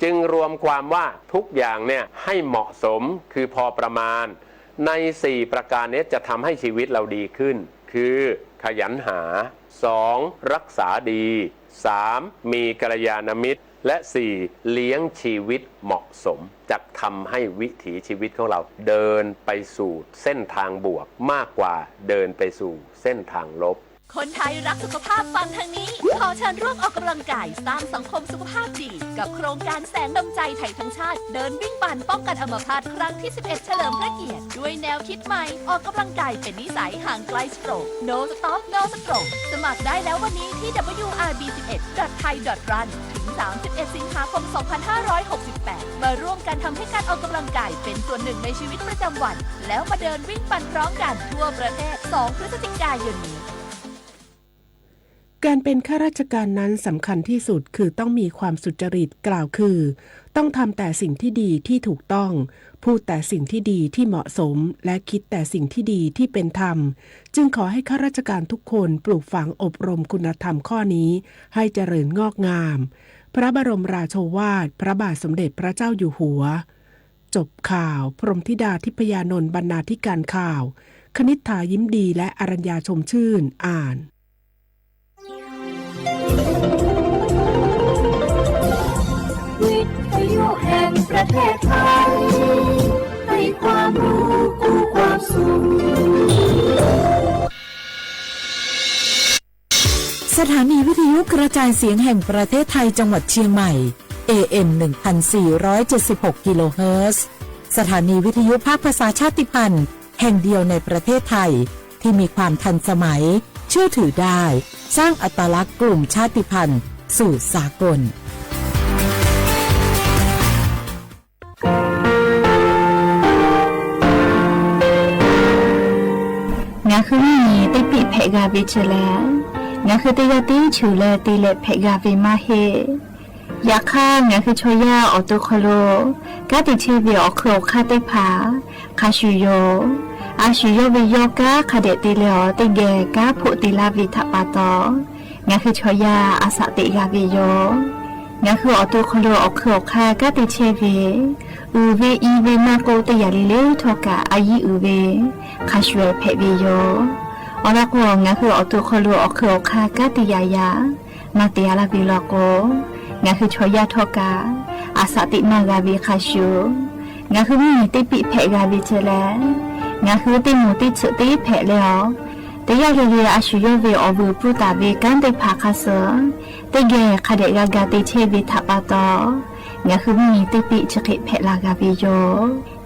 จึงรวมความว่าทุกอย่างเนี่ยให้เหมาะสมคือพอประมาณใน4ประการนี้จะทำให้ชีวิตเราดีขึ้นคือขยันหา2รักษาดี3มีกัลยาณมิตรและ4เลี้ยงชีวิตเหมาะสมจะทำให้วิถีชีวิตของเราเดินไปสู่เส้นทางบวกมากกว่าเดินไปสู่เส้นทางลบคนไทยรักสุขภาพฟังทางนี้ขอเชิญร่วมออกกำลังกายสร้างสังคมสุขภาพดีกับโครงการแสงดำใจไทยทั้งชาติเดินวิ่งปั่นป้องกันอัมพาตครั้งที่11เฉลิมพระเกียรติด้วยแนวคิดใหม่ออกกำลังกายเป็นนิสัยห่างไกลสโตรก No Stop No Stroke สมัครได้แล้ววันนี้ที่ wrb11.thai.run ถึง31สิงหาคม2568มาร่วมกันทำให้การออกกำลังกายเป็นส่วนหนึ่งในชีวิตประจำวันแล้วมาเดินวิ่งปั่นพร้อมกันทั่วประเทศ2พฤศจิกายนนี้การเป็นข้าราชการนั้นสำคัญที่สุดคือต้องมีความสุจริตกล่าวคือต้องทำแต่สิ่งที่ดีที่ถูกต้องพูดแต่สิ่งที่ดีที่เหมาะสมและคิดแต่สิ่งที่ดีที่เป็นธรรมจึงขอให้ข้าราชการทุกคนปลูกฝังอบรมคุณธรรมข้อนี้ให้เจริญงอกงามพระบรมราโชวาทพระบาทสมเด็จพระเจ้าอยู่หัวจบข่าวพรหมธิดาทิพยานนท์บรรณาธิการข่าวคณิษฐายิ้มดีและอรัญญาชมชื่นอ่านวิทยุแห่งประเทศไทยให้ความรู้กู้ความสุขสถานีวิทยุกระจายเสียงแห่งประเทศไทยจังหวัดเชียงใหม่ AM 1476 กิโลเฮิรตซ์สถานีวิทยุภาคภาษาชาติพันธุ์แห่งเดียวในประเทศไทยที่มีความทันสมัยเชื่อถือได้สร้างอัตลักษณ์กลุ่มชาติพันธุ์สู่สากลงาคือมีติปิเพกาวิเชลงาคือติยาติชูเลติเลเพกาวิมาเฮยาค่างาคือชอยาออโตโคโลกาติเชวิออโครคาเตผาคาชูโยอาชูโยวิโยกาคาเดติเลอติเกกาพุติลาวิทัปาโตงาคือชอยาอาสติกาวิโยงาคือออโตโคโลออโครคากาติเชวิอูเวอีเวมาโกตยาลิเลทอกาอายีอูเวคาชเวเพวิโยอลาโกงาคือออโตโคโลออโครคากาติยายานาติยาลาบิลาโกงาคือชอยาทอกาอาสติมากาวิคาชูงาคือมีติปิเพกาวิเจเลงาคือติมูติสุติเพแล้วแต่ยาเรียอาชุยเวอบูปุตาเวกันติภาคาเสติเกคาเดกากาติเชวิทัปาตองาคือมีติปิจกิเพลากาวิโย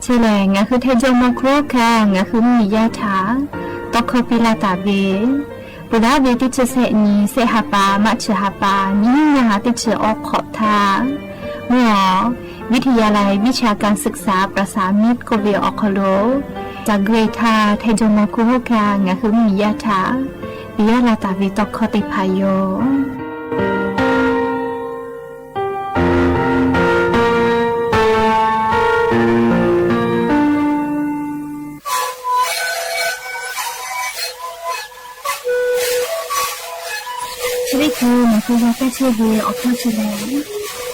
เชเลงาคือเทจงมโครคางาคือมียาถาตอคปิลาตาเวปุราเวติเชเสนีเสหปามัชหปานิยาติเชออกขอบทาหมอวิทยาลัยวิชาการศึกษาประสานมิตรโกเวออคโลจากเกรธาเทจงมโครคางาคือมียาถาปิยาลาตาวิตอคติพายโยคือมันคือว่าแค่เชื่อเบียออกข้อเฉลย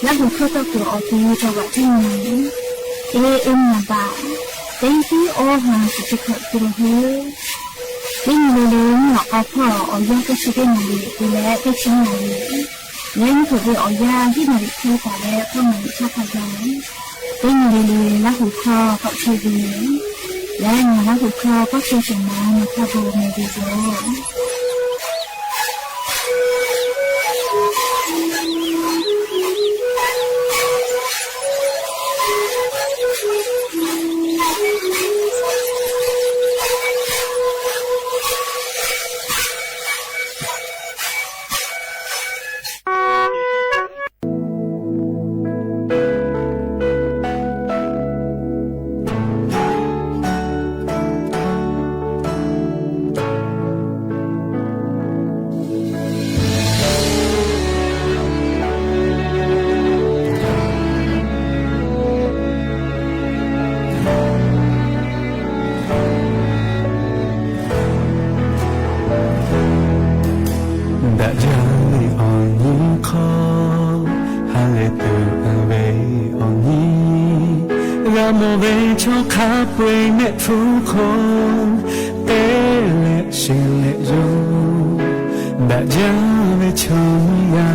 และบุคคลตัวตัวออกที่จังหวัดที่ไหนมาบ่าเต็มที่โอหาสุดจะเกิดขึ้นเฮ้ยยิ่งเร็วๆหนอเอาพ่อเอาย่าก็ช่วยได้หน่อยดูแลได้ชิ้นหน่อยเลี้ยงถูกเลยเอาย่าที่หน่อยเชื่อแต่แล้วก็มันชอบพยายยิ่งเร็วๆและหูคอก็เชื่อดีและงานและหูคอก็เชื่อสมานในคาโบในดีโอ ya mo ve cho kha pwe ne thu khon te le shin le yo ba ja ve cho ya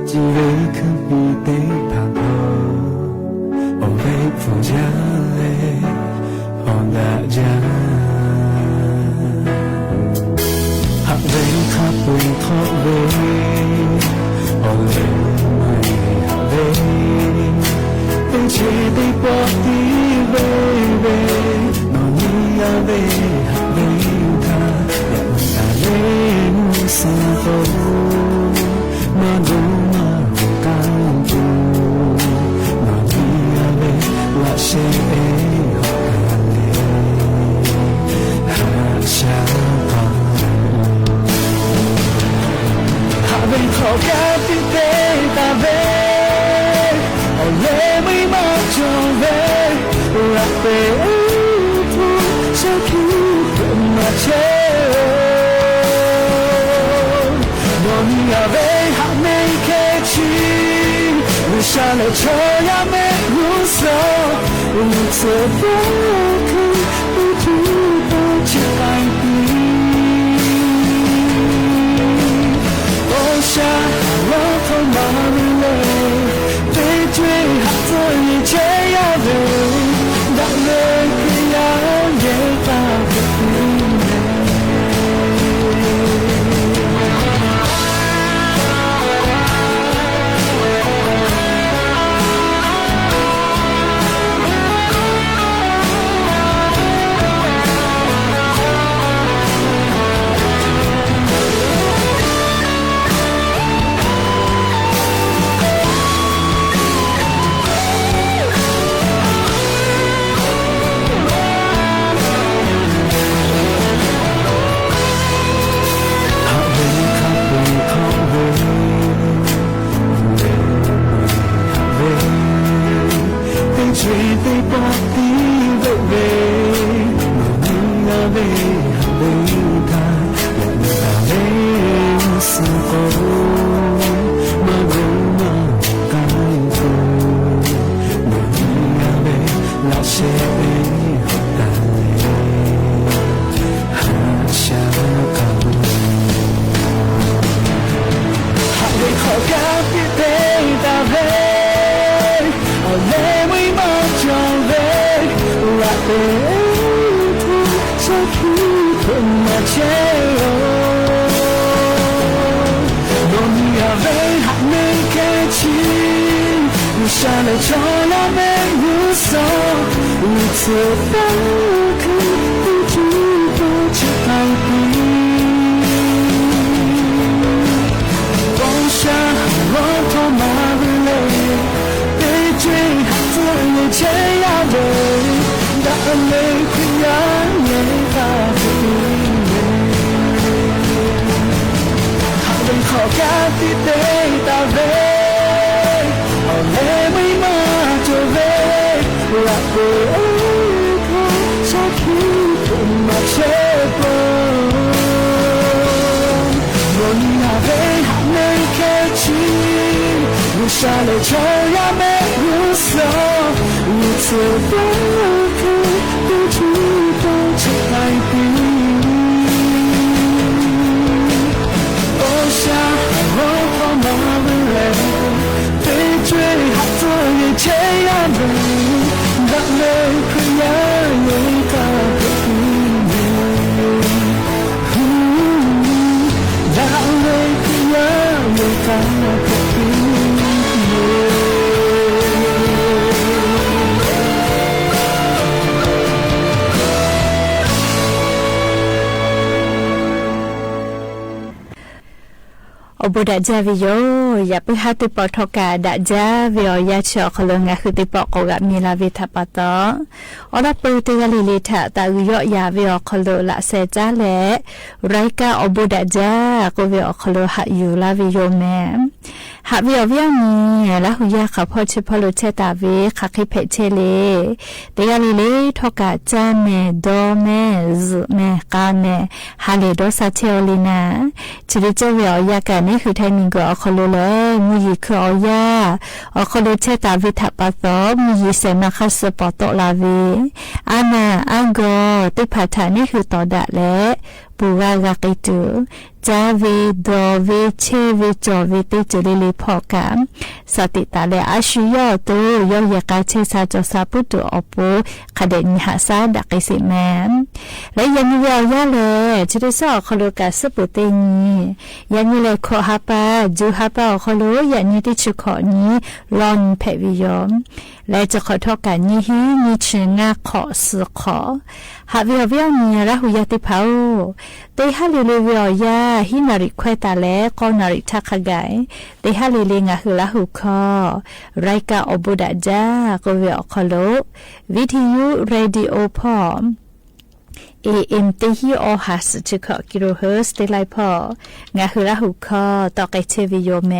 ji ve khu bi te pa po o ve fu ja le on da ja ha ve kha pwe tho ve o le mai ha ve tình chỉ đi bỏ đi về về nó như ya về hạt về ta nhận ta lên xa phố mà đủ mà càng tu nó như ya về là sẽ họ càng lên hạ xa còn hạ về khó cả tí tế ta về lệ mấy mà trở về là về thu sau khi thuận mà chết non nhà về hạ mê kê chi người xa lại cho ya mê ngủ sâu người sẽ vô cứ đi thu bao chiếc anh đi ôi xa lo thôi mà lên追还做一切要的，让人可要也发不平下来照亮每无所无此方可不知不知道你放下骆驼马的泪被追还做一切要为大泪会让人发不好人好感的对到位lệ mấy mà trở về là về có sau khi cùng mà chết rồi rồi nhà về hạ nơi khe chi người xa lời cho ya mẹ ngủ sâu người chưa vẫn cứ tôi chỉ tôi chỉ tay tim ôi xa ôi có mà bên lệ追还做一切要的，让泪会让人发不平让泪会让人发不平Oboda Javio, Yapihati Potoka, that Javio Yacho Kolonga Hutipoko got Mila Vita Pato, or a politically later that Yavio Kolola said Jale, Raika Oboda Ja, Govio Kolo Hat you love your man. หาเวียวนี่ละหุยาขับพอชิพอลุเชตาเวขักให้เพเชเลเตียลิเลทอกาจาเมโดเมซเมกาเมฮาเลโดซาเทโอลินาจิริเจเวียวยากันนี่คือไทยมิงก็อคโลเลยมุยคืออยาอคโลเชตาวิทัปะโตมุยเซมาคัสปอโตลาเวอานาอังโกติพัฒานี่คือต่อดะและปูวากากิตูจาเวโดเวเชเวจอเวเตจุลิลิพอกามสติตาเลอาชิโยตุโยยากาเชซาจอซาปุตุอปูคเดนิหาซาดักอิสิแมนและยังมีเวียวยาเลยจิริซอคโลกาสปุเตนียังมีเลยโคฮาปาจูฮาปาคโลยันยิติชุขอนี้ลอนเพวิยอมและจะขอโทษกันนี้ฮีนิชงาขอสขอหาเวียวนี้ละหุยติภาวเตหะลิเลเวียยาฮินาริควตาและก็นาริทักขะไกเตหะลิเลงะหุละหุคอไรกาอบุดะจากเวียคโลวิทยุเรดิโอพอมAM เตฮีโอฮัสจิกกิโลเฮิร์ตไลพองะหุละหุคอตอกไอเชวิโยแม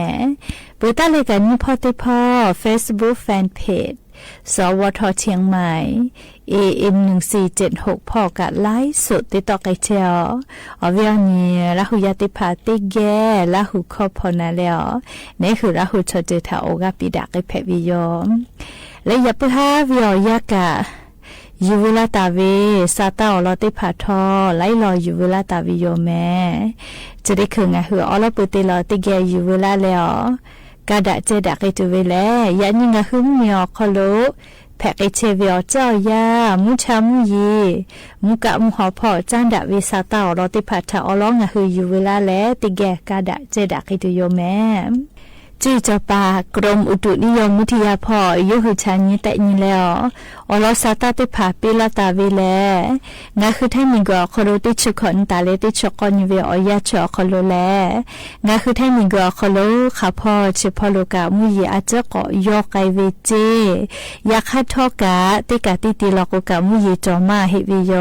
ปุตตะเลกันนี่พอติพอ Facebook Fan Page สวทเชียงใหม่ AM 1476พอกัดไลฟ์สดติดต่อไกเชียวอเวียนี้ละหุยาติพาติแกละหุคอพอนาแล้วนี่คือละหุชอเจทาโอกาปิดาไกเพวิโยและอย่าเพิ่งหาวิโอยากะยูวิลาตาเวซาตาอลอติผาทอไลลอยูวิลาตาวิโยแม่จะได้คืองะหืออลอปุติลอติแกยูวิลาแล้วกาดะเจดะไกตุเวแลยันยิงะหืมเมียคโลแพกไอเชเวียเจ้ายามุชามุยีมุกะมุหอพอจันดะเวซาตาอลอติผาทาอลองะหือยูวิลาแลติแกกาดะเจดะไกตุโยแม่จีจปากรมอุตุนิยมวิทยาพอยุหุชันนี้แต่นี้แล้วอลอซาตาติผาปิลาตาเวแลงะคือไทมิกอคโลติชคอนตาเลติชกอนเวอยาชอคโลแลงะคือไทมิกอคโลขาพอเฉพาะโลกามุยอาจจะกอยอไกเวเจยาคัดทอกะติกาติติลอกกามุยจอมาเฮวิโย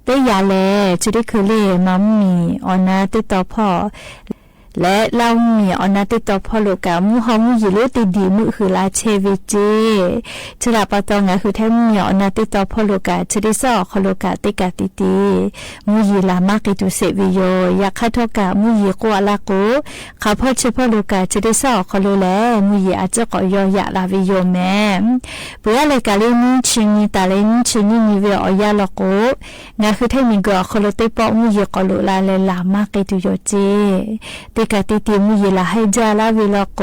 เตยาแลจุดิคือเลมัมมีออนาติตอพอและเรามีอนาติตอพอโลกามุฮอมุยิโลติดีมุคือลาเชวิเจชลาปะตองะคือแท้มีอนาติตอพอโลกาชดิซอคโลกาติกาติติมุยิลามากิตุเสวิโยยาคาทกามุยิกวาลาโกข้าพเฉพาะโลกาชดิซอคโลแลมุยิอาจจะกอยอยะลาวิโยแมเปื่อเลกาเลนิชินิตาเลนิชินินิเวอยาลโกงะคือแท้มีกอคโลติปอมุยิกโลลาเลลามากิตุโยเจติกาติติมุยลาให้จาลาวิลโก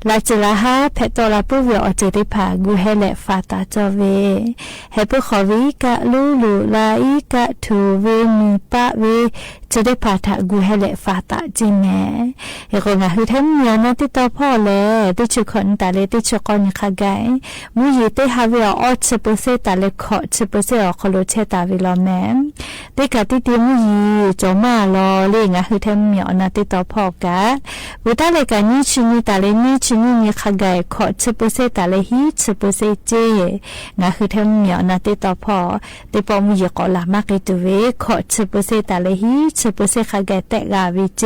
ลาจลาฮาเพตอลาปุเวอเจติภากูเฮเลฟาตาจอเวเฮปุขวิกะลูลูลาอิกะทูเวมีปะเวจะได้พาทะกูเฮเลฟาตาจิแมเฮโกงะฮึทั้งยานาติตอพ่อเลติชุคนตาเลติชุกอนขะไกมุยเตฮาเวออชเปเซตาเลขอชเปเซอคโลเชตาวิลอแมติกาติติมุยจอมาลอเลงะฮึทั้งยานาติตอพ่อกะบุตาเลกานิชินิตาเลนิชินินิขะไกขอชเปเซตาเลฮิชเปเซเจงะฮึทั้งยานาติตอพ่อติปอมุยกอลามากิตุเวขอชเปเซตาเลฮิชเปเซขะไกเตกาวิเจ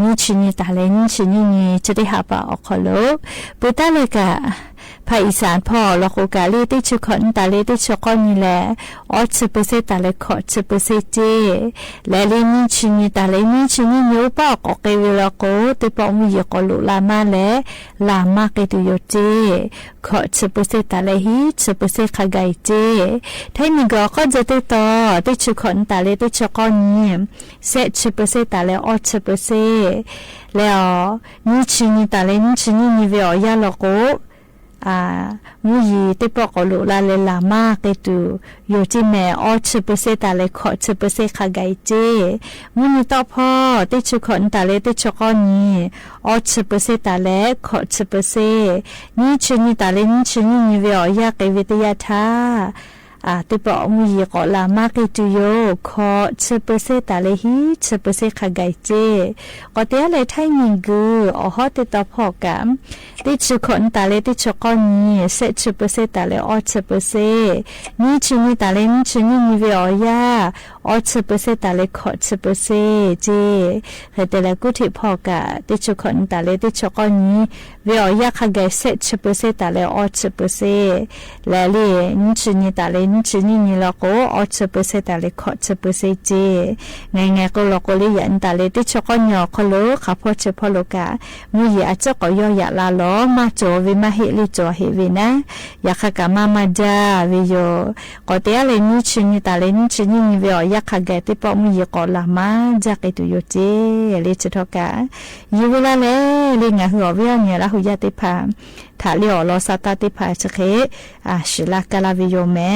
นิชินิตาเลนิชินินิจะได้หาปาอคโลบุตาเลกาภาคอีสานพ่อลโกกาเลติชุคนตาเลติชกอนี่แลออชเปเซตาเลขอชเปเซเจและเลนิชินิตาเลนิชินิโยปอกอเกเวลโกติปอมุยกอลุลามาเลลามาเกตุโยเจขอชเปเซตาเลฮิชเปเซขะไกเจไทมิกอก็จะติตอติชุคนตาเลติชกอนี่เซชเปเซตาเลออชเปเซแล้วนิชินิตาเลนิชินินิเวอยาลโกมุยติปอกลุลาเลลามาเกตุโยจิแมออชเปเซตาเลขอชเปเซขะไกเจมุยตอพ่อติชุคนตาเลติชกอนีออชเปเซตาเลขอชเปเซนิชินิตาเลนิชินินิเวอยาเกวิตยาทาติปอมุยกอลามาเกตุโยขอชเปเซตาเลฮิชเปเซขะไกเจก็เตเลไทมิงกูออฮอติตอพ่อกะติชุคนตาเลติชกอนีเซชเปเซตาเลออชเปเซนิชินิตาเลนิชินินิเวอยา ออด10%ตาเลขอ10%เจให้แต่ละกุที่พอกะติดชคนตาเลติดชกนี้เวียอยากให้เสร็จ10%ตาเลออด10%และเลยนี่ชนี่ตาเลนี่ชนี่ละก็ออด10%ตาเลขอ10%เจไงก็ละก็เลยยันตาเลติดชกนี้ก็โลข้าพเจ้าพอโลกะมีอาจจะก็ย่อยลาล้อมาโจวิมาเฮลิโจเฮวินะอยากให้กะมาจาวิโยก็เตะเลยนี่ชนี่ตาเลนี่ชนี่เวียอยากให้แกติปอมีก็ละมาจากไอตุโยเจเลยจะทอกะยูเวลาเลยงาหัวเวียเนี่ยละหุยาติพาถ้าเลี้ยวรอสตาติพาจะเคชิลากาลาวิโยแม่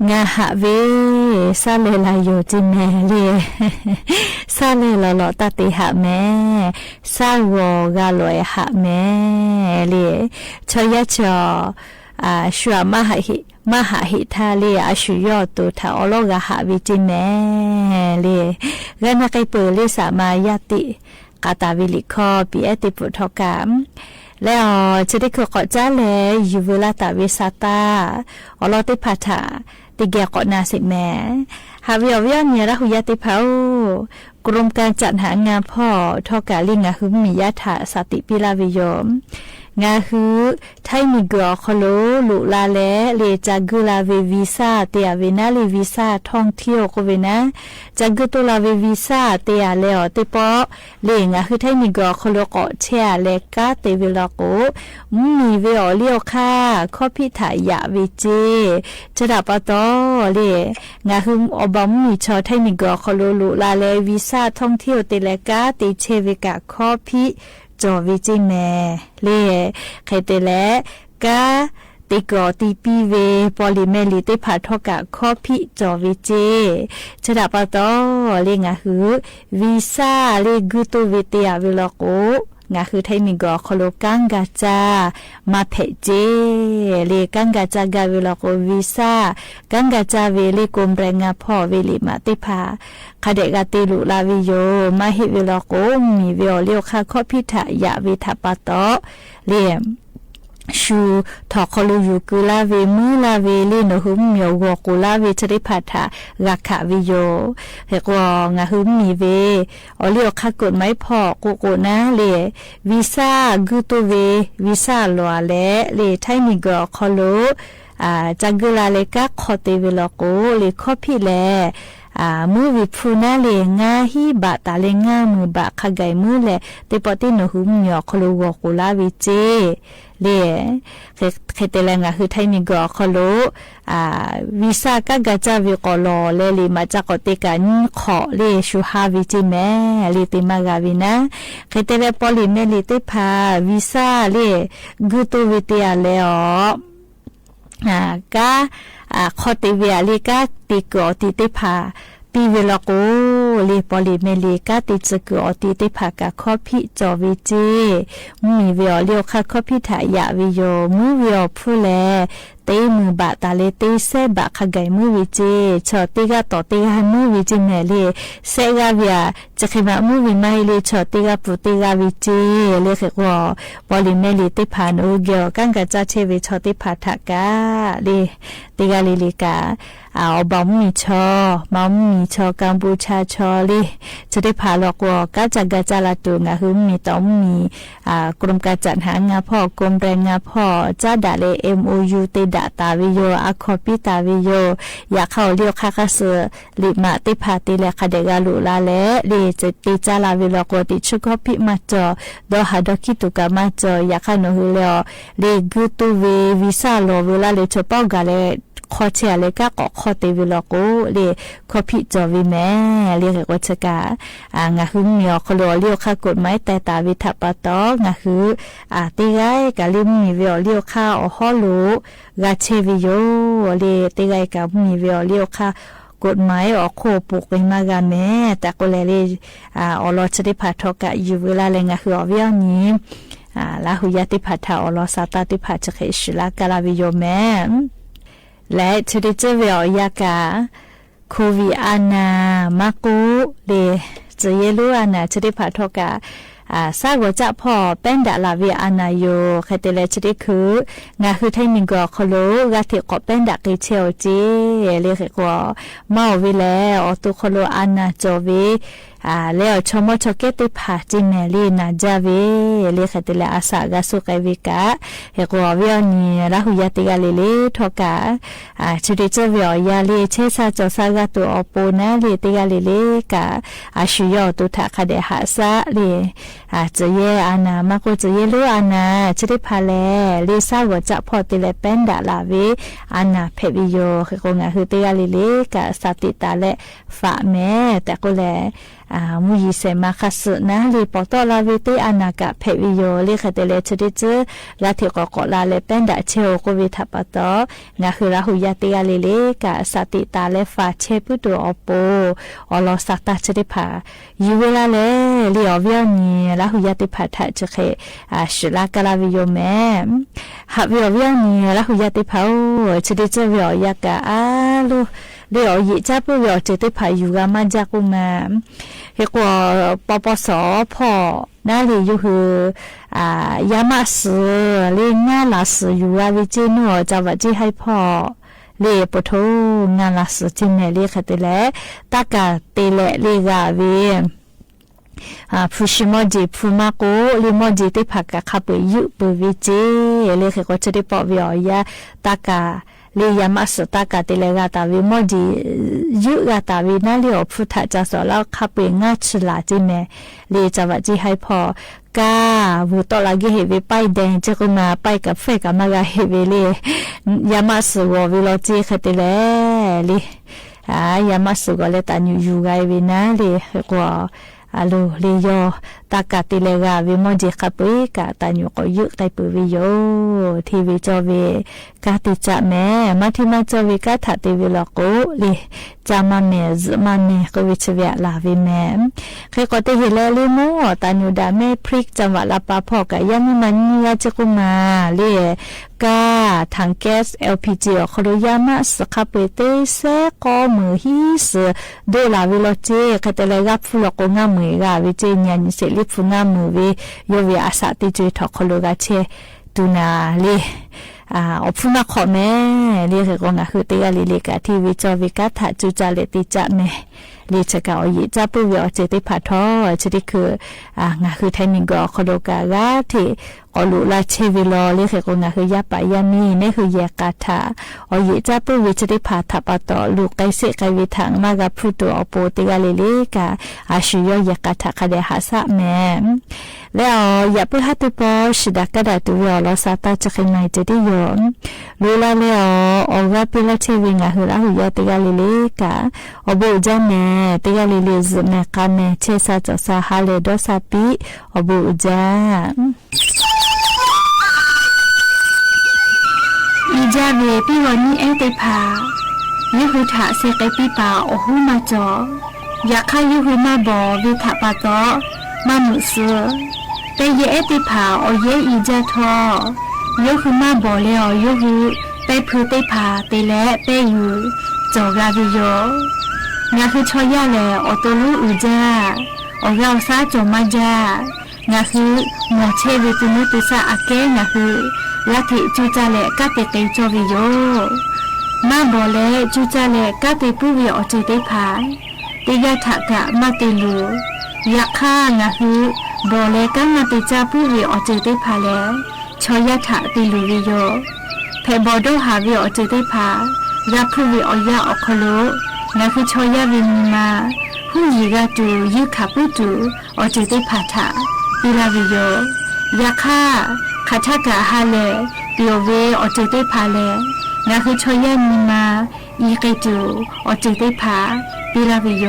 งาหะเวซาเลลายโยจิแม่เลซาเลลลอตติหะแม่ซาวกาลอยหะแม่เลชยะจอชัวมหาหิทาเลอาชุยอตุทาอโลกะหะวิจิแม่เลกะนะไกเปเลสามายติกาตาวิลิคอปีเอติปุทกามแล้วจะได้ขอจ้าเลยยูเวลาตาวิสาตาอโลติพัทาติเกียกอนาสิแม่หาวิวเนี่ยระหุยติเผากรมการจัดหางานพ่อทอกาลิงาฮึมียะถาสติปิลาวิโยมงาฮือไทยมีกรอคโลลุลาเลเลจากุลาเววีซาเตียเวนาเลวีซาท่องเที่ยวโคเวนะจากุตุลาเววีซาเตียเลอเตปอเลงาฮือไทยมีกรอคโลกอเชะเลกาเตเวลาโกมีเวอเลียวค่าข้อพิถายะเวเจจะดับปะตอเลงาฮืออบอมมีชอไทยมีกรอคโลลุลาเลวีซาท่องเที่ยวเตเลกาเตเชเวกะข้อพิจอวิจิแม่เล่ใครเตและกาติกอติปีเวปอลิเมลิติผัดทอกะข้อพิจอวิเจฉดับปะตอเลงาฮือวีซ่าเลกุตุวิเตียวิลโกงาคือไทยมีกอคโลกังกาจามาเพเจเลกังกาจากาเวลโกวีซ่ากังกาจาเวเลกมแรงาพ่อเวลิมาติภาคาเดกาติลุลาวิโยมาหิเวลโกมีเวลเลียวคาข้อพิถายะวิทัปะตอเลชูทอคลูยูกุลาเวมือลาเวลีนหุมเมียววกุลาเวชริพัทะรักขะวิโยเฮกวงาหุมมีเวอเลียวคากดไม้พอกุโกนะเลวีซ่ากุตุเววีซ่าลัวเลเลไทมิกอคอโลจักกุลาเลกะคอเตเวลโกเลคอพิเลมือวิพูนาเลงาฮีบะตาเลงามือบะขะไกมือเลเตปอตินหุมเมียวคโลวกุลาวิเจเลเคเตลังก็คือไทยมีกอคโลวีซ่ากะกะจาวิกอลอเลลิมาจากเตกันขอเลชูฮาวิจิแม่เลติมากาวินะเคเตเลปอลิเมลิเตพาวีซ่าเลกุตุวิเตียเลอกะขอติเวียเลกะติกอติเตพาปีเวลโกเลปอลิเมเลกาติจกอติเตภากะข้อพิจอวิเจมีเวอเลียวคาข้อพิถายะวิโยมือเวอผู้แลเตมือบะตาเลเตเซบะขะไกมือวิเจชอติกะตอติกะมือวิเจแม่เลเซกะเวียจะขิมะมือวิมาเลชอติกะปุติกะวิเจเลเขกวปอลิเมเลติพานุเกอกังกะจะเชเวชอติภาทะกะเลติกะเลลิกะบอมมีชอมัมมีชอกัมพูชาชอลีจะได้พาลอกวกะจักกะจาลาตุงะหึมมีต้องมีกรมการจัดหางานพ่อกรมแรงงานพ่อจ้าดาเล MOU ติดาตาวิโยอะคอปิตาวิโยอยากเข้าเลียวคากะเสลิมาติพาติเลคาเดกาลุลาเลลีจะติจาลาวิโลกติชุกอปิมาจอดอหาดอคิตุกามาจออยากเข้าโนฮุเลเลกุตุเววิซาโลเวลาเลชปอกาเลขอเชียเลกะก็ขอเตวิลโกเลขอพิจอวิแม่เรียกว่าชะกางาฮึมีอคโลเลียวค่ากฎหมายแต่ตาวิทัปะตองาฮึติไกกะลิมมีเวอเลียวค่าอฮอโลกาเชวิโยเลติไกกะมีเวอเลียวค่ากฎหมายออกโคปุกไปมากาแม่แต่ก็เลยอลอชดิพัทกะอยู่เวลาเลงาฮึอเวียนี้ลาหุยติพัทธาอลอซาตาติพัทจะเคชลากาลาวิโยแม่และทดิจเวอยากาโควิอานามากุเลจะเยลูอานาชดิพัทกะซากว่าจะพอเป็นดาลาวิอานาโยใครแต่ละชดิคืองาคือไทยมิงกอคโลกาเทกเป็นดากิเชลจีเรียกว่าเมาวิแลออตุคโลอานาโจวิแล้วชมชเกติพาจิเมลีนาจาเวเลขติเลอาสากาสุกวิกะเฮกวเวียนีราหุยติกาเลทกาชิริเจเวียยาเลเชซาจอสากาตุอโปนาเลติกาเลกาชุยอตุทะคเดหาซาเลจะเยอานามาโกจะเยลูอานาชิริพาเลเลซาวจะพอติเลเป็นดาลาเวอานาเพวิโยเฮกงาคือติกาเลกาสติตาเลฝาแม่แต่ก็แล มุยเสมาคัสนะลีปอตอลาวิติอนากะเพวิโยลีคเตเลชดิจลาเทกอกลาเลเป็นดาเชโอโควิทัปตองาคือราหุยาติอาเลเลกะสติตาเลฟาเชปุตุอโปอลอสักตาชดิภายูเวลาเลลีออวิโอนีราหุยาติภาทะจเคชลากะลาวิโยเมฮับวิโอวิโอนีราหุยาติภาชดิจวิโอยากะอาลูเดี๋ยวยิจับวิโอเจติภายูกามาจากุมาเฮกว่าปปสพอนาลีอยู่คือยามาสลีงานลาสอยู่อาวิจิโนจาวจิให้พอเลปโทงานลาสจิเนลีคติเลตากาเตเลลีกาวีผู้ชิมอจีผู้มาโกลิมอจีที่พักกับขับไปยุบวิจิเลขก็จะได้ปอวิอยาตากาลียามาสตากาติเลกาตาวิมอจียุกาตาวินาลีอพุทธจะสอนเราขับไปงัดฉลาจิเมลีจาวจีให้พอกาวุตลากิเฮวิไปแดงจะกุมาไปกับเฟกับมากาเฮวิลียามาสววิโลจีคติเลลียามาสก็เลตันยูไกวินาลีก็อาลูลีโยตากาติเลกาวิมอจิขับไปกาตันยูก็ยุกไตปุวิโยทีวิจวีกาติจะแม่มาที่มาจวีกาถัดทีวิลกุลีจามาเมซมาเมก็วิชเวียลาวิแม่ใครก็ติเฮเลลิมูตันยูดาเมพริกจังหวะลาปาพอกะยังมันยาจะกุมาลีกาถังแก๊ส LPG คโรยามาสขับไปเตเซก็มือฮิสโดลาวิโลเจคาเตเลกับฟุลกงามือกาวิเจญญานิเสลิฟุงามือวิโยวิอาสาติจุยทอคโลกาเชตุนาลีอพุนาขอแม่เรียกก็งาคือเตียลิลิกาที่วิจวิกาถาจุจาเลติจะแม่ลีชะกาอยิจะปุวิอเจติพาทอชดิคืองาคือไทมิงกอคโลกากาที่อลุลาเชวิโลเรียกก็งาคือยาปายามีนี่คือแยกาถาอยิจะปุวิชดิพาทัปตอลูกไกเสไกวิถังมากาพุโตอโปติกาลิลิกาอาชิโยแยกาถาคเดหาสะแม่แล้วอย่าเพิ่งฮัตตุปอชิดากระดาตุวิอลอสาตาจะขึ้นในเจดิโยลูลาเลอออกว่าพิลาเชวิงาคือลาหุยาติกาลิลิกาอบูจาเมติกาลิลิซเมกาเมเชซาจซาฮาเลโดซาปิอบูจาอีจาเวปิวันนี้เอเตพายุหุถาเสกปิปาโอหุมาจอยากให้ยุหุมาบอวิถาปาโตมามุสเตเยเอติพาโอเยอีจาทอยุหุมาบอเลอยุหุเตพูเตพาเตเลเตยูจอกาวิโยงาคือชอยาเลอตลูอุจาออยาซาจมาจางาคือหมอเชวิตุนุตุสาอาเกงาคือลัทธิจูจาเลกาเตเตจวิโยมาบอเลจูจาเลกาเตปุวิอเจเตพาติยาถากะมาเตลูยักข้างาคือบอเลกังมาติจาปุวิอเจเตพาเลชอยาถาติลูวิโยเพบอโดหาวิอเจเตพายาปุวิอยาอคโลงาคือชอยาวินมาผู้หญิงตูยุขาปุตูอเจเตพาถาปิลาวิโยยักข้าคาทากะฮาเลปิโอเวอเจเตพาเลงาคือชอยามีมาอีเกตูอเจเตพาปิลาวิโย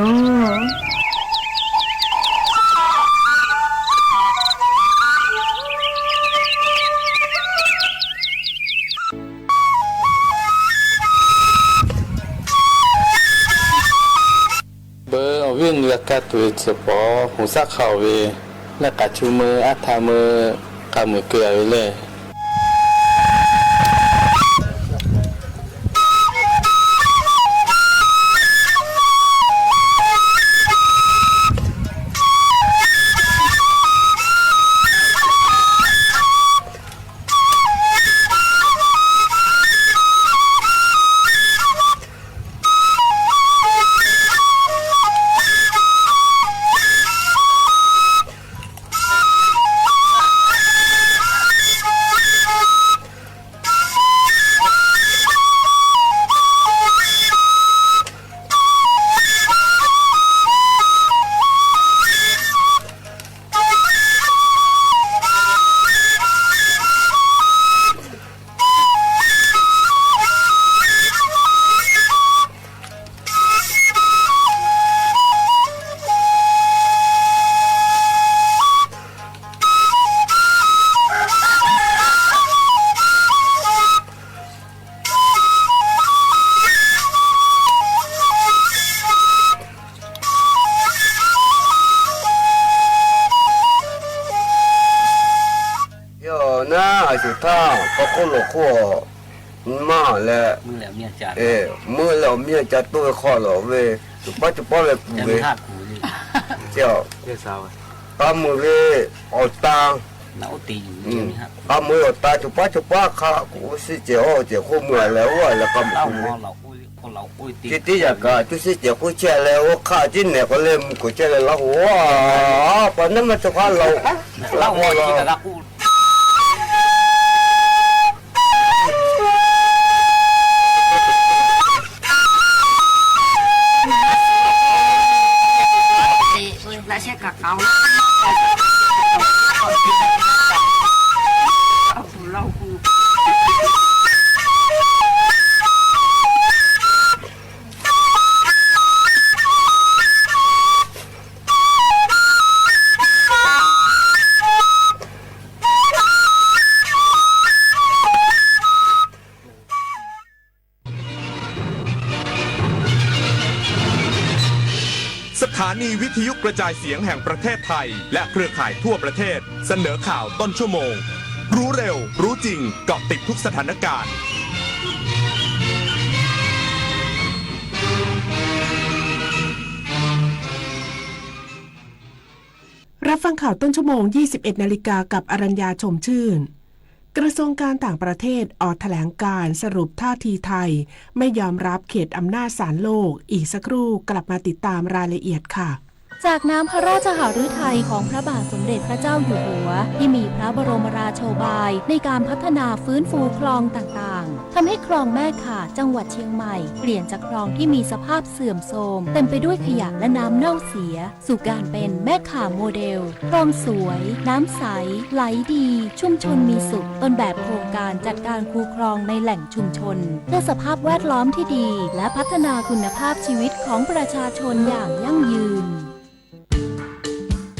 เบอร์วิ่งเลือกกาตัวเฉพาะหูสักเข่าเวและกัดชูมืออัฐามือกำมือเกลือไปเลย เ ข้อมาแล้ว มือแล้วเมียจัด มือเราเมียจะตัวข้อเราเว้ยจุ๊บเลยกู จะ เว้ มี ย ธาตุกูนี่ เจ้า เจ้าสาว ตามมือเลยเอาตัง เราตีอยู่จะมีธาตุ ตามมือเอาตาจุ๊บค่ะกูสิเจ้าเจ้าคู่มือแล้วว่าแล้วก็ เรา มื ห อ อเราอุ้ยคนเราอุ้ยตี ที่อยากก็ทุสิเจ้าคู่เจ้าแล้วข้าจิ้นเนี่ยก็เล่มกูเจ้าแล้วว้าปนนั้นมันจะพาเรา เราหอที่กับเราอุ้ยlại xe cả cáo lâu สถานีวิทยุกระจายเสียงแห่งประเทศไทยและเครือข่ายทั่วประเทศเสนอข่าวต้นชั่วโมงรู้เร็วรู้จริงเกาะติดทุกสถานการณ์รับฟังข่าวต้นชั่วโมง 21 นาฬิกากับอรัญญาชมชื่นกระทรวงการต่างประเทศออกแถลงการสรุปท่าทีไทยไม่ยอมรับเขตอำนาจศาลโลกอีกสักครู่กลับมาติดตามรายละเอียดค่ะ จากน้ำพระราชหฤทัยของพระบาทสมเด็จพระเจ้าอยู่หัวที่มีพระบรมราโชบายในการพัฒนาฟื้นฟูคลองต่างๆทำให้คลองแม่ข่าจังหวัดเชียงใหม่เปลี่ยนจากคลองที่มีสภาพเสื่อมโทรมเต็มไปด้วยขยะและน้ำเน่าเสียสู่การเป็นแม่ข่าโมเดลคลองสวยน้ำใสไหลดีชุมชนมีสุขต้นแบบโครงการจัดการคูคลองในแหล่งชุมชนเพื่อสภาพแวดล้อมที่ดีและพัฒนาคุณภาพชีวิตของประชาชนอย่างยั่งยืน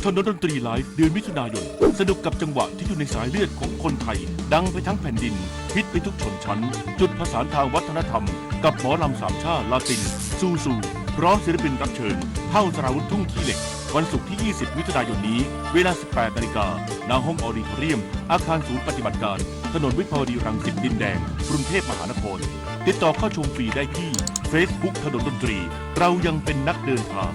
ถนนดนตรีไลฟ์เดือนมิถุนายนสนุกกับจังหวะที่อยู่ในสายเลือดของคนไทยดังไปทั้งแผ่นดินฮิตไปทุกชนชั้นจุดผสานทางวัฒนธรรมกับหมอลำสามชาติลาตินซูพร้อมศิลปินรับเชิญเท่าสราวุธทุ่งขี้เหล็กวันศุกร์ที่ 20 มิถุนายนนี้เวลา 18 นาฬิกาณห้องออดิทอเรียมอาคารศูนย์ปฏิบัติการถนนวิภาวดีรังสิตดินแดงกรุงเทพมหานครติดต่อเข้าชมฟรีได้ที่ Facebook ถนนดนตรีเรายังเป็นนักเดินทาง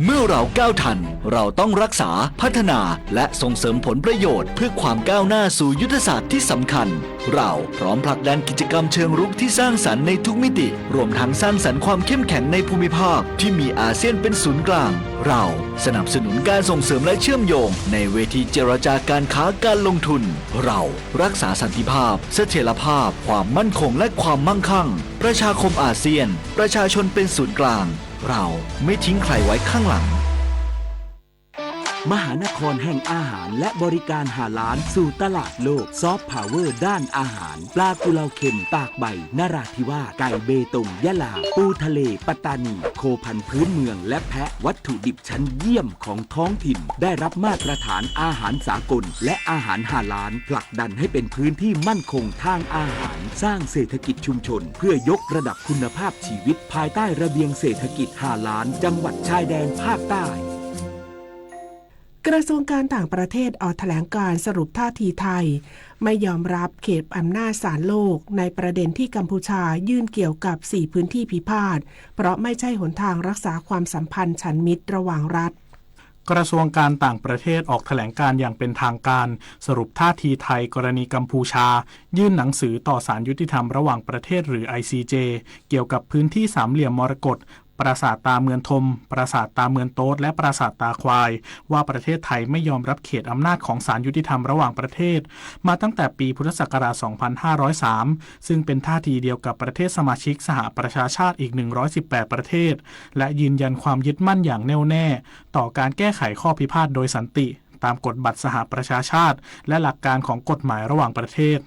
เมื่อเราก้าวทันเราต้องรักษาพัฒนาและส่งเสริมผลประโยชน์เพื่อความก้าวหน้าสู่ยุทธศาสตร์ที่สำคัญเราพร้อมผลักดันกิจกรรมเชิงรุกที่สร้างสรรค์ในทุกมิติรวมทั้งสร้างสรรค์ความเข้มแข็งในภูมิภาคที่มีอาเซียนเป็นศูนย์กลางเราสนับสนุนการส่งเสริมและเชื่อมโยงในเวทีเจรจาการค้าการลงทุนเรารักษาสันติภาพเสถียรภาพความมั่นคงและความมั่งคั่งประชาคมอาเซียนประชาชนเป็นศูนย์กลางเราไม่ทิ้งใครไว้ข้างหลังมหานครแห่งอาหารและบริการหาล้านสู่ตลาดโลกซอฟต์พาวเวอร์ด้านอาหารปลากุเลาเค็มตากใบนราธิวาสไก่เบตงยะลาปูทะเลปัตตานีโคพันธุ์พื้นเมืองและแพะวัตถุดิบชั้นเยี่ยมของท้องถิ่นได้รับมาตรฐานอาหารสากลและอาหารหาล้านผลักดันให้เป็นพื้นที่มั่นคงทางอาหารสร้างเศรษฐกิจชุมชนเพื่อยกระดับคุณภาพชีวิตภายใต้ระเบียงเศรษฐกิจหาล้านจังหวัดชายแดนภาคใต้กระทรวงการต่างประเทศออกแถลงการสรุปท่าทีไทยไม่ยอมรับเขตอำนาจศาลโลกในประเด็นที่กัมพูชายื่นเกี่ยวกับ4พื้นที่พิพาทเพราะไม่ใช่หนทางรักษาความสัมพันธ์ฉันมิตรระหว่างรัฐกระทรวงการต่างประเทศออกแถลงการอย่างเป็นทางการสรุปท่าทีไทยกรณีกัมพูชายื่นหนังสือต่อศาลยุติธรรมระหว่างประเทศหรือ ICJ เกี่ยวกับพื้นที่สามเหลี่ยมมรกตปราสาทตาเมืองทมปราสาทตาเมืองโต๊ดและปราสาทตาควายว่าประเทศไทยไม่ยอมรับเขตอำนาจของศาลยุติธรรมระหว่างประเทศมาตั้งแต่ปีพุทธศักราช 2503 ซึ่งเป็นท่าทีเดียวกับประเทศสมาชิกสหประชาชาติอีก 118 ประเทศและยืนยันความยึดมั่นอย่างแน่วแน่ต่อการแก้ไขข้อพิพาทโดยสันติตามกฎบัตรสหประชาชาติและหลักการของกฎหมายระหว่างประเทศ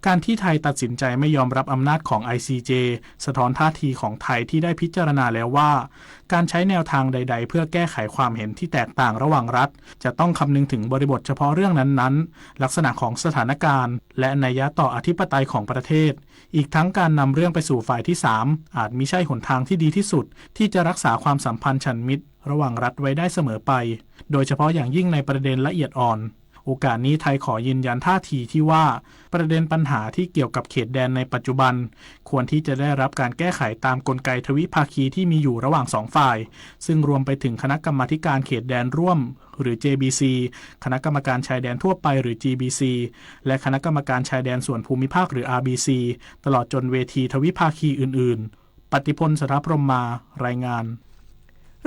การที่ไทยตัดสินใจไม่ยอมรับอำนาจของ ICJ สะท้อนท่าทีของไทยที่ได้พิจารณาแล้วว่าการใช้แนวทางใดๆเพื่อแก้ไขความเห็นที่แตกต่างระหว่างรัฐจะต้องคำนึงถึงบริบทเฉพาะเรื่องนั้นๆลักษณะของสถานการณ์และนัยยะต่ออธิปไตยของประเทศอีกทั้งการนำเรื่องไปสู่ฝ่ายที่3อาจมิใช่หนทางที่ดีที่สุดที่จะรักษาความสัมพันธ์ฉันมิตรระหว่างรัฐไว้ได้เสมอไปโดยเฉพาะอย่างยิ่งในประเด็นละเอียดอ่อน โอกาสนี้ไทยขอยืนยันท่าทีที่ว่าประเด็นปัญหาที่เกี่ยวกับเขตแดนในปัจจุบันควรที่จะได้รับการแก้ไขตามกลไกทวิภาคีที่มีอยู่ระหว่าง2ฝ่ายซึ่งรวมไปถึงคณะกรรมาธิการเขตแดนร่วมหรือ JBC คณะกรรมการชายแดนทั่วไปหรือ GBC และคณะกรรมการชายแดนส่วนภูมิภาคหรือ RBC ตลอดจนเวทีทวิภาคีอื่นๆปฏิพล สรพรหมารายงาน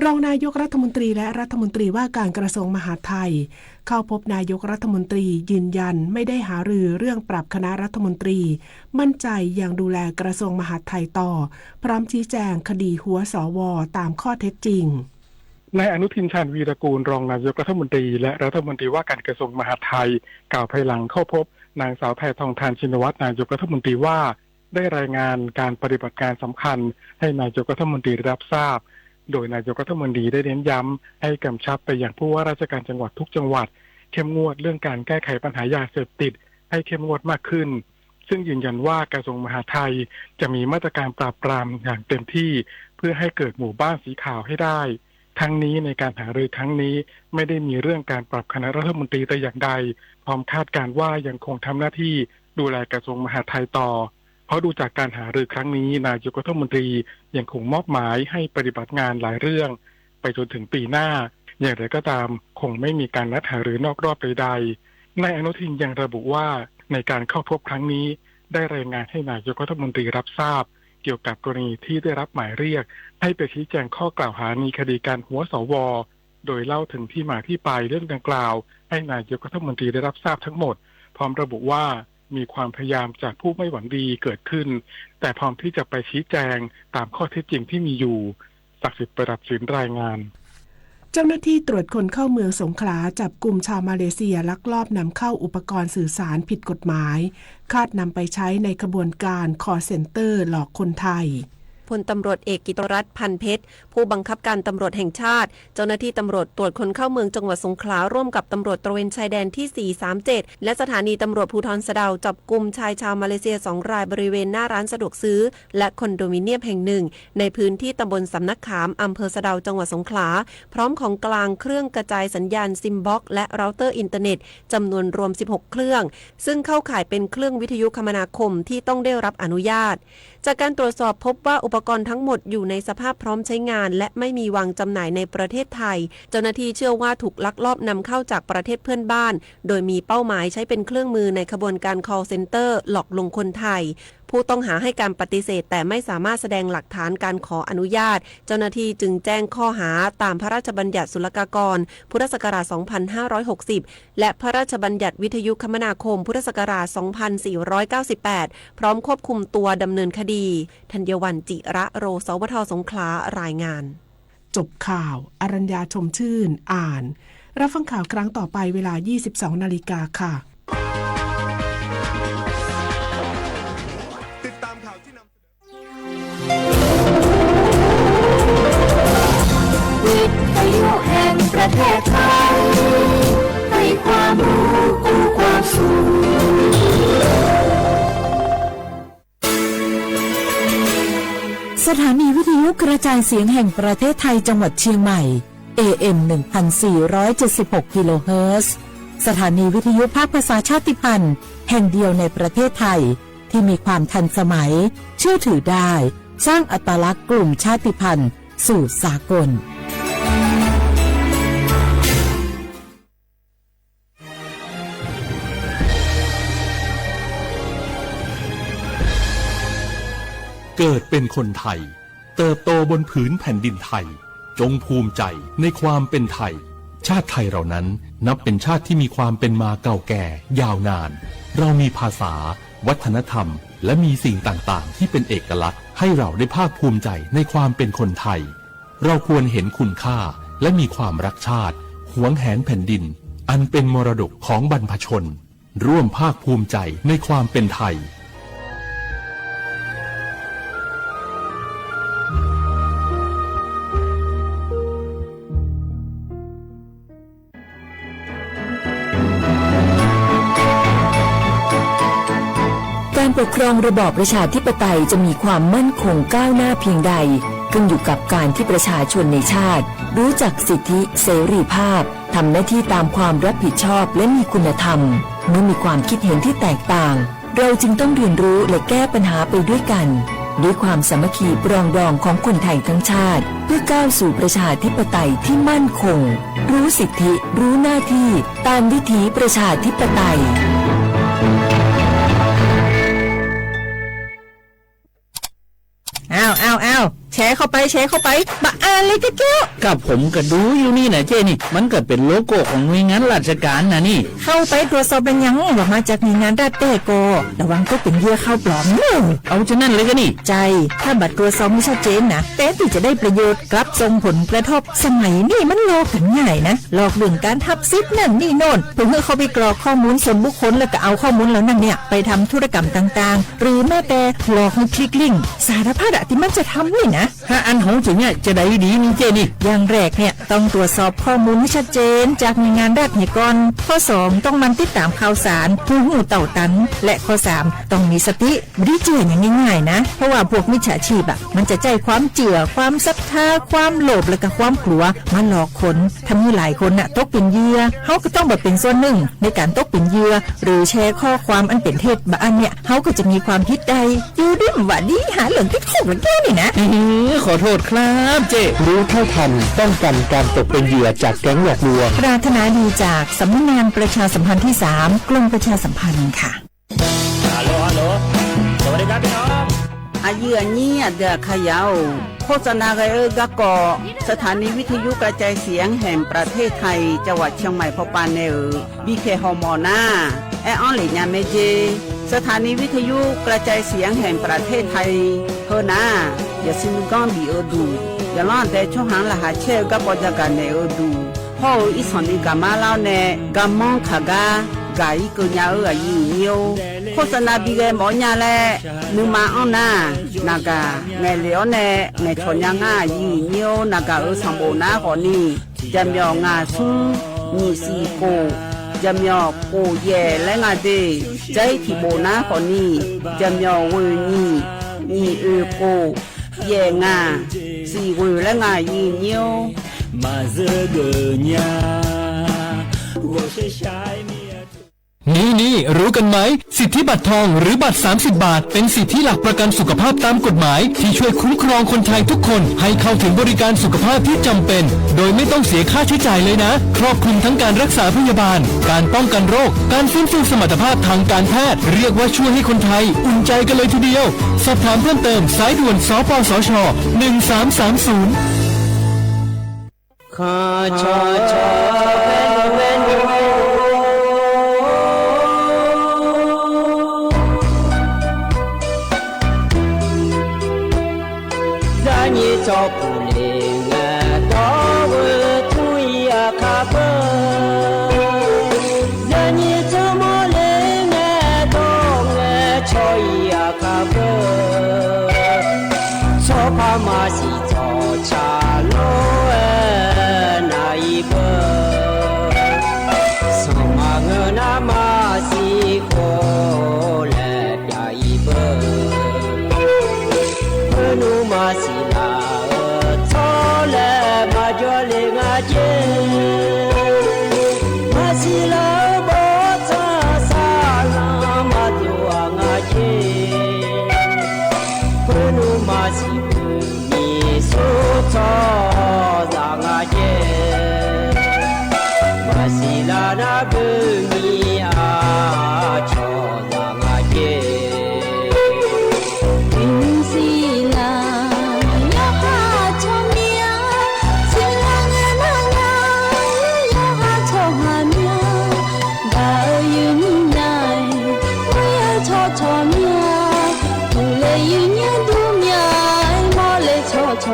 รองนายกรัฐมนตรีและรัฐมนตรีว่าการกระทรวงมหาดไทยเข้าพบนายกรัฐมนตรียืนยันไม่ได้หารือเรื่องปรับคณะรัฐมนตรีมั่นใจยังดูแลกระทรวงมหาดไทยต่อพร้อมชี้แจงคดีหัวสว.ตามข้อเท็จจริงนายอนุทินชาญวีรกูลรองนายกรัฐมนตรีและรัฐมนตรีว่าการกระทรวงมหาดไทยกล่าวภายหลังเข้าพบนางสาวแพทองธารชินวัตรนายกรัฐมนตรีว่าได้รายงานการปฏิบัติการสำคัญให้นายกรัฐมนตรีรับทราบโดยนายกรัฐมนตรีได้เน้นย้ำให้กำชับไปยังผู้ว่าราชการจังหวัดทุกจังหวัดเข้มงวดเรื่องการแก้ไขปัญหายาเสพติดให้เข้มงวดมากขึ้นซึ่งยืนยันว่ากระทรวงมหาดไทยจะมีมาตรการปราบปรามอย่างเต็มที่เพื่อให้เกิดหมู่บ้านสีขาวให้ได้ทั้งนี้ในการหารือครั้งนี้ไม่ได้มีเรื่องการปรับคณะรัฐมนตรีแต่อย่างใดพร้อมคาดการณ์ว่ายังคงทำหน้าที่ดูแลกระทรวงมหาดไทยต่อเพราะดูจากการหารือครั้งนี้นายกรัฐมนตรียังคงมอบหมายให้ปฏิบัติงานหลายเรื่องไปจนถึงปีหน้าอย่างไรก็ตามคงไม่มีการนัดหารือนอกรอบใดๆนายอนุทินยังระบุว่าในการเข้าพบครั้งนี้ได้รายงานให้นายกรัฐมนตรีรับทราบเกี่ยวกับกรณีที่ได้รับหมายเรียกให้ไปชี้แจงข้อกล่าวหาในคดีการหัวสว.โดยเล่าถึงที่มาที่ไปเรื่องดังกล่าวให้นายกรัฐมนตรีได้รับทราบทั้งหมดพร้อมระบุว่ามีความพยายามจากผู้ไม่หวังดีเกิดขึ้นแต่พร้อมที่จะไปชี้แจงตามข้อเท็จจริงที่มีอยู่ศักดิ์สิทธิ์ประดับศิลป์รายงานเจ้าหน้าที่ตรวจคนเข้าเมืองสงขลาจับกลุ่มชาวมาเลเซียลักลอบนำเข้าอุปกรณ์สื่อสารผิดกฎหมายคาดนำไปใช้ในขบวนการคอลเซ็นเตอร์หลอกคนไทยพลตำรวจเอกกิตรัตน์ พันเพชรผู้บังคับการตำรวจแห่งชาติเจ้าหน้าที่ตำรวจตรวจคนเข้าเมืองจังหวัดสงขลาร่วมกับตำรวจตระเวนชายแดนที่437และสถานีตำรวจภูธรสะเดาจับกุมชายชาวมาเลเซีย2รายบริเวณหน้าร้านสะดวกซื้อและคอนโดมิเนียมแห่งหนึ่งในพื้นที่ตำบลสำนักขามอำเภอสะเดาจังหวัดสงขลาพร้อมของกลางเครื่องกระจายสัญญาณซิมบ็อกซ์และเราเตอร์อินเทอร์เน็ตจำนวนรวม16เครื่องซึ่งเข้าข่ายเป็นเครื่องวิทยุคมนาคมที่ต้องได้รับอนุญาตจากการตรวจสอบพบว่าอุปกรณ์ทั้งหมดอยู่ในสภาพพร้อมใช้งานและไม่มีวางจำหน่ายในประเทศไทยเจ้าหน้าที่เชื่อว่าถูกลักลอบนำเข้าจากประเทศเพื่อนบ้านโดยมีเป้าหมายใช้เป็นเครื่องมือในขบวนการ call center หลอกลวงคนไทยผู้ต้องหาให้การปฏิเสธแต่ไม่สามารถแสดงหลักฐานการขออนุญาตเจ้าหน้าที่จึงแจ้งข้อหาตามพระราชบัญญัติศุลกากรพุทธศักราช 2560 และพระราชบัญญัติวิทยุคมนาคมพุทธศักราช 2498 พร้อมควบคุมตัวดำเนินคดีธัญวรรณ จิระโร สวท.สงขลารายงานจบข่าวอรัญญาชมชื่นอ่านรับฟังข่าวครั้งต่อไปเวลา 22 นาฬิกาค่ะวิทยุแห่งประเทศไทยให้ความรู้กู้ความสุขสถานีวิทยุกระจายเสียงแห่งประเทศไทยจังหวัดเชียงใหม่ AM 1476 กิโลเฮิรตซ์สถานีวิทยุภาคภาษาชาติพันธุ์แห่งเดียวในประเทศไทยที่มีความทันสมัยเชื่อถือได้สร้างอัตลักษณ์กลุ่มชาติพันธุ์สู่สากลเกิดเป็นคนไทยเติบโตบนผืนแผ่นดินไทยจงภูมิใจในความเป็นไทยชาติไทยเรานั้นนับเป็นชาติที่มีความเป็นมาเก่าแก่ยาวนานเรามีภาษาวัฒนธรรมและมีสิ่งต่างๆที่เป็นเอกลักษณ์ให้เราได้ภาคภูมิใจในความเป็นคนไทยเราควรเห็นคุณค่าและมีความรักชาติหวงแหนแผ่นดินอันเป็นมรดกของบรรพชนร่วมภาคภูมิใจในความเป็นไทยการปกครองระบอบประชาธิปไตยจะมีความมั่นคงก้าวหน้าเพียงใดขึ้นอยู่กับการที่ประชาชนในชาติรู้จักสิทธิเสรีภาพ ทำหน้าที่ตามความรับผิดชอบและมีคุณธรรมเมื่อมีความคิดเห็นที่แตกต่าง เราจึงต้องเรียนรู้และแก้ปัญหาไปด้วยกันด้วยความสามัคคีปรองดองของคนไทยทั้งชาติเพื่อก้าวสู่ประชาธิปไตยที่มั่นคงรู้สิทธิรู้หน้าที่ตามวิถีประชาธิปไตยอ้าวแชร์เข้าไปบะอ่านเลยแก้วกับผมก็ดูอยู่นี่นะเจนี่มันก็เป็นโลโก้ของหน่วยงานราชการนะนี่เข้าไปตรวจสอบเป็นยังว่ามาจากหน่วยงานราชโกระวังก็เป็นเหยื่อเข้าปลอมเนอะเอาจะนั่นเลยก็นี่ใจถ้าบัตรตรวจสอบไม่ชัดเจนนะแต่ที่จะได้ประโยชน์กลับส่งผลกระทบสมัยนี้มันหลอกกันง่ายนะหลอกเรื่องการทับซิปนั่นนี่โน่นเพื่อเข้าไปกรอกข้อมูลส่วนบุคคลแล้วก็เอาข้อมูลแล้วนั่นเนี่ยไปทำธุรกรรมต่างๆหรือแม้แต่หลอกให้คลิกลิงก์สารพัดที่มันจะทำนี่นะถ้าอันของจริงเนี่ยจะได้ดีนี่เจนี่อย่างแรกเนี่ยต้องตรวจสอบข้อมูลให้ชัดเจนจากหน่วยงานราชก่อนข้อ2ต้องมันติดตามข่าวสารผู้หูเต่าตันและข้อ3ต้องมีสติไม่ได้เจืออย่างง่ายๆนะเพราะว่าพวกมิจฉาชีพมันจะใจความเจือความศรัทธาความโลภและก็ความกลัวมาหลอกคนทำให้หลายคนตกเป็นเหยื่อเขาก็ต้องเป็นส่วนหนึ่งในการตกเป็นเหยื่อหรือแชร์ข้อความอันเป็นเท็จบ้านเนี่ยเขาก็จะมีความผิดใดอยู่ดิมว่าดีหาเหลืองติดคุกแล้วแก้นี่นะขอโทษครับเจรู้เท่าทันป้องกันการตกเป็นเหยื่อจากแก๊งหลอกลวงปรารถนาดีจากสำนักงานประชาสัมพันธ์ที่3กรมประชาสัมพันธ์ค่ะฮัลโหลสวัสดีครับพี่น้องอายุนี้เดือขยาวโฆษณาเกกกสถานีวิทยุกระจายเสียงแห่งประเทศไทยจังหวัดเชียงใหม่พปานเนอบีเคฮอมอนาแอออนหลีญาเมเจสถานีวิทยุกระจายเสียงแห่งประเทศไทยเฮนาอย่าซิมก้อนบีเอดูอย่าล่อนแต่ช่วงหางละหาเชลกับปจกันเนอดูพ่ออีสอนอีกามาเล่าเนกามองขากากาอีกุญญาอายุเนียวโฆษณาบีเกหมอญาแลนุมาอ้อนนานากาไงเหลียวเนไงชนยางายีเนียวนากาสัมโบนาขอนี่จะมีงาซุมีสีโกจะมีโกเย่และงาเดใจที่โบนาขอนี่จะมีเวนี่มีโกเย่งาสีเวและงายีเนียวมาเจอเกญานี่รู้กันไหมสิทธิบัตรทองหรือบัตร30 บาทเป็นสิทธิหลักประกันสุขภาพตามกฎหมายที่ช่วยคุ้มครองคนไทยทุกคนให้เข้าถึงบริการสุขภาพที่จำเป็นโดยไม่ต้องเสียค่าใช้จ่ายเลยนะครอบคลุมทั้งการรักษาพยาบาลการป้องกันโรคการฟื้นฟูสมรรถภาพทางการแพทย์เรียกว่าช่วยให้คนไทยอุ่นใจกันเลยทีเดียวสอบถามเพิ่มเติมสายด่วนสปสช1330ขอชอเป็น你照顾灵啊，到我土呀卡不，让你怎么灵啊，到我草呀卡不，草怕嘛是草茶路那一步，什么我那嘛是过来呀一步，我努嘛是。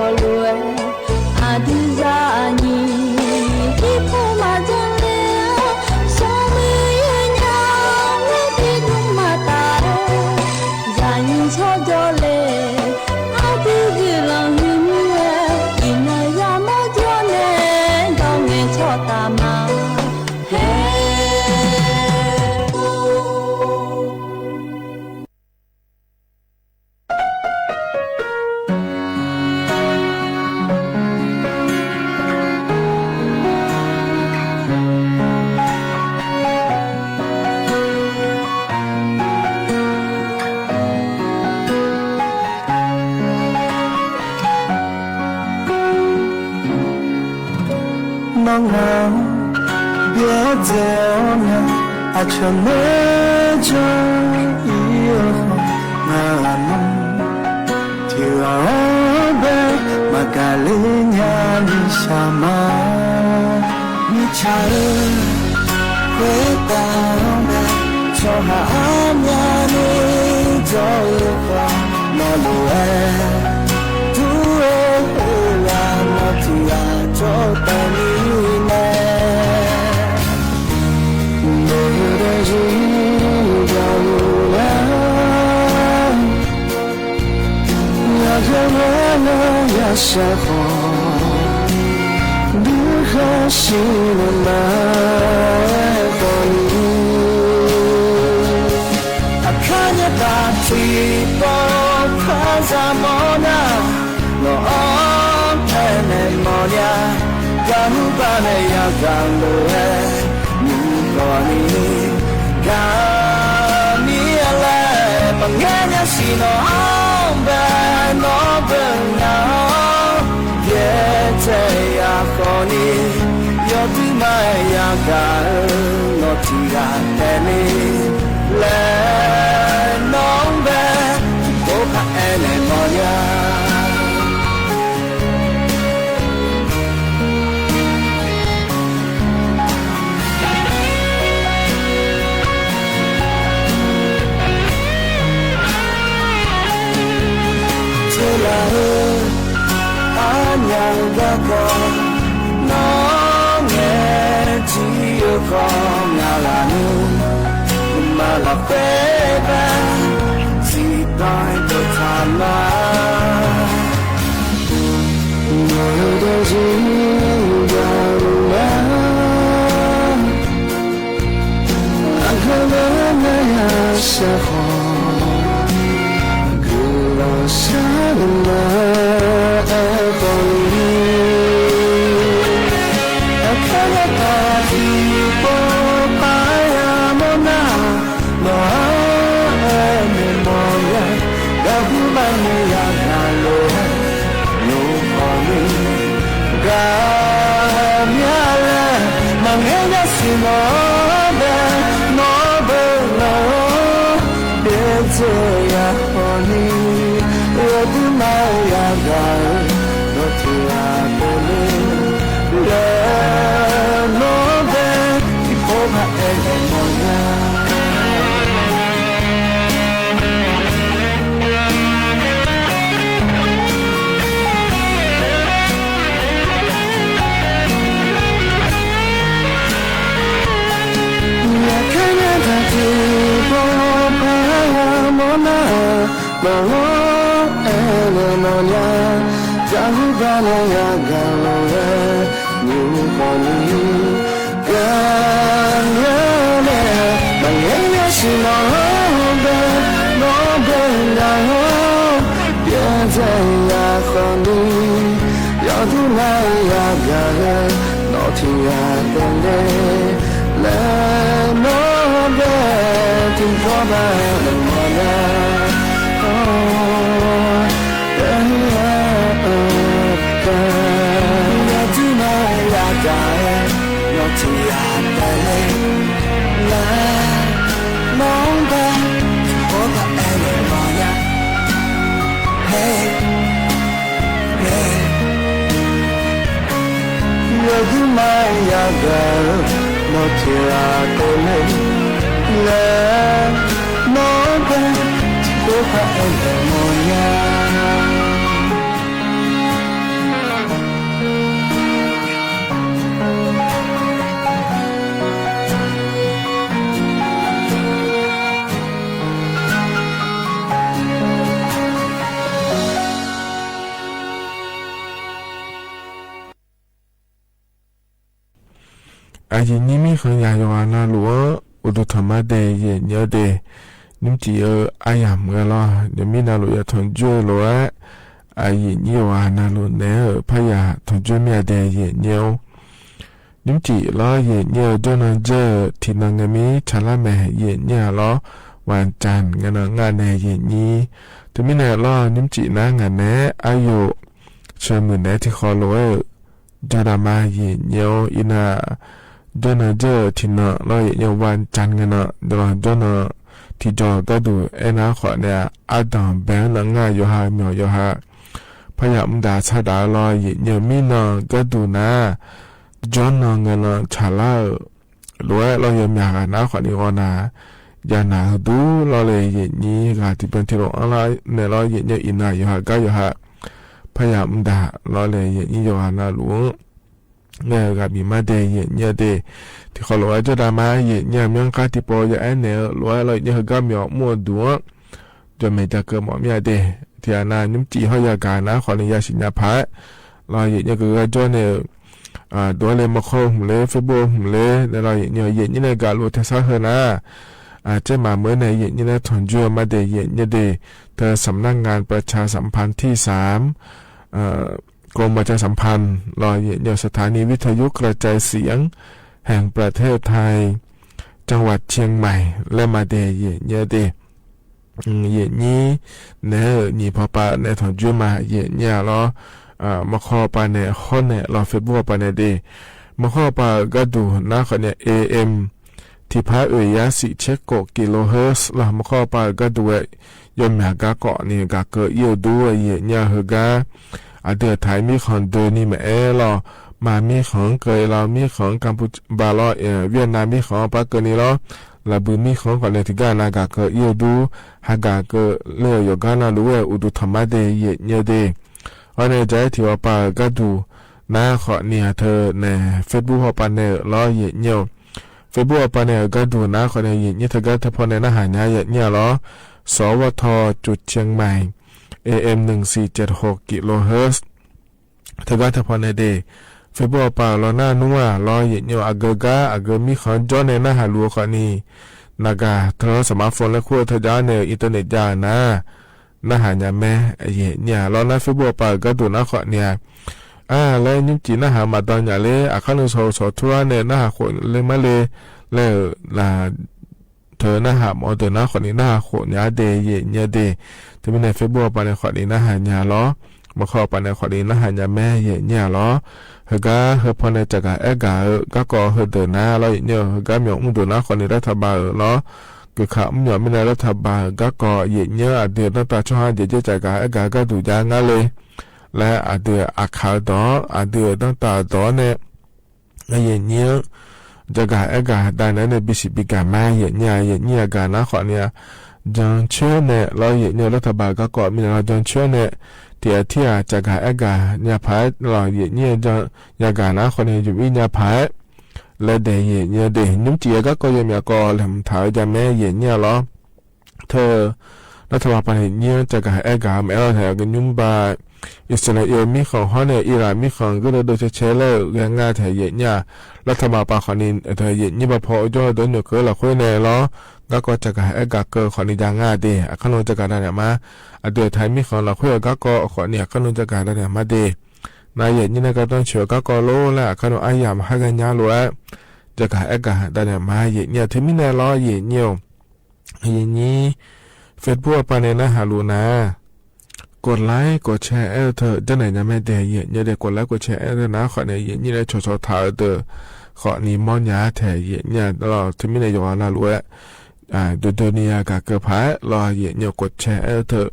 ข deona achane jo iyo manu tiabe magalinya ni sama ni chare kwetame choha anya ni joya malue tuwe la matia chotanine Yashaho Duhashina Mahoni Akanya Bati Pokazamona No Tenemonia Gahubane Yagandoe Nukoni Ganiele Mangenya Sino Ombe No Benao Yete Yakoni Yotima Yagar No Tira Teni Le Nombe Boka Elemonia Anyang gako nonge jiyo ko ngalanu malapeba si toy to tama no de jiyo na akala na yasho gula shalama阿姨，你们和伢有那罗，我都他妈的也鸟的，你们只有阿呀么了，你们那罗也同居了，阿姨你有那罗呢，怕呀同居咩的也鸟，你们只了也鸟就能这ที่นั่งมีชาละแม่เย็นเนี่ยล้อวันจันทร์งานแน่เย็นนี้แต่ไม่แน่ล้อนิมจินะงานแน่อายุเชื่อมือแน่ที่คอโลจะดามาเย็นเนียวอินา จนเจอที่เนาะเราอย่างวันจันทร์กันเนาะเดี๋ยวจนที่จอก็ดูนะขอเนี่ยอาดัมแบงนังง่ายอยู่ฮะเหมียวอยู่ฮะพยายามด่าชาดาลอยอย่างมีเนาะก็ดูนะจนเนาะเงินเนาะชาลารู้ว่าเรายังอยากนะขอนี้ก่อนนะอย่าหนาดูเราเลยอย่างนี้ก็ที่เป็นที่เราอะไรเนี่ยเราอย่างอินนะอยู่ฮะก็อยู่ฮะพยายามด่าเราเลยอย่างนี้อยู่ฮะนะรู้เนี่ยก็มีมาเดย์เนี่ยเดย์ที่เขาบอกว่าจะได้มาเนี่ยมีการที่พอจะเนี่ยรู้ว่าเราเนี่ยก็มีมั่วดัวจะไม่จะเกิดหมอมีเดย์ที่อันนั้นนุ่มจีเขาอยากการนะขออนุญาตสินยาพะเราเนี่ยก็จะเนี่ยตัวเลยมาเข้าหุ่นเลยเฟซบุ๊กหุ่นเลยแล้วเราเนี่ยเนี่ยก็รู้ที่สาเหตุนะจะมาเมื่อในเนี่ยถอนจั่วมาเดย์เนี่ยเดย์เธอสำนักงานประชาสัมพันธ์ที่3กรมประชาสัมพันธ์รอเหยียดสถานีวิทยุกระจายเสียงแห่งประเทศไทยจังหวัดเชียงใหม่และมาเดเหยียดเหยียดนี้เนื้อนี่พอปะในถอนจุมาเหยียดเนี่ยรอมาข้อปะในข้อเนี่ยรอเฟซบุ๊กปะในเดมาข้อปะก็ดูนะคนเนี่ย AM ที่พระยาสิเช็กโกกิโลเฮิรตซ์รอมาข้อปะก็ดูยมหากะเกาะนี่กะเกยอยู่ด้วยเหยียดเนี่ยเฮกะเดือไทยมีของเดินนี่แม่รอมามีของเกยเรามีของกัมพูชาบาลเวียดนามมีของปาเกนี่รอลาบุมีของก่อนเลยที่กานากะเกยอยู่ดูหากะเกเลือยกานารู้ว่าอุดุธรรมะเดยเนี่ยเดวันนี้ใจที่ว่าปาก็ดูน้าขอเนี่ยเธอในเฟซบุ๊กปาเนี่ยรอเนี่ยเฟซบุ๊กปาเนี่ยก็ดูน้าขอเนี่ยเนี่ยเธอก็ถ้าพอในหน้าหาเนี่ยรอสวทจุดเชียงใหม่AM 1476กิโลเฮิรตซ์เธอก็ถ้าพอในเดย์เฟซบุ๊กปาเราหน้านัวรอเนี่ยอากกะอากมีของจอในหน้าหาลัวคนนี้นากาเธอสมาร์ทโฟนและคู่เธอจะในอินเทอร์เน็ตยานะหน้าหาเนี่ยแม่เนี่ยเราหน้าเฟซบุ๊กปาก็ดูหน้าขอเนี่ยแล้วยิ่งจีหน้าหามาตอนอย่าเลยข้างนึงโซทัวร์เนี่ยหน้าหาคนเลยมาเลยแล้วเธอหน้าหาหมอเธอหน้าคนนี้หน้าหาคนเนี่ยเดย์เนี่ยเดย์ที่มีในเฟซบุ๊กปาในขอนี้หน้าหาเนี่ยล้อมาขอปาในขอนี้หน้าหาเนี่ยแม่เนี่ยล้อเฮก็เฮพอในจากก็ก่อเฮเดินหน้าเราเนี่ยเฮก็มีองค์ดูหน้าคนในรัฐบาลล้อคือข่าวมันไม่ในรัฐบาลก็ก่อเนี่ยเดือนตั้งแต่ช่วงเดือนจากก็ดูยางเลยและเดือนอาคาดอเดือนตั้งแต่ตอนเนี่ยเนี่ยจากได้ในบิสิบิกามาเนี่ยกันนะขอเนี่ยจังเชื่อเนี่ยเราเนี่ยรัฐบาลก็ก่อมีเราจังเชื่อเนี่ยที่จากเนี่ยพายเราเนี่ยจังยากันนะคนเนี่ยอยู่วิญญาพายและเดย์เนี่ยเดย์นุ่มจีก็ยังมีก็ลำถ่ายจะแม่เนี่ยหรอเธอรัฐบาลเนี่ยจากแม่เราแถวกันยุ่งบาอิสราเอลมีของเขาเนี่ยอิหร่านมีของก็เลยโดยเฉลี่ยเรื่องงานแถวเนี่ยรัฐบาลปาขอนินเธอเนี่ยมาพอจ่อโดนอยู่ก็เราคุยในล้อก็จะเกิดขอนิจางาเดขนมจะการได้มาเดือดไทยมีของเราคุยก็ขอเนี่ยขนมจะการได้มาเดนายนี่นะก็ต้องเชื่อก็โลและขนมอายามให้กันยาลัวจะการได้มาเนี่ยที่มีในล้อเนี่ยนี้เฟซบุ๊กปาเนี่ยนะฮาลูนากดไลค์กดแชร์เธอจะไหนจะไม่เดเนี่ยเด็กกดไลค์กดแชร์เธอนะขอเนี่ยนี่เลยชดถ่ายเธอขอนี้มอนยาแถเนี่ยเราที่มีในยอนาลัวดูเนี่ยก็เกิดพายรอเนี่ยกดแชร์เถอะ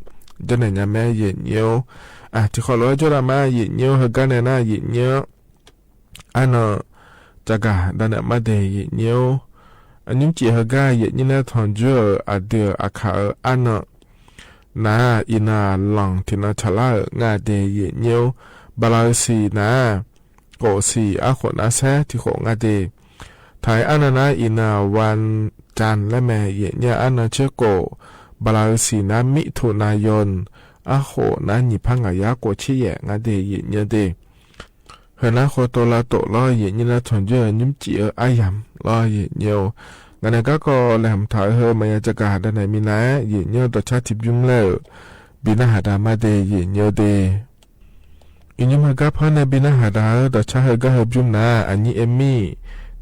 จะไหนเนี่ยแม่เนี่ยที่ขอร้อยจุดละมาเนี่ยเฮกันเนี่ยนะเนี่ยจากด้านมาเดเนี่ยอันนี้จีเฮกันเนี่ยทอนจูเดือขานาอินาหลังที่น่าชะลางาเดเนี่ยบาลาสีนาโกสีคนอาเซที่ของงาเดไทยนาอินาวันจันและแม่เนี่ยเชโกบาลาสีนามิถุนายนโหนะนิพังอายะโกชิเยงาเดเนี่ยเดเฮนะโคโตลาโตลอยเนี่ยทอนเจนิมจีอายามลอยเนี่ยงั้นก็แหลมถ่ายเฮมายจากาด้านไหนมีนะเนี่ยต่อชาติยุ่งแล้วบินาหาดามาเดเนี่ยเดอินยมากับพันในบินาหาดาต่อชาเฮก็เฮยุ่งนะอันนี้เอมมี่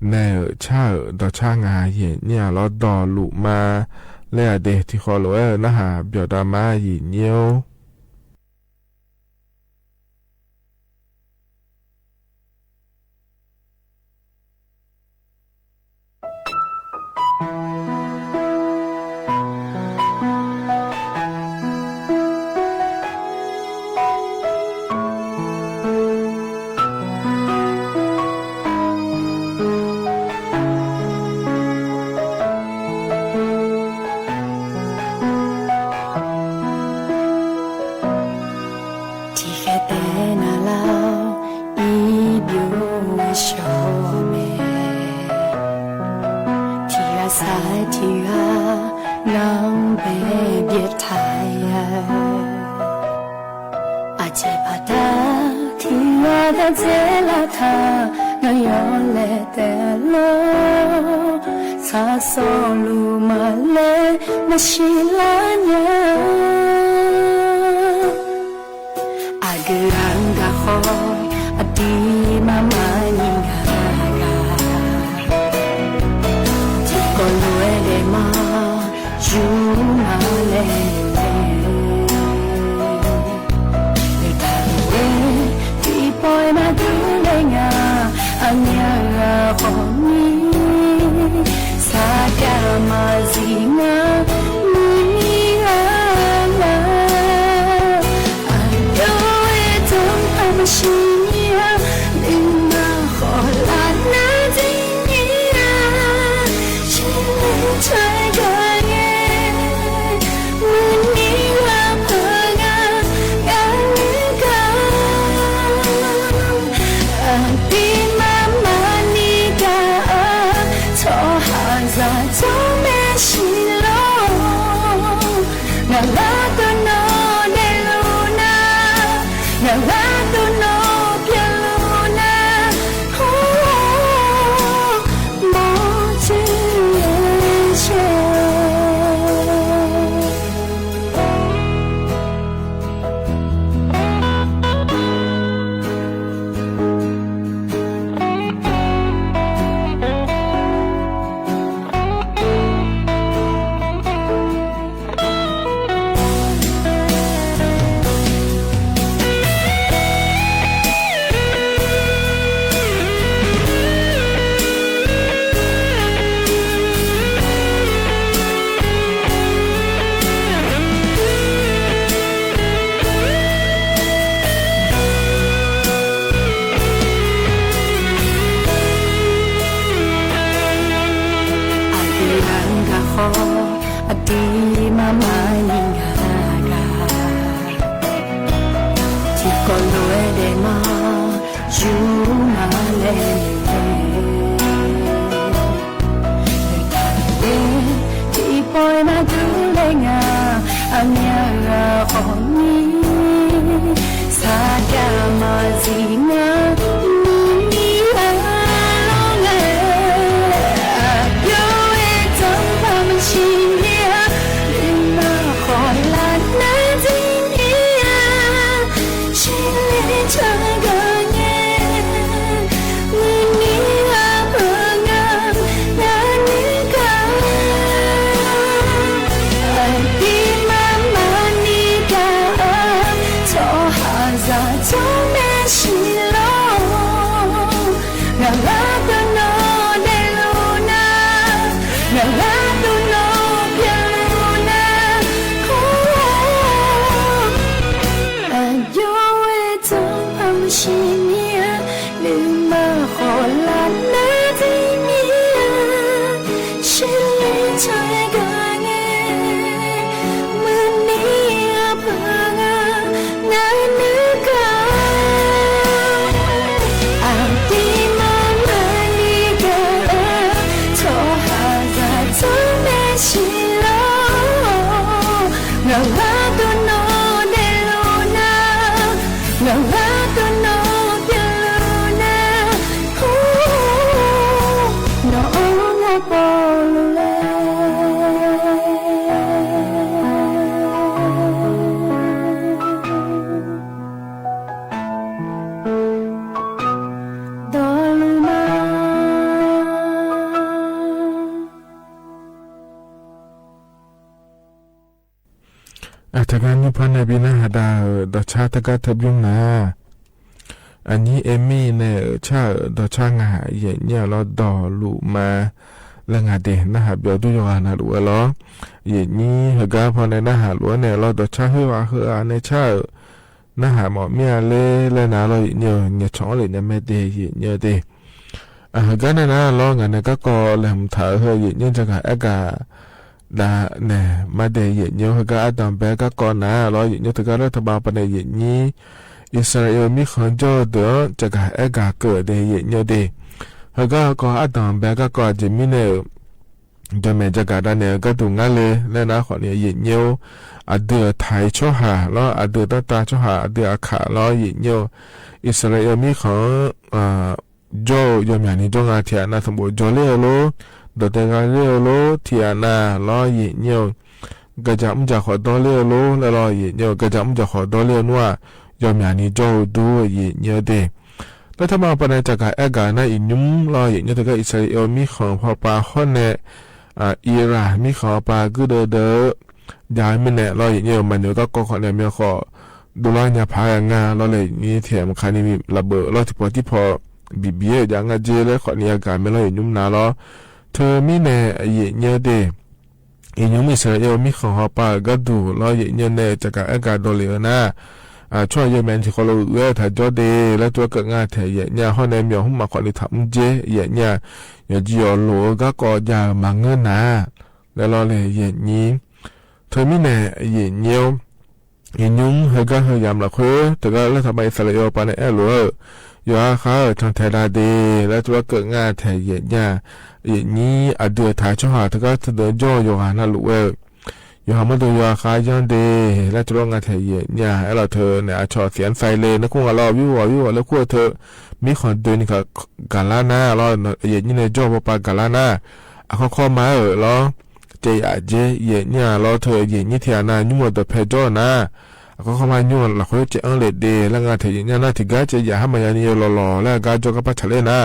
แน่ชาต่อชางาเนี่ยเราดอลุมาเล่เดที่ขอรู้นะฮะเบียดามาเนี่ย อาเจ็บตาที่ว่าแต่เจลาทาน้อยเลแต่โลซาโซลูมาเลมาชิลาญาอาเกรังกะโฮอดีมามานิงาที่ก็ลวยเดมาจูมาเลBoy ma du lenga anya honi saka mazina muni ana ayo etom amashia lima khola na dinia chile chai gaye muni wa paga ganika Di mama nika to haza to me shilo na la to no de luna na la to no pia luna oh mo chi che จากการนิพนธ์ในบินาหาดาดชาตกาทบยุงนาอันนี้เอมี่เนี่ยชาดชางาเย็นเนี่ยเราดอลูมาละงาเดนะฮะเบียวดูยานาลัวล้อเย็นนี้ฮกาพอในนะฮะลัวเนี่ยเราดชาเฮวาเฮอาในชานะฮะหมอเมียเล่และนาเราเนี่ยช่องเลยเนี่ยไม่ได้เย็นเนี่ยเดฮกาเนี่ยนะเรางานเนี่ยก็แหลมถ่ายเฮยเย็นเนี่ยจะกะอากาดาเนี่ยมาเดเย็นเนี่ยฮกาอัดดำแบกก็นะเราเย็นเนี่ยถึงก็รัฐบาลปนเย็นนี้อิสราเอลมีคนโจเดอจะกะอากาเกิดเดเย็นเนี่ยเดฮก็อัดดำแบก็จะมีเนี่ยจะแม่จะกะดาเนี่ยก็ถูกงั้นเลยแล้วนะขอเนี่ยเย็นเนี่ย อาเดือไทยช่อหาแล้วอาเดือตาช่อหาอาเดืออาขาแล้วยิงเยอะอิสราเอลมีของโจยอมอย่างนี้จงอาเทียนาสมบูรณ์โจเลี้ยวโลดเตงาเลี้ยวโลเทียนาแล้วยิงเยอะกระจำจะขอดอเลี้ยวโลแล้วยิงเยอะกระจำจะขอดอเลี้ยวนัวยอมอย่างนี้โจดูยิงเยอะเดแล้วถ้ามาปนจากการแอกาในอินุมรออย่างนี้แต่ก็อิสราเอลมีของพอปาข้อเนอิหร่านมีของปากูเดย้ายไม่แน่รออย่างนี้มันเดี๋ยวก็ขอเนี่ยมีขอดูแลเนี่ยพายงาเราเลยนี่เถียมคันนี้มีระเบิดเราที่พอบีบีอย่างเงี้ยเจแล้วขอเนี่ยการไม่รออย่างนุ่มนาล้อเธอมีแน่อย่างเงี้ยเดอินุมอิสราเอลมีของพอปาก็ดูรออย่างเงี้ยแน่จากการแอกาโดเลียนะช่วยเยอแมนที่เขาเลือกถ่ายจอเดและตัวเกิดงานถ่ายเนี่ยห้องในเมียหุ่มมาขอในทำเจเนี่ยอย่าจีอ๋อหลัวก็ก่อยามังเงินนะแล้วเราเลยนี้เธอไม่แน่เงี้ยวยุ่งเฮก็เฮยามละคือแต่ก็แล้วทำไมอิสราเอลปานในหลัวอยู่อาเขาทางไทยดาเดและตัวเกิดงานถ่ายเนี่ยนี้อเดือถ่ายช่อหาแต่ก็เดินจ่ออยู่หาหน้าหลัวอยู่หามาดูอยู่อาคายันเดและตัวงานถ่ายเนี่ยให้เราเธอเนี่ยชอเสียนไฟเลยนะคงเราวิวแล้วคู่เธอมีคนเดินกับกาลาน่าเรานี่ในจ่อปากาลาน่าเขาเข้ามาแล้วเจียเจเนี่ยเราเธอนี่เทียนายุ่งตัวเพจนะเขาเข้ามายุ่งเราเขาจะอังเลดเดแล้วงานถ่ายเนี่ยน่าที่ก้าจะอย่าให้มันยันนี่หล่อแล้วก้าจ่อกับปัจจัยนะ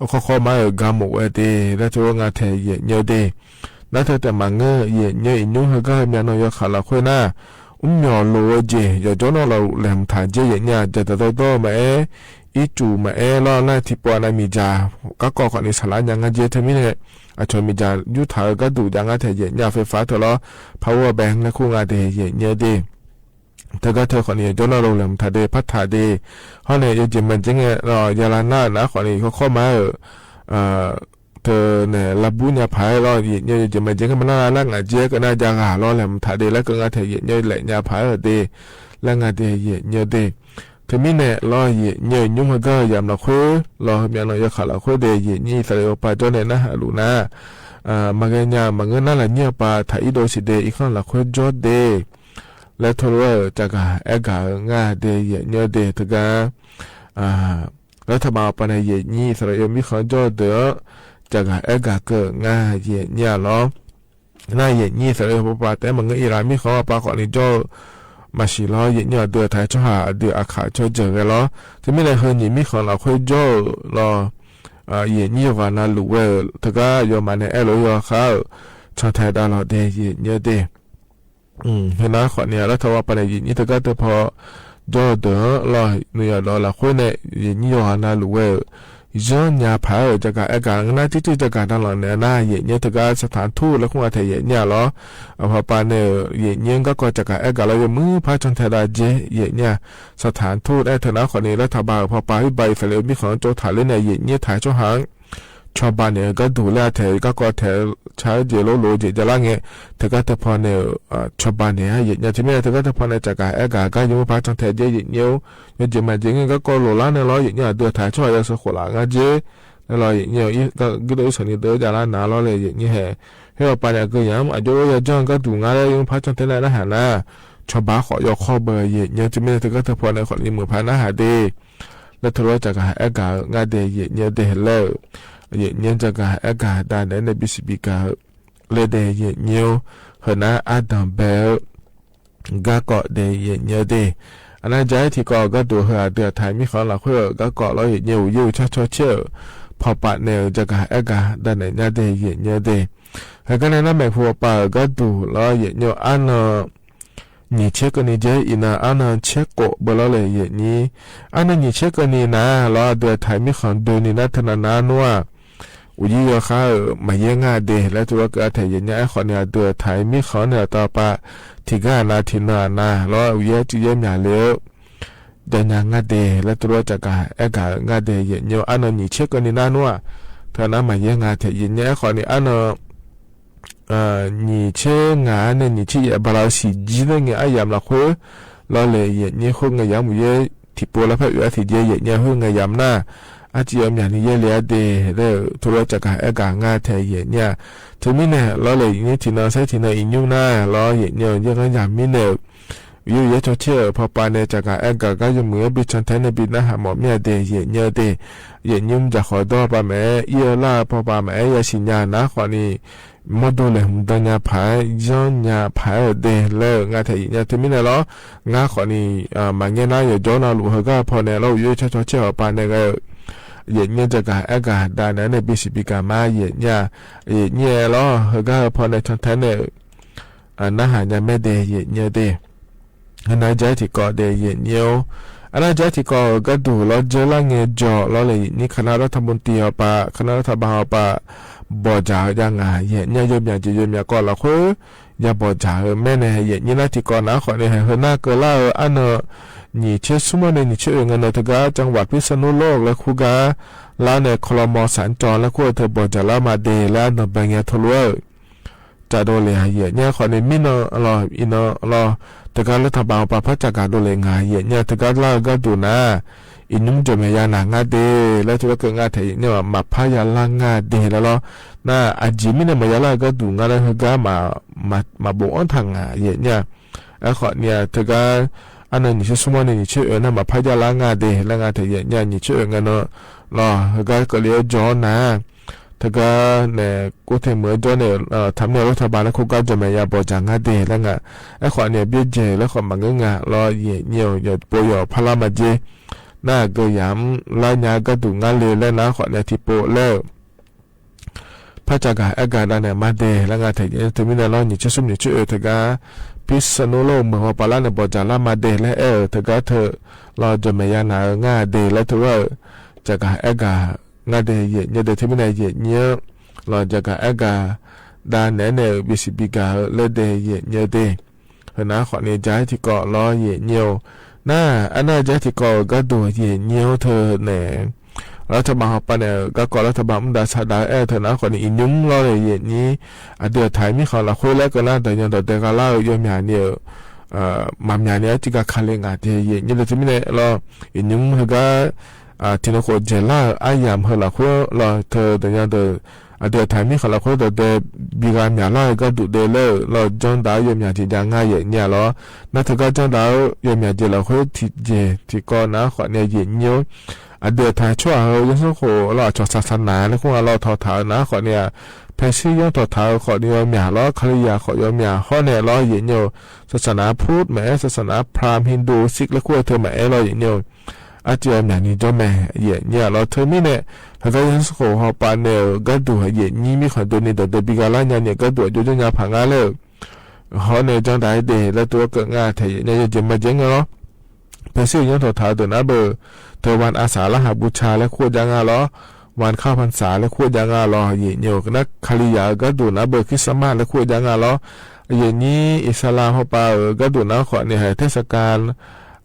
เขาเข้ามาเกาหมกเดและตัวงานถ่ายเนี่ยเดแล้วเธอแต่มังเงยเนี่ยอินุเฮก็มีนอยขาละคุยนะหยอโลเจอย่าจ้องเราแหลมถ่ายเจเนี่ยจะโตมาอีจูมาล้อหน้าที่ปวนามีจาก็ก่อนในสลายยังงั้นเจเธอไม่เนี่ยชวนมีจายุทธาก็ดูยังงั้นเธอเนี่ยไฟฟ้าเธอล้อ power bank และคู่งานเดเนี่ยเดเธอก็เธอคนนี้จ้องเราแหลมถ่ายเดพัฒนาเดห้องเนี่ยจะมันจริงๆเรายาลาน่านะคนนี้เขาเข้ามาเธอเนี่ยรับบุญญาภายรอเนี่ยจะมาเจอกันมาแล้วงานเจอกันน่าจะหาล้อแหลมถ่ายเดแล้วก็งานเธอเนี่ยแหละญาภายเดแล้วงานเดเนี่ยเดเธอมีเนี่ยรอเนี่ยยุ่งก็ยามละคุยรอมีอะไรขาละคุยเดนี่สระอปาจอเนี่ยนะฮะลูน่ามาเงี้ยมาเงินนั่นแหละเนี่ยปาถ่ายโดสิเดอีกข้างละคุยจอเดและทว่าจากเอกางาเดเนี่ยเดทก็แล้วถ้ามาปนนี่สระอมีข้างจอเดจากเอกาเกิดงาเนี่ยล้อน่านี่สระอปาแต่มันก็อิรามีข้างปาก่อนนี่จอมาสิล้อเนี่ยเดือดไทยช่อหาเดือดอาขาช่อเจอกันล้อจะไม่ได้เห็นมีของเราคุยจ่อล้อเนี่ยว่าน่ารู้ว่าถ้าก็ยอมมาในเอโลยอเขาชาวไทยดาวเดเนี่ยเดเห็นนะขอเนี่ยแล้วถ้าว่าไปในนี่ถ้าก็จะพอจ่อเดือดล้อเนี่ยล้อละคุยเนี่ยเนี่ยว่าน่ารู้ว่าย้อนยาผาจากการอาการน่าที่จากการนั่งหลังเนี่ยน่าเนี่ยถ้าก็สถานทูตแล้วคงอาจจะเนี่ยล้อพอปานเนี่ยเนี่ยก็จากการอาการเรามือพระจันทราเจเนี่ยสถานทูตเถอะนะคนนี้รัฐบาลพอปาใบเสลีมีของโจถ่ายเล่นเนี่ยถ่ายช่อหางชาวบ้านเนี่ยก็ดูแลเธอก็เธอใช้เจโลโลเจจะล่างเงี้ยเธอก็จะพอเนี่ยชาวบ้านเนี่ยเนี่ยที่ไม่เธอก็จะพอเนี่ยจากการอาการก็ยังพระจันทราเจเนี่ยยังจะมาจริงก็โลล้านเนี่ยล้อเนี่ยเดือดถ่ายช่อยสักขวดงาเจแล้วล้อเนี่ยก็ดูส่วนนี้เดือดจะล้านหนาล้อเลยเนี่ยแห่ให้เราไปเนี่ยก็ยังอาจจะว่าจ้างก็ดูงานแล้วยังพระจันทรานะหานะชาวบ้านขอยกข้อเบอร์เนี่ยจะไม่เธอก็จะพอในคนนี้มือพานะหาเดแล้วทะเลาะจากการอาการงาเดเนี่ยเดแล้วเนี่ยจากการอากาศด้านในบิสบิกาเลเดยเนี่ยหัวหน้าอาดัมเบลก็เกาะเดยเนี่ยเดอันนั้นใจที่ก็ดูหัวเดือดไทยมีของหลักเพื่อก็เกาะเราอยู่ชัดเชื่อพอปะเนี่ยจากการอากาศด้านในเนี่ยเดยเนี่ยเดแล้วก็ในนั้นแม่ผัวปะก็ดูเราเนี่ยอัน你切个你这一呢，安能切过不了嘞也你，安能你切个你呢，老的台米很多你那他那哪诺啊，我一个哈没人啊的，来做个台人家好呢，的台米好呢，到把提个那提那那，老也直接买了。แต่ยังงาเดและตัวจากการเอกางาเดเย็นเยอะอันนี้เช็คกันนี่นั่นว่าเธอนั้นมาเยงาเทเย็นเนี่ยขอนี่อัน你切伢呢？你去也把老洗鸡的伢养了会，老嘞也你会伢养不也提拨了拍月提节也伢会伢养呐， อาจีอมอย่างนี้เยลียเดเด้อทุรจักรเอกางาเทเยเนี่ยถึงมิเนี่ยล้อเลยนี่ที่นอใช้ที่นออินยูน่าล้อเยเนี่ยยังงั้นอย่างมิเนี่ยอยู่เยอะเชื่อพอปานในจักรเอกก็ยังเหมือนบิชันเทนบินนะหาหมอเมียเดเยเนี่ยเดเยยุ่มจะขอดอปะแม่เยล่าพอปาแม่ยาสิญญานะขอนี่มดเลยมุดญาผายย้อนญาผายเดเลงาเทยเนี่ยถึงมิเนี่ยล้องาขอนี่มันเงี้ยน่าอยู่จอนาลูกก็พอเนี่ยเราอยู่เชื่อปานในก็เย็นเนี่ยจะกะอากาศด้านนั้นในปีสิบปีกามาเย็นเนี่ยล้อเขาก็พอในทางแท้เนี่ยน่าหาเนี่ยไม่เดเย็นเนี่ยเดอันนั้นใจที่ก่อเดเย็นเนี่ยอันนั้นใจที่ก่อก็ดูล้อเจอละเงี้ยจ่อล้อเลยนี่คณะรัฐมนตรีปะคณะรัฐบาลปะบ่จ่ายังไงเย็นเนี่ยยมอย่างจียมอย่างก่อนละคืออย่าบ่จ่าแม่เนี่ยเย็นนี่นะที่ก่อนนะขอเนี่ยเห็นหน้าเกล้าอันเนอนี่เชื่อสมัยนี้เชื่อเงินในทกาจังหวัดพิษณุโลกและคูกาลาในคลมสัญจรและคู่เธอบอกจะละมาเดและนบเงียทะลุจะโดนเลยหายเนี่ยขอในมินรออินรอทการัฐบาลปะพัชการโดนเลยหายเนี่ยทกาลาก็ดูนะอินุ่มจะไม่ยานางาเดและทุกเกิดงาเทียเนี่ยมาพายาลางาเดแล้วล่ะน่าอาจิมิเนี่ยมายาลาก็ดูงาแล้วทกามาบอกอันทางงาเนี่ยแล้วขอเนี่ยทกาอันนั้นนี่ชื่อสมัยนี้ชื่อนะมาพายาลางาเดลางาเทียเนี่ยนี่ชื่อเงินรอก็เลี้ยจอนะถ้าก็เนี่ยกูเทมือจอเนี่ยทำเนี่ยรัฐบาลแล้วเขาก็จะไม่ยาบจางาเดแล้วไงไอ้ขวานเนี่ยเบี้ยเจแล้วขวานมันก็งารอเนี่ยอย่าป่วยพลามาเจน่าก็ย้ำลายยาก็ดูงานเลยแล้วนะขวานเนี่ยที่โปแล้วพระจากอากาศเนี่ยมาเดแล้วงาเทียถึงมีเนี่ยรอนี่ชื่อสมนี่ชื่อถ้าก็พิษณุโลกเมืองว่าปาลาในบ่อจารามาเดและเธอก็เธอเราจะไม่ยานาง่าเดและเธอว่าจะกะเอกางาเดเยเนี่ยเดที่ไม่ได้เยเนี่ยเราจะกะเอกาดานเนี่ยบิสิบิกาเลเดเยเนี่ยเดเห็นนะขอเนี่ยใจที่เกาะล้อเยเนี่ยน่าอันน่าใจที่เกาะก็ดูเยเนี่ยเธอเนี่ยรัฐบาลปะเนี่ยก็ก่อรัฐบาลมันได้สดาเธอนะคนนี้ยุ่งรอเลยอย่างนี้เดือดไทยมีเขาละคุยแล้วก็น่าแต่ยังแต่ก็เล่ายอมยาเนี่ยมัมยาเนี่ยที่ก็คันเลงอาเดียอย่างนี้เลยที่ไม่ได้รอยุ่งเขาก็ที่นักโจรล่าอายามเขาละคุยรอเธอแต่ยังแต่เดือดไทยมีเขาละคุยแต่บิการยาล่าก็ดูเดลรอจนดาวยอมยาที่ยังง่ายอย่างนี้รอนั่นเธอก็จนดาวยอมยาเจละคุยที่ก่อนนะขอเนี่ยอย่างนี้เดือดไทยชั่วเรายังสักโหเราจอดศาสนาแล้วพวกเราทอถานะขอเนี่ยเพชรยังทอถาขอเนี่ยมีหาล้อคริยาขอยอมมีข้อเนี่ยล้อเย็นโยศาสนาพุทธแม้ศาสนาพราหมณ์ฮินดูซิกและขั้วเธอแม้ล้อเย็นโยอาจารย์อย่างนี้จะแม่เย็นเนี่ยเราเธอไม่เนี่ยเขายังสักโหหอบปานเนี่ยก็ดูเย็นนี้มีคนตัวนี้แต่บิการ่าเนี่ยก็ดูจุดยาผังอะไรเขาเนี่ยจังได้เดแล้วตัวเกิดงานไทยเนี่ยจะมาเจ๊งเหรอเพชรยังทอถาตัวนะเบอร์เธอวันอาสาฬหบูชาและขั้วยังล้อวันเข้าพรรษาและขั้วยังล้อเย็นโยกนักคาริยาก็ดูนะเบอร์คริสต์มาสและขั้วยังล้อเย็นนี้อิสลามเขาป่าก็ดูนะขอเนี่ยเทศกาล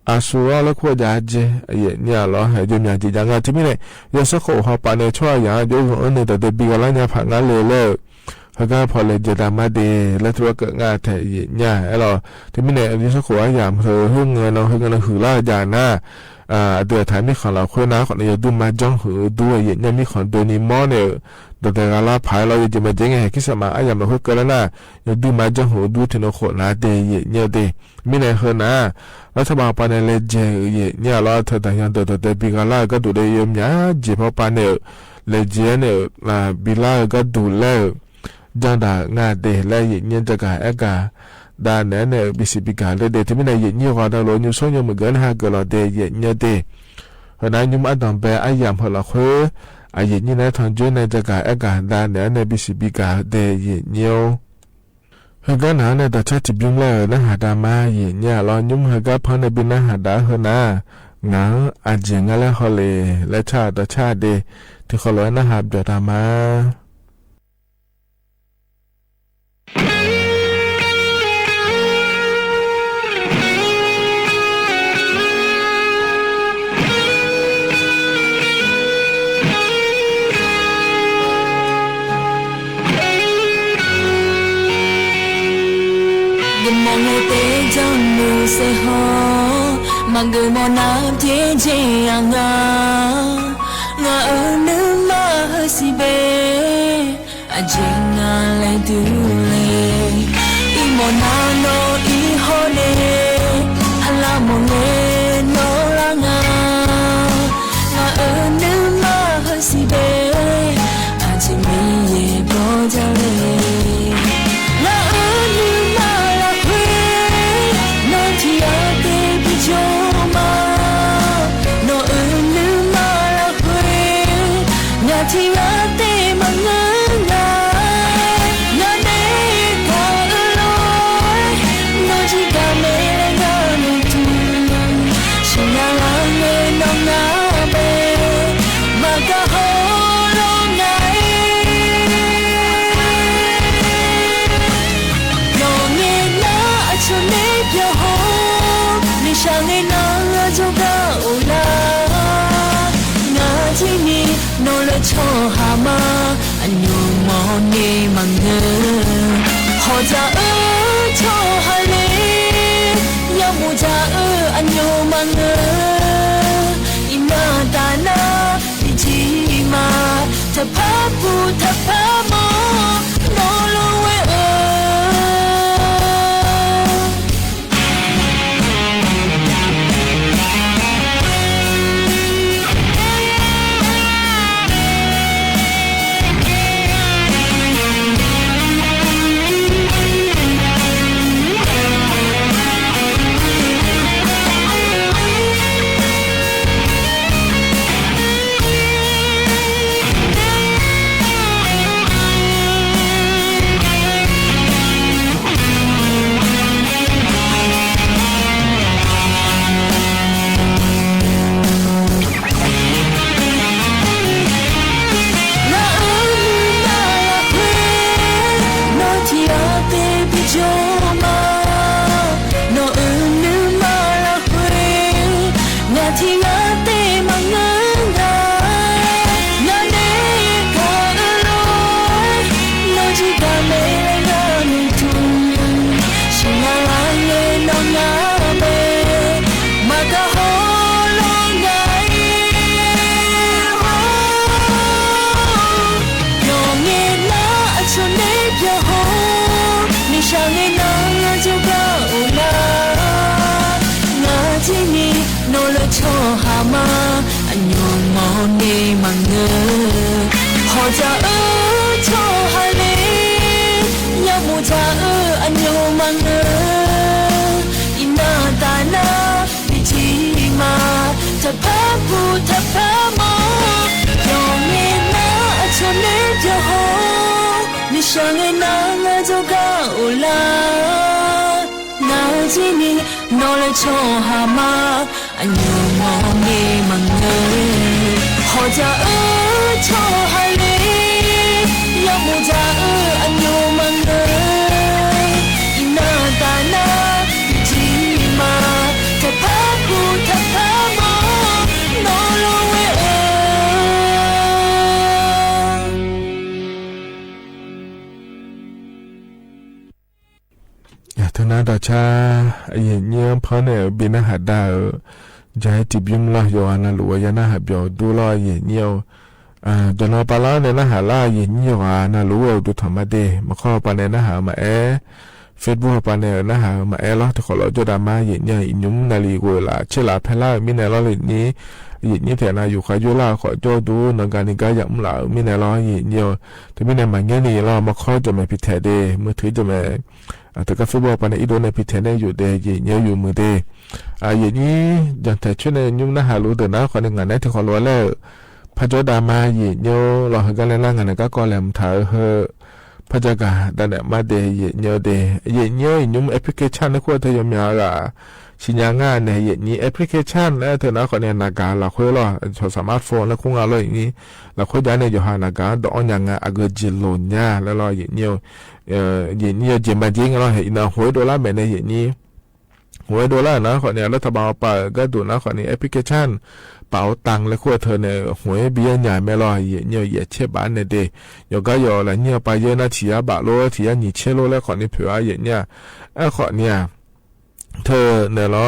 อาสุราและขั้วยาเจเย็นเนี่ยล้อให้ยมยาจียังที่ไม่เนี่ยยังสักโขเขาป่าในช่วยยาโยกอันนี้แต่เดบิกอะไรเนี่ยผังงานเลยเขาก็พอเลยจะดามาเดและตัวเกิดงานแต่เนี่ยไอ้เราที่ไม่เนี่ยยังสักโขยามเธอเฮืองเงินเราเฮืองเงินเราหือล่าจาน่าเดือดไทยมีของเราคุยนะของเราดูมาจ้องหือด้วยยังมีของตัวนี้มอเนี่ยแต่การลาภายเราจะมาเจ๊งไงคิดสมาไอ้ยามเราคุยกันแล้วนะยังดูมาจ้องหือดูที่เราขนาเดยเนี่ยเดไม่เนี่ยเหรอนะรัฐบาลปานเลเจเนี่ยเราเธอแต่ยังแต่ปีกันละก็ดูได้ยังเนี่ยเจ็บเพราะปานเนี่ยเลเจเนี่ยบิลาก็ดูแล้วจังดางาเดและเนี่ยจะการเอกาดานเนี่ยบิสิบิกาเลยเดที่ไม่ได้ยินยี่ห้อดาวโลนิวโซยมือกันหากเราเดยเนี่ยเดเพราะนั้นยุ่งอันต่อไปไอ้ยามพอเราคุยไอ้ยี่เนี่ยทางจุนในจะการเอกาดานเนี่ยบิสิบิกาเดยเนี่ยเฮกันหาเนี่ยแต่ชาติบิงเลยนะหาดามาเนี่ยเรายุ่งเฮกันพอในบินนะหาดาเฮนะงั้นอาจจะงั้นแล้วเขาเลยและชาติเดที่เขาเลยนะหาเดือดมา se ho mang người mò nam thiên chi ang nga nga 情来独立，一莫那诺一后呢，哈拉莫呢诺拉啊，我你嘛很西北，阿吉米也不叫嘞，我你嘛拉会，那提阿得比较嘛，我你嘛拉会，那提阿得嘛我。cho hà ma anh nhiều mò nê mà ngờ họ ra cho hà lê nhau mù ra anh nhiều mà ngờ ina ta na đi chi mà ta pa pu ta pa mo no lo we cho hà ma anh nhiều mò mê mà ngờ họ ra cho hai lê nhau mù ra anh nhiều mà ngờ ina ta na chỉ mà ta pa pu ta pa mo no lo we thưa na đã cha hiện như phơi này bên na hạt đào trái tiếp yếm lo yo anh lúa ya na hạt biểu đu lo hiện nhiều cho nó pa lo này na hạt la hiện nhiều anh lúa đu thầm đề mà kho pa này na hạt mà Facebook pa này na hạt mà lo thì khó lo cho đam ma hiện nhiều nhúng na li gọi là chơi là phải la mi này lo hiện ní hiện như thế nàoอยู่khai vô la khỏi cho đu nâng cái này cái dặm là mi này lo hiện nhiều thì mi này mà nghe này lo mà kho cho mày bị thẻ đề mới thứ cho màyแต่ก็ฟุตบอลปานอีโดในพิเศษเนี่ยอยู่เดย์เยอะอยู่มือเดย์อย่างนี้อย่างแต่ช่วยในยุ่งน่าหารู้แต่นะคนหนึ่งงานนี้ที่เขารู้แล้วพระเจ้าดามาเยอะเราเห็นกันแล้วงานนี้ก็ก่อแหลมเถอะเฮพระเจ้าก็ดันเนี่ยมาเดย์เยอะเดย์เยอะยุ่งแอปพลิเคชันนี่ควรจะยอมยาวละชิ้นยางานเนี่ยอย่างนี้แอปพลิเคชันแล้วเถอะนะคนเนี่ยนักการเราคุยเราใช้สมาร์ทโฟนแล้วคงเอาเลยอย่างนี้เราคุยได้เนี่ยอยู่หานักการดอนยังไงอาเกจิโลนเนี่ยแล้วเราอย่างนี้hiện như chỉ mà riêng nó hiện là $100 mẹ này hiện như $100 nó khỏi này nó thà bảo bảo cái tụi nó khỏi này application bảo tăng lấy khoa thơ này $100 bia nhà mẹ lo hiện như hiện chế bán này đi rồi cái giờ là như bây giờ nó chỉ bảo lô thì $200 lấy khỏi này phiếu hiện nha khỏi này thơ เนี่ยล้อ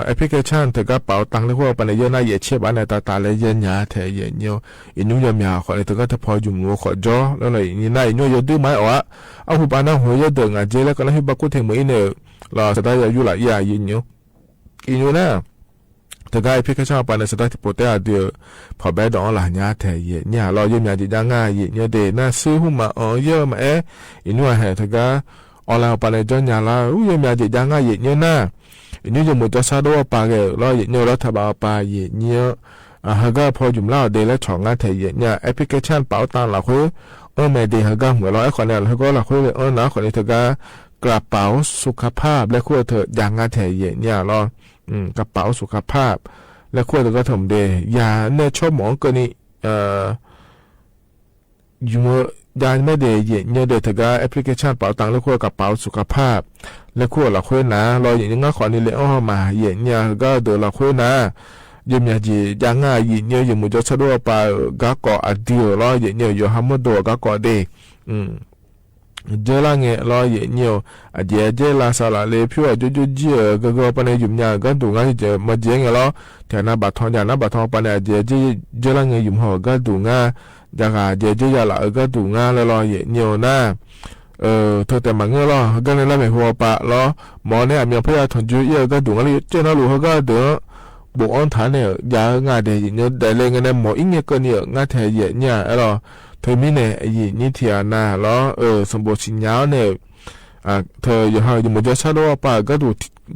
แอปพลิเคชันเธอกระเป๋าตังค์ที่พวกปันเยอะน่าเหยียดเชียบอันในตาเลยเย็นหยาแถเย็นเนียวอินยุ่งยามยาขอเลยเธอก็จะพออยู่หัวขอจ่อแล้วเลยนี่น่าอินยุ่งยดื้อไหมอ๋อเอาหูปานาหัวเยอะเดิงอ่ะเจแล้วก็นั่งหิบกุเทมือเนี่ยเราจะได้อยู่หลายอย่างอินยุ่งนะเธอก็แอปพลิเคชันปันในสถานที่โปรเตอร์เดียวพอแบดองหลายหยาแถเย็นเนี่ยเราเยี่ยมยาจีจ้างง่ายเย็นเนี่ยเดน่าซื้อหุ้มมาเยอะมาอินยุ่งแห่เธอก็ออนไลน์ปันในจ้องยาละเยี่ยมยาจีจ้างง่ายเย็นเนี่ยนะนี่จะมุดจะซาโดปาเกลล้อเย็นรัฐบาลปาเย็นเนี่ยฮะก็พอจุ่มเล่าเดลช่องงานไทยเย็นเนี่ยแอปพลิเคชันเป๋าตังหลักคุยไม่ดีฮะก็เหมือนเราไอ้คนเนี่ยเขาก็หลักคุยเลยนะคนนี้เธอก็กระเป๋าสุขภาพและคุยเธออย่างงานไทยเย็นเนี่ยล้อกระเป๋าสุขภาพและคุยเธอก็ทำเดยาเนี่ยชอบหมองก็นี่อยู่ยาไม่ได้เย็นเนี่ยเดี๋ยวเธอก็แอปพลิเคชันเป๋าตังแล้วคุยกระเป๋าสุขภาพและคุยหลักคุยนะรออย่างนี้งั้นขอนี่เลยมาเย็นเนี่ยก็เดี๋ยวหลักคุยนะยังมีจียังง่ายเนี่ยยังมุจฉาด้วยไปก็ก่ออดีตล้อเนี่ยอยู่ห้ามตัวก็ก่อเด็กเจอละเงี้ยล้อเนี่ยเจลาสาระเลยพี่ว่าจุดก็ปนยุ่งยากก็ดูง่ายจะมาเจงล้อแต่หน้าบัตรทองอย่างหน้าบัตรทองปนเจละเงี้ยยุ่งหัวก็ดูง่ายจากเจยาละก็ดูง่ายแล้วล้อเนี่ยนะเธอแต่มาเงี้ยล้อก็ในละไม่หัวปะล้อหมอเนี่ยมีพยาธิจุดก็ดูง่ายเจ้าหน้ารู้เขาก็เดือบุกอันฐานเนี่ยยางาเดียเนี่ยแต่เรื่องนั้นหมออิงเนี่ยก็เนี่ยงาเทียเนี่ยไอ้เราเธอมีเนี่ยยี่นี่เทียนาแล้วสมบูรณ์สิญญาเนี่ยเธออยู่ห่างอยู่มันจะชาโดว์ป่ะก็ดู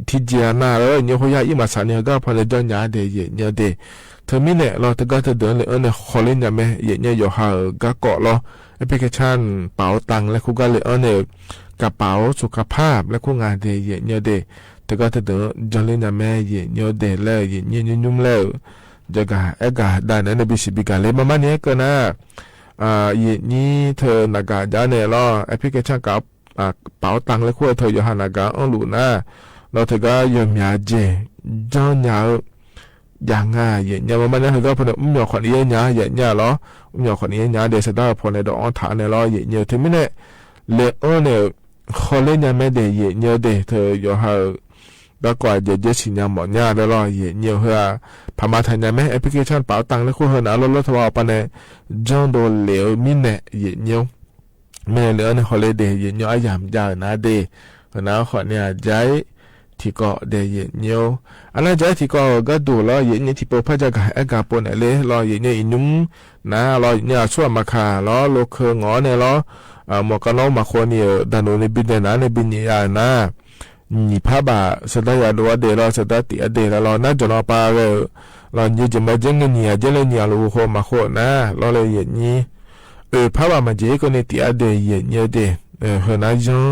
ที่เจียนาแล้วเนี่ยเขาอยากยิ่งมาสั่นเนี่ยก็พอเลยจนยาเดียเนี่ยเดเธอมีเนี่ยเราเธอก็จะเดินเลยเนี่ยขอเล่นยังไม่เนี่ยอยู่ห่างก็เกาะเราแอปพลิเคชันเป๋าตังและคู่กันเลยเนี่ยกระเป๋าสุขภาพและคู่งานเดียเนี่ยเดแต่ก็จะเดินจนเล่นยังไม่เยอะเดลเลยยุ่งเลยจะกะได้นะในบิสิบิกาเลยมาเนี่ยก็นะนี่เธอนักการเนี่ยล้อแอปพลิเคชันกับเป๋าตังและคู่เธออยู่หันนักการหลุนะเราเธอก็ยอมยาเจจ้องยาอย่างง่ายเนี่ยมาเนี่ยเธอก็พอเนี่ยมีคนเยี่ยเนี่ยเนี่ยล้อมีคนเยี่ยเนี่ยเดี๋ยวจะได้พอในดอกฐานเนี่ยล้อเนี่ยถึงไม่เนี่ยเลยเนี่ยเขาเล่นยังไม่ได้เนี่ยเดี๋ยวเธออยู่ห่างก็กว่าจะชินยามหมดเนี่ยแล้วรอเนี่ยเหือพม่าทันยังไม่แอปพลิเคชันเป๋าตังแล้วคู่เหือนะรถทัวร์ปนเนี่ยจงโดนเหลวมินเนี่ยเนี่ยไม่เหลือในฮอลลีเดย์เนี่ยอายามยาวนะเดย์นะขอเนี่ยใจที่ก็เดย์เนี่ยอันนั้นใจที่ก็ดูแล้วเนี่ยที่พอพระเจ้าก็ให้การปนเลยรอเนี่ยอินุ่มนะรอเนี่ยช่วยมาขาล้อโลเคงอเนี่ยล้อหมวกกันน็อกมาคนเนี่ยดันโดนในบินเนี่ยนะในบินเนี่ยนะนี่ภาพสดายดูว่าเดี๋ยวเราสดายตีเดี๋ยวเราน่าจะรอปาเลยเราเนี่ยจะมาเจงเงี้ยเจเลยเนี่ยรู้หัวมาหัวนะเราเลยอย่างนี้ภาพมาเจก็เนี่ยตีเดี๋ยวเนี่ยเดี๋ยวเฮน่าจัง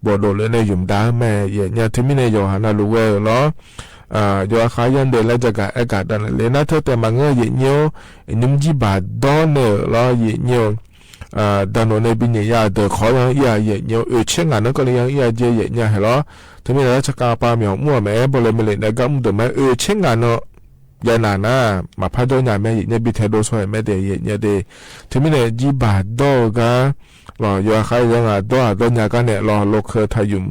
บอดเลยเนี่ยยุ่มด่าแม่เนี่ยที่มีเนี่ยอยู่หันรู้เว้ยเนาะอยู่อาคารยันเดี๋ยวเราจะกับอากาศดันเลยนะเธอแต่มาเงี้ยเนี่ยนุ่มจีบาดอนเนี่ยเราเนี่ยดันโนในบินเนี่ยเดี๋ยวขอยังเนี่ยเช่นงานนั้นก็เลยยังเจเนี่ยเหรอทำไมเราจะกล้าปาเหมียวมั่วแม่บอลเลยไม่เลยนะก็มุ่งแต่แม่เช่นงานเนาะยานานะมาพัดด้วยแม่เนี่ยบิดเทโดสวยแม่เดียเนี่ยเดทำไมเนี่ยจีบาดอกันรออยู่ใครยังอ่ะดอเนี่ยกันเนี่ยรอโลเคทายุม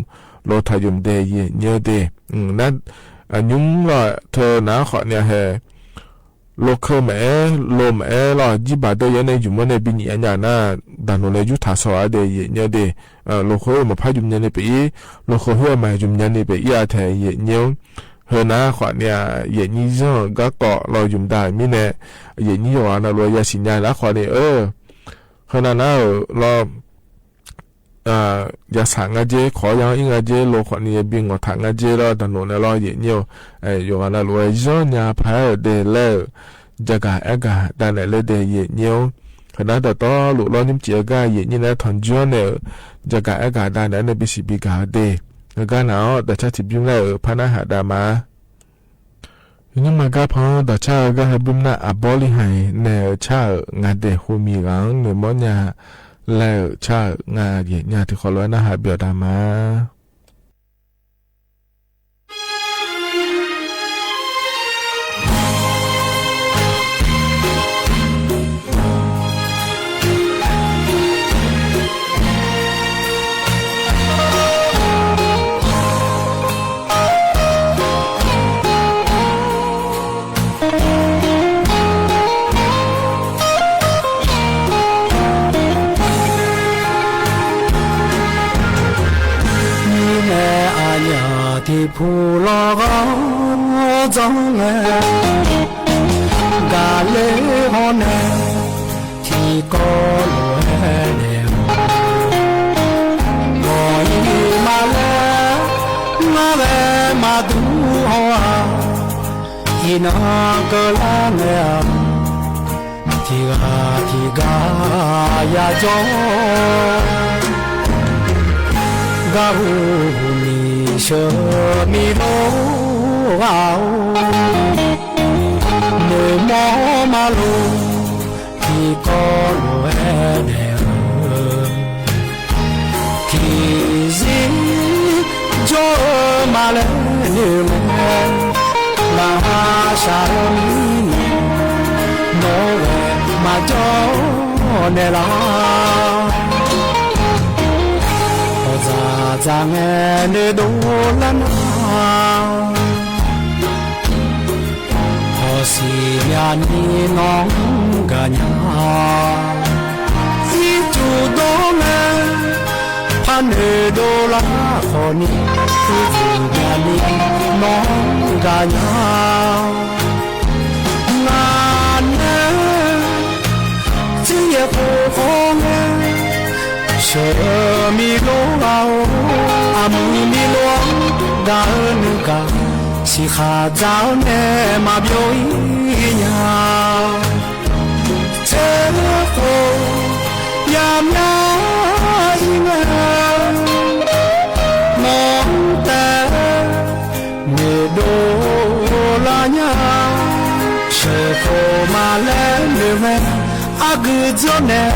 เดียเนี่ยเดนั่นยุ่งละเธอนะขอเนี่ยเฮโลเคแม่ลมรอจีบาดอยังในอยู่มันในบินเนี่ยนะดันโนในยุทธาสวะเดียเนี่ยเดโลเคมาพัดยุมเนี่ยไปโลเคหัวมายุมเนี่ยไปยาแทยเนี่ยเฮนะขวานเนี่ยนี่จังก็เกาะรอยุมได้มีเนี่ยนี่ว่านะรอยาสิญญาละขวานเนี่ยเฮนะนะรอยาสังอาเจขอยังอิงอาเจโลขวานเนี่ยบิงอทางอาเจแล้วดันโนเนี่ยรอเนี่ยอยู่ว่านะรอยจังเนี่ยพายเดลจะกะดันเลยเดเนี่ยขณะต่อหลุดล้อนิ่มเจียกายนี่นะทันจวนเนี่ยจะกะดันในบิสิบิกาเดก็หนาวแต่ชาติบิมแล้วพนาหาดามานี่มันก็พอแต่ชาก็ให้บิมน่ะอบอลิให้เนชางาเดฮูมีกังเนมอนยาแล้วชางาเยที่ขอร้อยนะหาเบียดามา lo trong gà lê hòn thì có lúa đều ngồi mà lẽ mà về mà đủ hoa thì nó cơ lá nghèo thì gà ya cho gà mi sơ mi lô ao nơi mò mà lô thì có lúa đều thì gì cho mà lên như mẹ là sao nó về mà cho nè là già nghe nơi đâu lần họ xì nhà ni nón cả nhà khi chủ đó nghe pan nơi đâu là họ ni khi nhà ni nón cả nhà chia khổ khó nghe sợ mi lô ao mi loang đã hơn cả chỉ khá giáo nè mà biểu nhà chết khổ yam ya nghe mong ta người đô la nhà sợ khổ mà lên được về 그 전에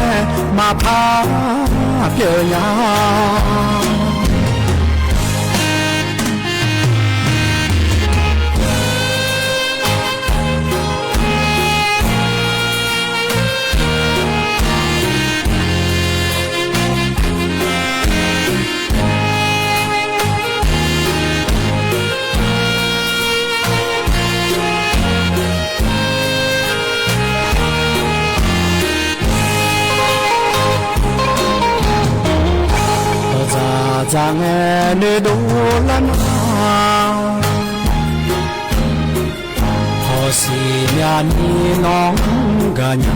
마파뼈야 rằng nơi đâu lần họ xì nhà ni nón cả nhà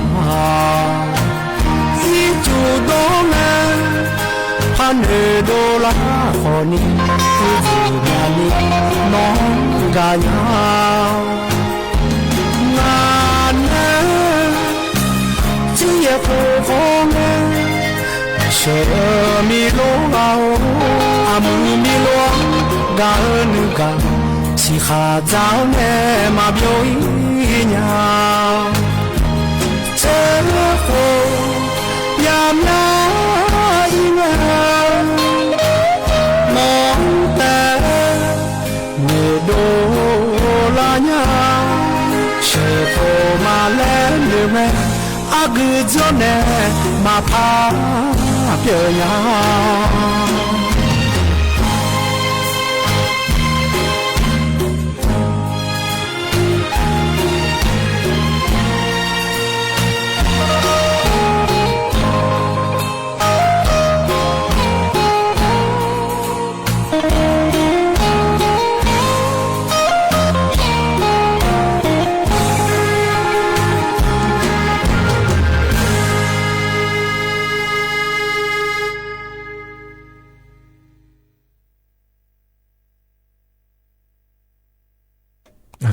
khi chủ đó nghe hắn nơi đâu là họ ni khi nhà ni nón cả nhà ngàn chỉ khổ khó nghe sợ mi lô ao mi loang gà hơn cả chỉ khá giáo nè mà biểu nhà chết khổ yam ya nghe mong ta người đô la nhà sợ khổ mà lên được mẹ 그 전에 마파뼈야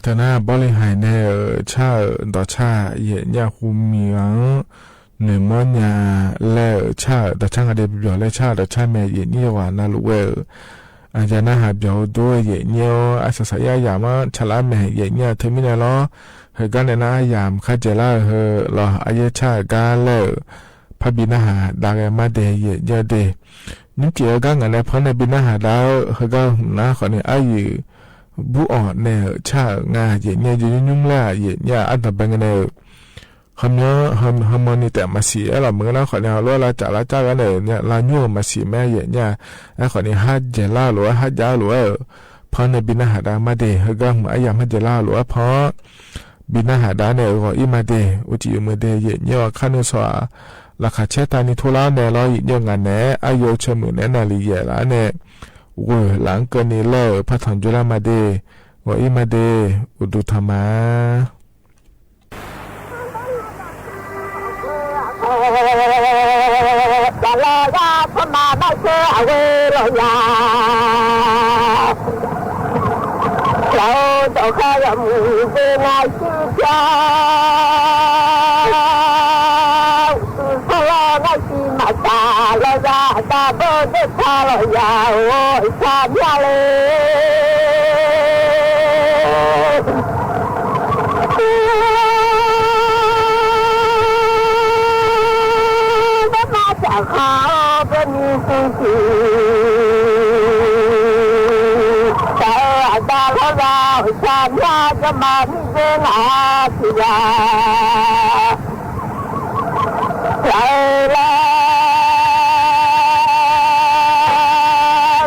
แต่น่าบริหารในชาต่อชาเยี่ยคุมีหวังหนึ่งมอนยาแล้วชาต่อช่างอเดบอยู่แล้วชาต่อชาแม่เยี่ยนี่ว่านาลูเวออาจารย์น่าหาเดี๋ยวด้วยเยี่ยนี่อาศัยยามว่าฉลาดแม่เยี่ยนี่เธอไม่ได้ล้อเฮกันในน่ายามข้าเจล่าเฮรออายชาการแล้วพระบิณหาดางมาเดเยี่ยเดนึกเจอกันอะไรเพราะในบิณหาดาวเฮก็น่าขอเนี่ยอายุบุออนเนี่ยชางาเยี่ยเนี่ยยุ่งล่าเยี่ยเนี่ยอันดับเป็นเนี่ยคำนี้คำนี้แต่มาสีเราเมื่อเราขอเนี่ยรู้เราจะเราจ้ากันเนี่ยเราโยมมาสีแม่เยี่ยเนี่ยไอ้ขอเนี่ยฮัจเจล่าหรือฮัจยาหรือเพราะในบิณหาดามาเดเฮก็มาอยากฮัจเจล่าหรือเพราะบิณหาดาเนี่ยก็อิมาเดอุจิอุมาเดเยี่ยเนี่ยขั้นสวาราคาเชตานิทุลาเนี่ยเราอีกอย่างนั้นเนี่ยอายุเชื่อมือเนี่ยนาลีเยละเนี่ย我两个你了，怕糖就拉嘛的，我一嘛的，我都他妈。呀啦呀，他妈妈是为了呀，小都可要母子来洗脚，是了那洗马啥了呀，大不的擦了呀，我擦呀嘞。好个你自己，在大路上下面个马你在哪去呀？来了，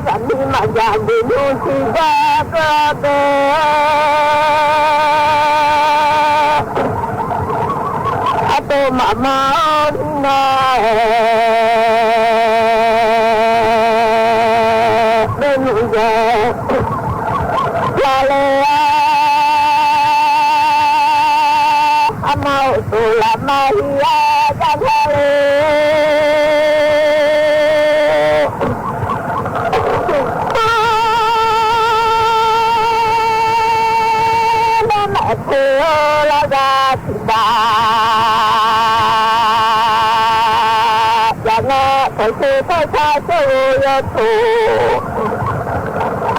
咱们马家的路是个个阿多妈妈那。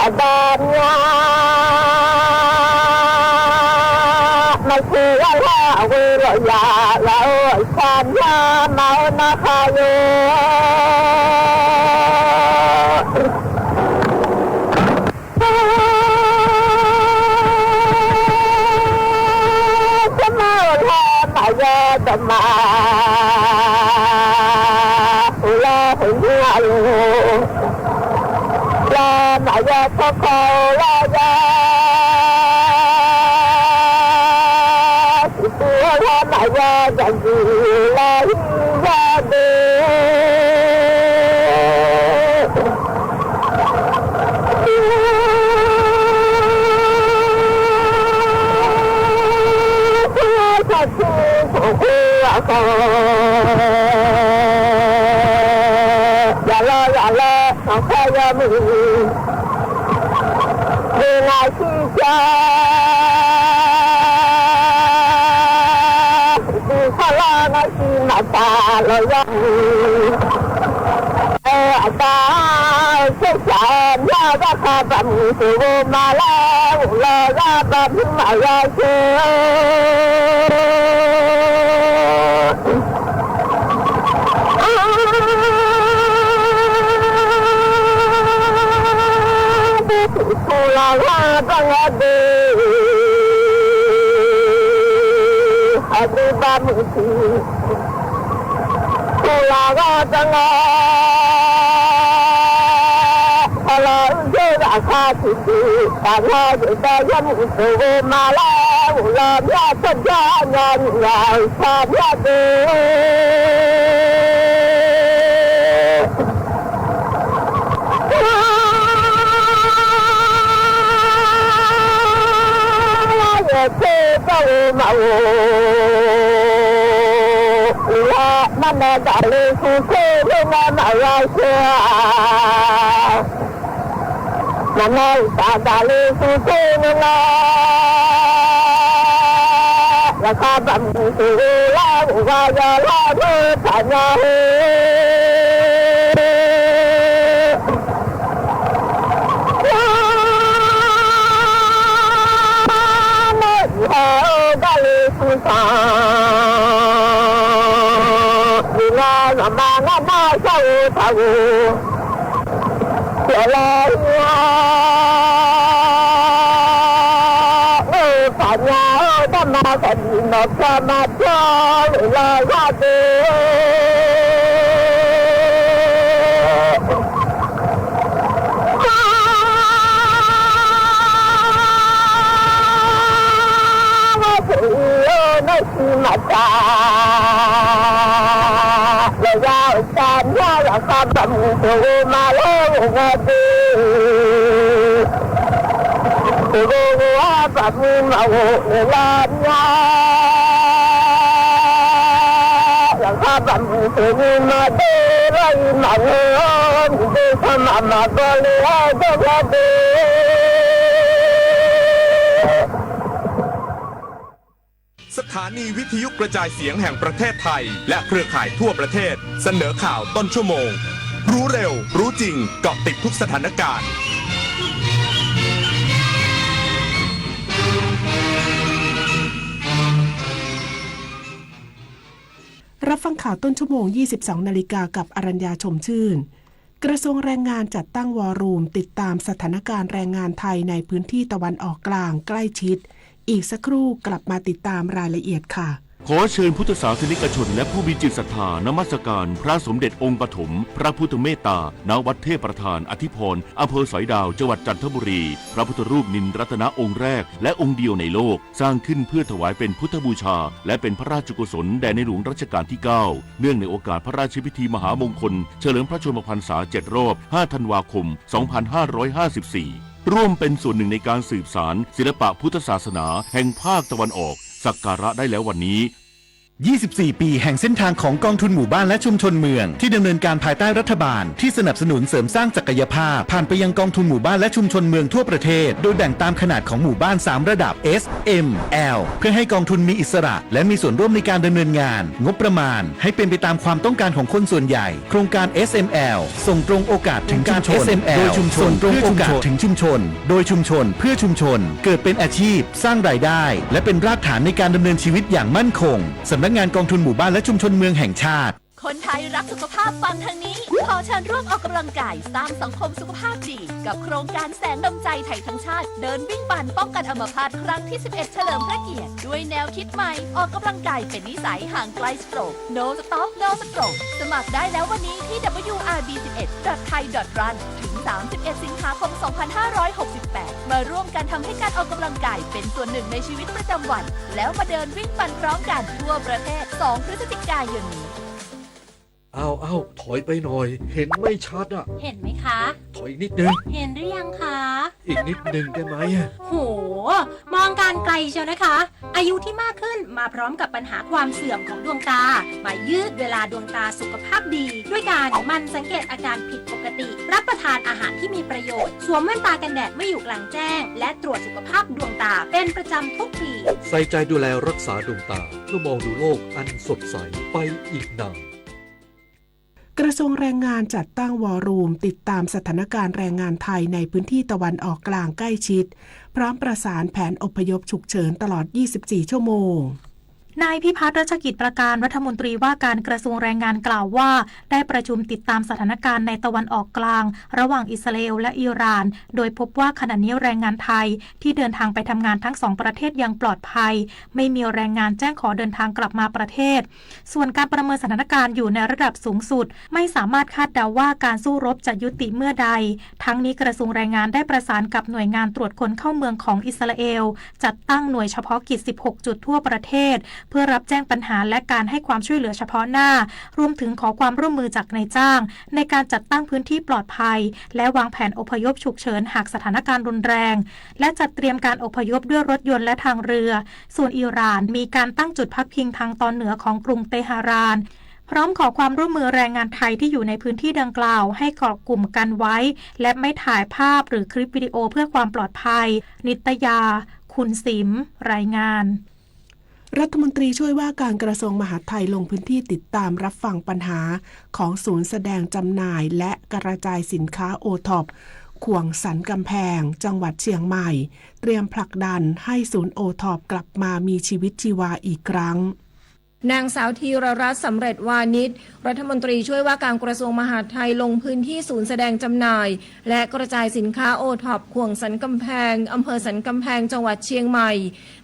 adanya masyarakat wilayah lautannya mau nak kayu semula maya demam ulah hingalu maya sekolah ya sekolah maya janji lagi jadi saya dengan sisa di kalangan si mata loyang ada sesuatu yang kabar musuh malang loyang malang pulang pengadu hati bamuti pulang tengah kalau sudah kasih karena kita yang musuh malah ulangnya terjangan yang saya mau ya mana dari suku dengan Malaysia mana dari suku dengan ya kabar musuh wajah lalu tanya bila mana masa tahu selanya tanya dama kadino sama jauh lagi mata lewat sana yang kabar musuh malu ngadu แบบมือมาโหในลานยาอย่างข้าแบบมือถือมาเดินไรมาเงินเดินทำมาบริหารก็พอดี สถานีวิทยุกระจายเสียงแห่งประเทศไทยและเครือข่ายทั่วประเทศเสนอข่าวต้นชั่วโมงรู้เร็วรู้จริงเกาะติดทุกสถานการณ์รับฟังข่าวต้นชั่วโมง 22 นาฬิกากับอรัญญาชมชื่นกระทรวงแรงงานจัดตั้งวอร์รูมติดตามสถานการณ์แรงงานไทยในพื้นที่ตะวันออกกลางใกล้ชิดอีกสักครู่กลับมาติดตามรายละเอียดค่ะขอเชิญพุทธศาสนิกชนและผู้มีจิตศรัทธานมัสการพระสมเด็จองค์ปฐมพระพุทธเมตตาณวัดเทพประธานอธิพรอำเภอสอยดาวจังหวัดจันทบุรีพระพุทธรูปนินรัตนะองค์แรกและองค์เดียวในโลกสร้างขึ้นเพื่อถวายเป็นพุทธบูชาและเป็นพระราชกุศลแด่ในหลวงรัชกาลที่ 9 เนื่องในโอกาสพระราชพิธีมหามงคลเฉลิมพระชนมพรรษา7 รอบ 5 ธันวาคม 2554 ร่วมเป็นส่วนหนึ่งในการสืบสานศิลปะพุทธศาสนาแห่งภาคตะวันออกสักการะได้แล้ววันนี้24 ปีแห่งเส้นทางของกองทุนหมู่บ้านและชุมชนเมืองที่ดำเนินการภายใต้รัฐบาลที่สนับสนุนเสริมสร้างศักยภาพผ่านไปยังกองทุนหมู่บ้านและชุมชนเมืองทั่วประเทศโดยแบ่งตามขนาดของหมู่บ้าน3ระดับ S M L เพื่อให้กองทุนมีอิสระและมีส่วนร่วมในการดำเนินงานงบประมาณให้เป็นไปตามความต้องการของคนส่วนใหญ่โครงการ SML ส่งตรงโอกาสถึงชุมชนโดยชุมชนตรงโอกาสถึงชุมชนโดยชุมชนเพื่อชุมชนเกิดเป็นอาชีพสร้างรายได้และเป็นรากฐานในการดำเนินชีวิตอย่างมั่นคงสำนักงานกองทุนหมู่บ้านและชุมชนเมืองแห่งชาติคนไทยรักสุขภาพฟังทางนี้ขอเชิญร่วมออกกำลังกายสร้างสังคมสุขภาพดีกับโครงการแสงดำใจไทยทั้งชาติเดินวิ่งปั่นป้องกันอัมพาตครั้งที่ 11 เฉลิมพระเกียรติด้วยแนวคิดใหม่ออกกำลังกายเป็นนิสัยห่างไกลสโตรก No Stop No Stroke สมัครได้แล้ววันนี้ที่ wrb11.thai.run ถึง 31 สิงหาคม 2568 มาร่วมกันทำให้การออกกำลังกายเป็นส่วนหนึ่งในชีวิตประจำวันแล้วมาเดินวิ่งปั่นพร้อมกันทั่วประเทศ 2 พฤศจิกายนนี้เอาถอยไปหน่อยเห็นไม่ชัดอ่ะเห็นไหมคะถอยอีกนิดนึงเห็นหรือยังคะอีกนิดนึงได้ไหมโหมองการไกลเชียวนะคะอายุที่มากขึ้นมาพร้อมกับปัญหาความเสื่อมของดวงตามายืดเวลาดวงตาสุขภาพดีด้วยการมันสังเกตอาการผิดปกติรับประทานอาหารที่มีประโยชน์สวมแว่นตากันแดดเมื่ออยู่กลางแจ้งและตรวจสุขภาพดวงตาเป็นประจำทุกปีใส่ใจดูแลรักษาดวงตาเพื่อมองดูโลกอันสดใสไปอีกนานกระทรวงแรงงานจัดตั้งวอร์รูมติดตามสถานการณ์แรงงานไทยในพื้นที่ตะวันออกกลางใกล้ชิดพร้อมประสานแผนอพยพฉุกเฉินตลอด 24 ชั่วโมง นายพิพัฒน์รัชกิจประการรัฐมนตรีว่าการกระทรวงแรงงานกล่าวว่าได้ประชุมติดตามสถานการณ์ในตะวันออกกลางระหว่างอิสราเอลและอิหร่านโดยพบว่าขณะนี้แรงงานไทยที่เดินทางไปทำงานทั้ง2ประเทศยังปลอดภัยไม่มีแรงงานแจ้งขอเดินทางกลับมาประเทศส่วนการประเมินสถานการณ์อยู่ในระดับสูงสุดไม่สามารถคาดเดาว่าการสู้รบจะยุติเมื่อใดทั้งนี้กระทรวงแรงงานได้ประสานกับหน่วยงานตรวจคนเข้าเมืองของอิสราเอลจัดตั้งหน่วยเฉพาะกิจ16จุดทั่วประเทศเพื่อรับแจ้งปัญหาและการให้ความช่วยเหลือเฉพาะหน้ารวมถึงขอความร่วมมือจากนายจ้างในการจัดตั้งพื้นที่ปลอดภัยและวางแผนอพยพฉุกเฉินหากสถานการณ์รุนแรงและจัดเตรียมการอพยพด้วยรถยนต์และทางเรือส่วนอิหร่านมีการตั้งจุดพักพิงทางตอนเหนือของกรุงเตหะรานพร้อมขอความร่วมมือแรงงานไทยที่อยู่ในพื้นที่ดังกล่าวให้เกาะกลุ่มกันไว้และไม่ถ่ายภาพหรือคลิปวิดีโอเพื่อความปลอดภัยนิตยาคุณสิมรายงานรัฐมนตรีช่วยว่าการกระทรวงมหาดไทยลงพื้นที่ติดตามรับฟังปัญหาของศูนย์แสดงจำหน่ายและกระจายสินค้าโอท็อปขวงสันกำแพงจังหวัดเชียงใหม่เตรียมผลักดันให้ศูนย์โอท็อปกลับมามีชีวิตชีวาอีกครั้งนางสาวธีรรัตน์สำเร็จวานิชรัฐมนตรีช่วยว่าการกระทรวงมหาดไทยลงพื้นที่ศูนย์แสดงจำหน่ายและกระจายสินค้าโอท็อปขวงสันกำแพงอำเภอสันกำแพงจังหวัดเชียงใหม่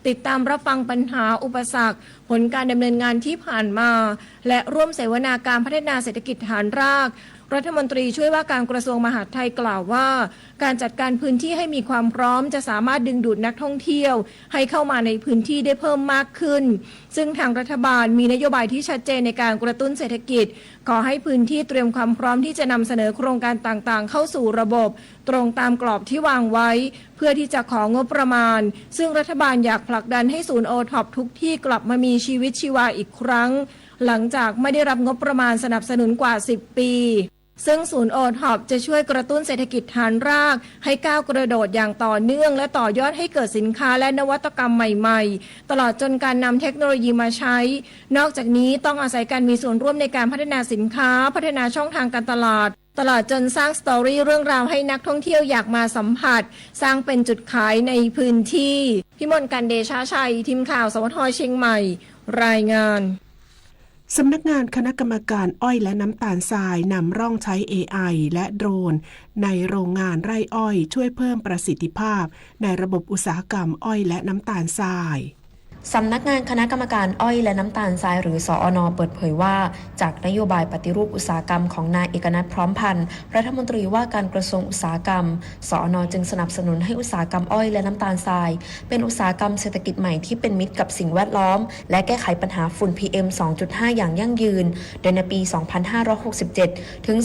ติดตามรับฟังปัญหาอุปสรรคผลการดำเนินงานที่ผ่านมาและร่วมเสวนาการพัฒนาเศรษฐกิจฐานราก รัฐมนตรีช่วยว่าการกระทรวงมหาดไทยกล่าวว่าการจัดการพื้นที่ให้มีความพร้อมจะสามารถดึงดูดนักท่องเที่ยวให้เข้ามาในพื้นที่ได้เพิ่มมากขึ้นซึ่งทางรัฐบาลมีนโยบายที่ชัดเจนในการกระตุ้นเศรษฐกิจขอให้พื้นที่เตรียมความพร้อมที่จะนำเสนอโครงการต่างๆเข้าสู่ระบบตรงตามกรอบที่วางไว้เพื่อที่จะของบประมาณซึ่งรัฐบาลอยากผลักดันให้ศูนย์โอท็อปทุกที่กลับมามีชีวิตชีวาอีกครั้งหลังจากไม่ได้รับงบประมาณสนับสนุนกว่า10ปีซึ่งศูนย์โอท็อปจะช่วยกระตุ้นเศรษฐกิจฐานรากให้ก้าวกระโดดอย่างต่อเนื่องและต่อยอดให้เกิดสินค้าและนวัตกรรมใหม่ๆตลอดจนการนำเทคโนโลยีมาใช้นอกจากนี้ต้องอาศัยการมีส่วนร่วมในการพัฒนาสินค้าพัฒนาช่องทางการตลาดตลอดจนสร้างสตอรี่เรื่องราวให้นักท่องเที่ยวอยากมาสัมผัสสร้างเป็นจุดขายในพื้นที่พิมลกันเดชาชัยทีมข่าวสวทเชียงใหม่รายงานสำนักงานคณะกรรมการอ้อยและน้ำตาลทรายนำร่องใช้ AI และโดรนในโรงงานไร่อ้อยช่วยเพิ่มประสิทธิภาพในระบบอุตสาหกรรมอ้อยและน้ำตาลทรายสำนักงานคณะกรรมการอ้อยและน้ำตาลทรายหรือสอน.เปิดเผยว่าจากนโยบายปฏิรูปอุตสาหกรรมของนายเอกนัทพร้อมพันธ์รัฐมนตรีว่าการกระทรวงอุตสาหกรรมสอน.จึงสนับสนุนให้อุตสาหกรรมอ้อยและน้ำตาลทรายเป็นอุตสาหกรรมเศรษฐกิจใหม่ที่เป็นมิตรกับสิ่งแวดล้อมและแก้ไขปัญหาฝุ่น PM 2.5 อย่างยั่งยืนโดยในปี 2567 ถึง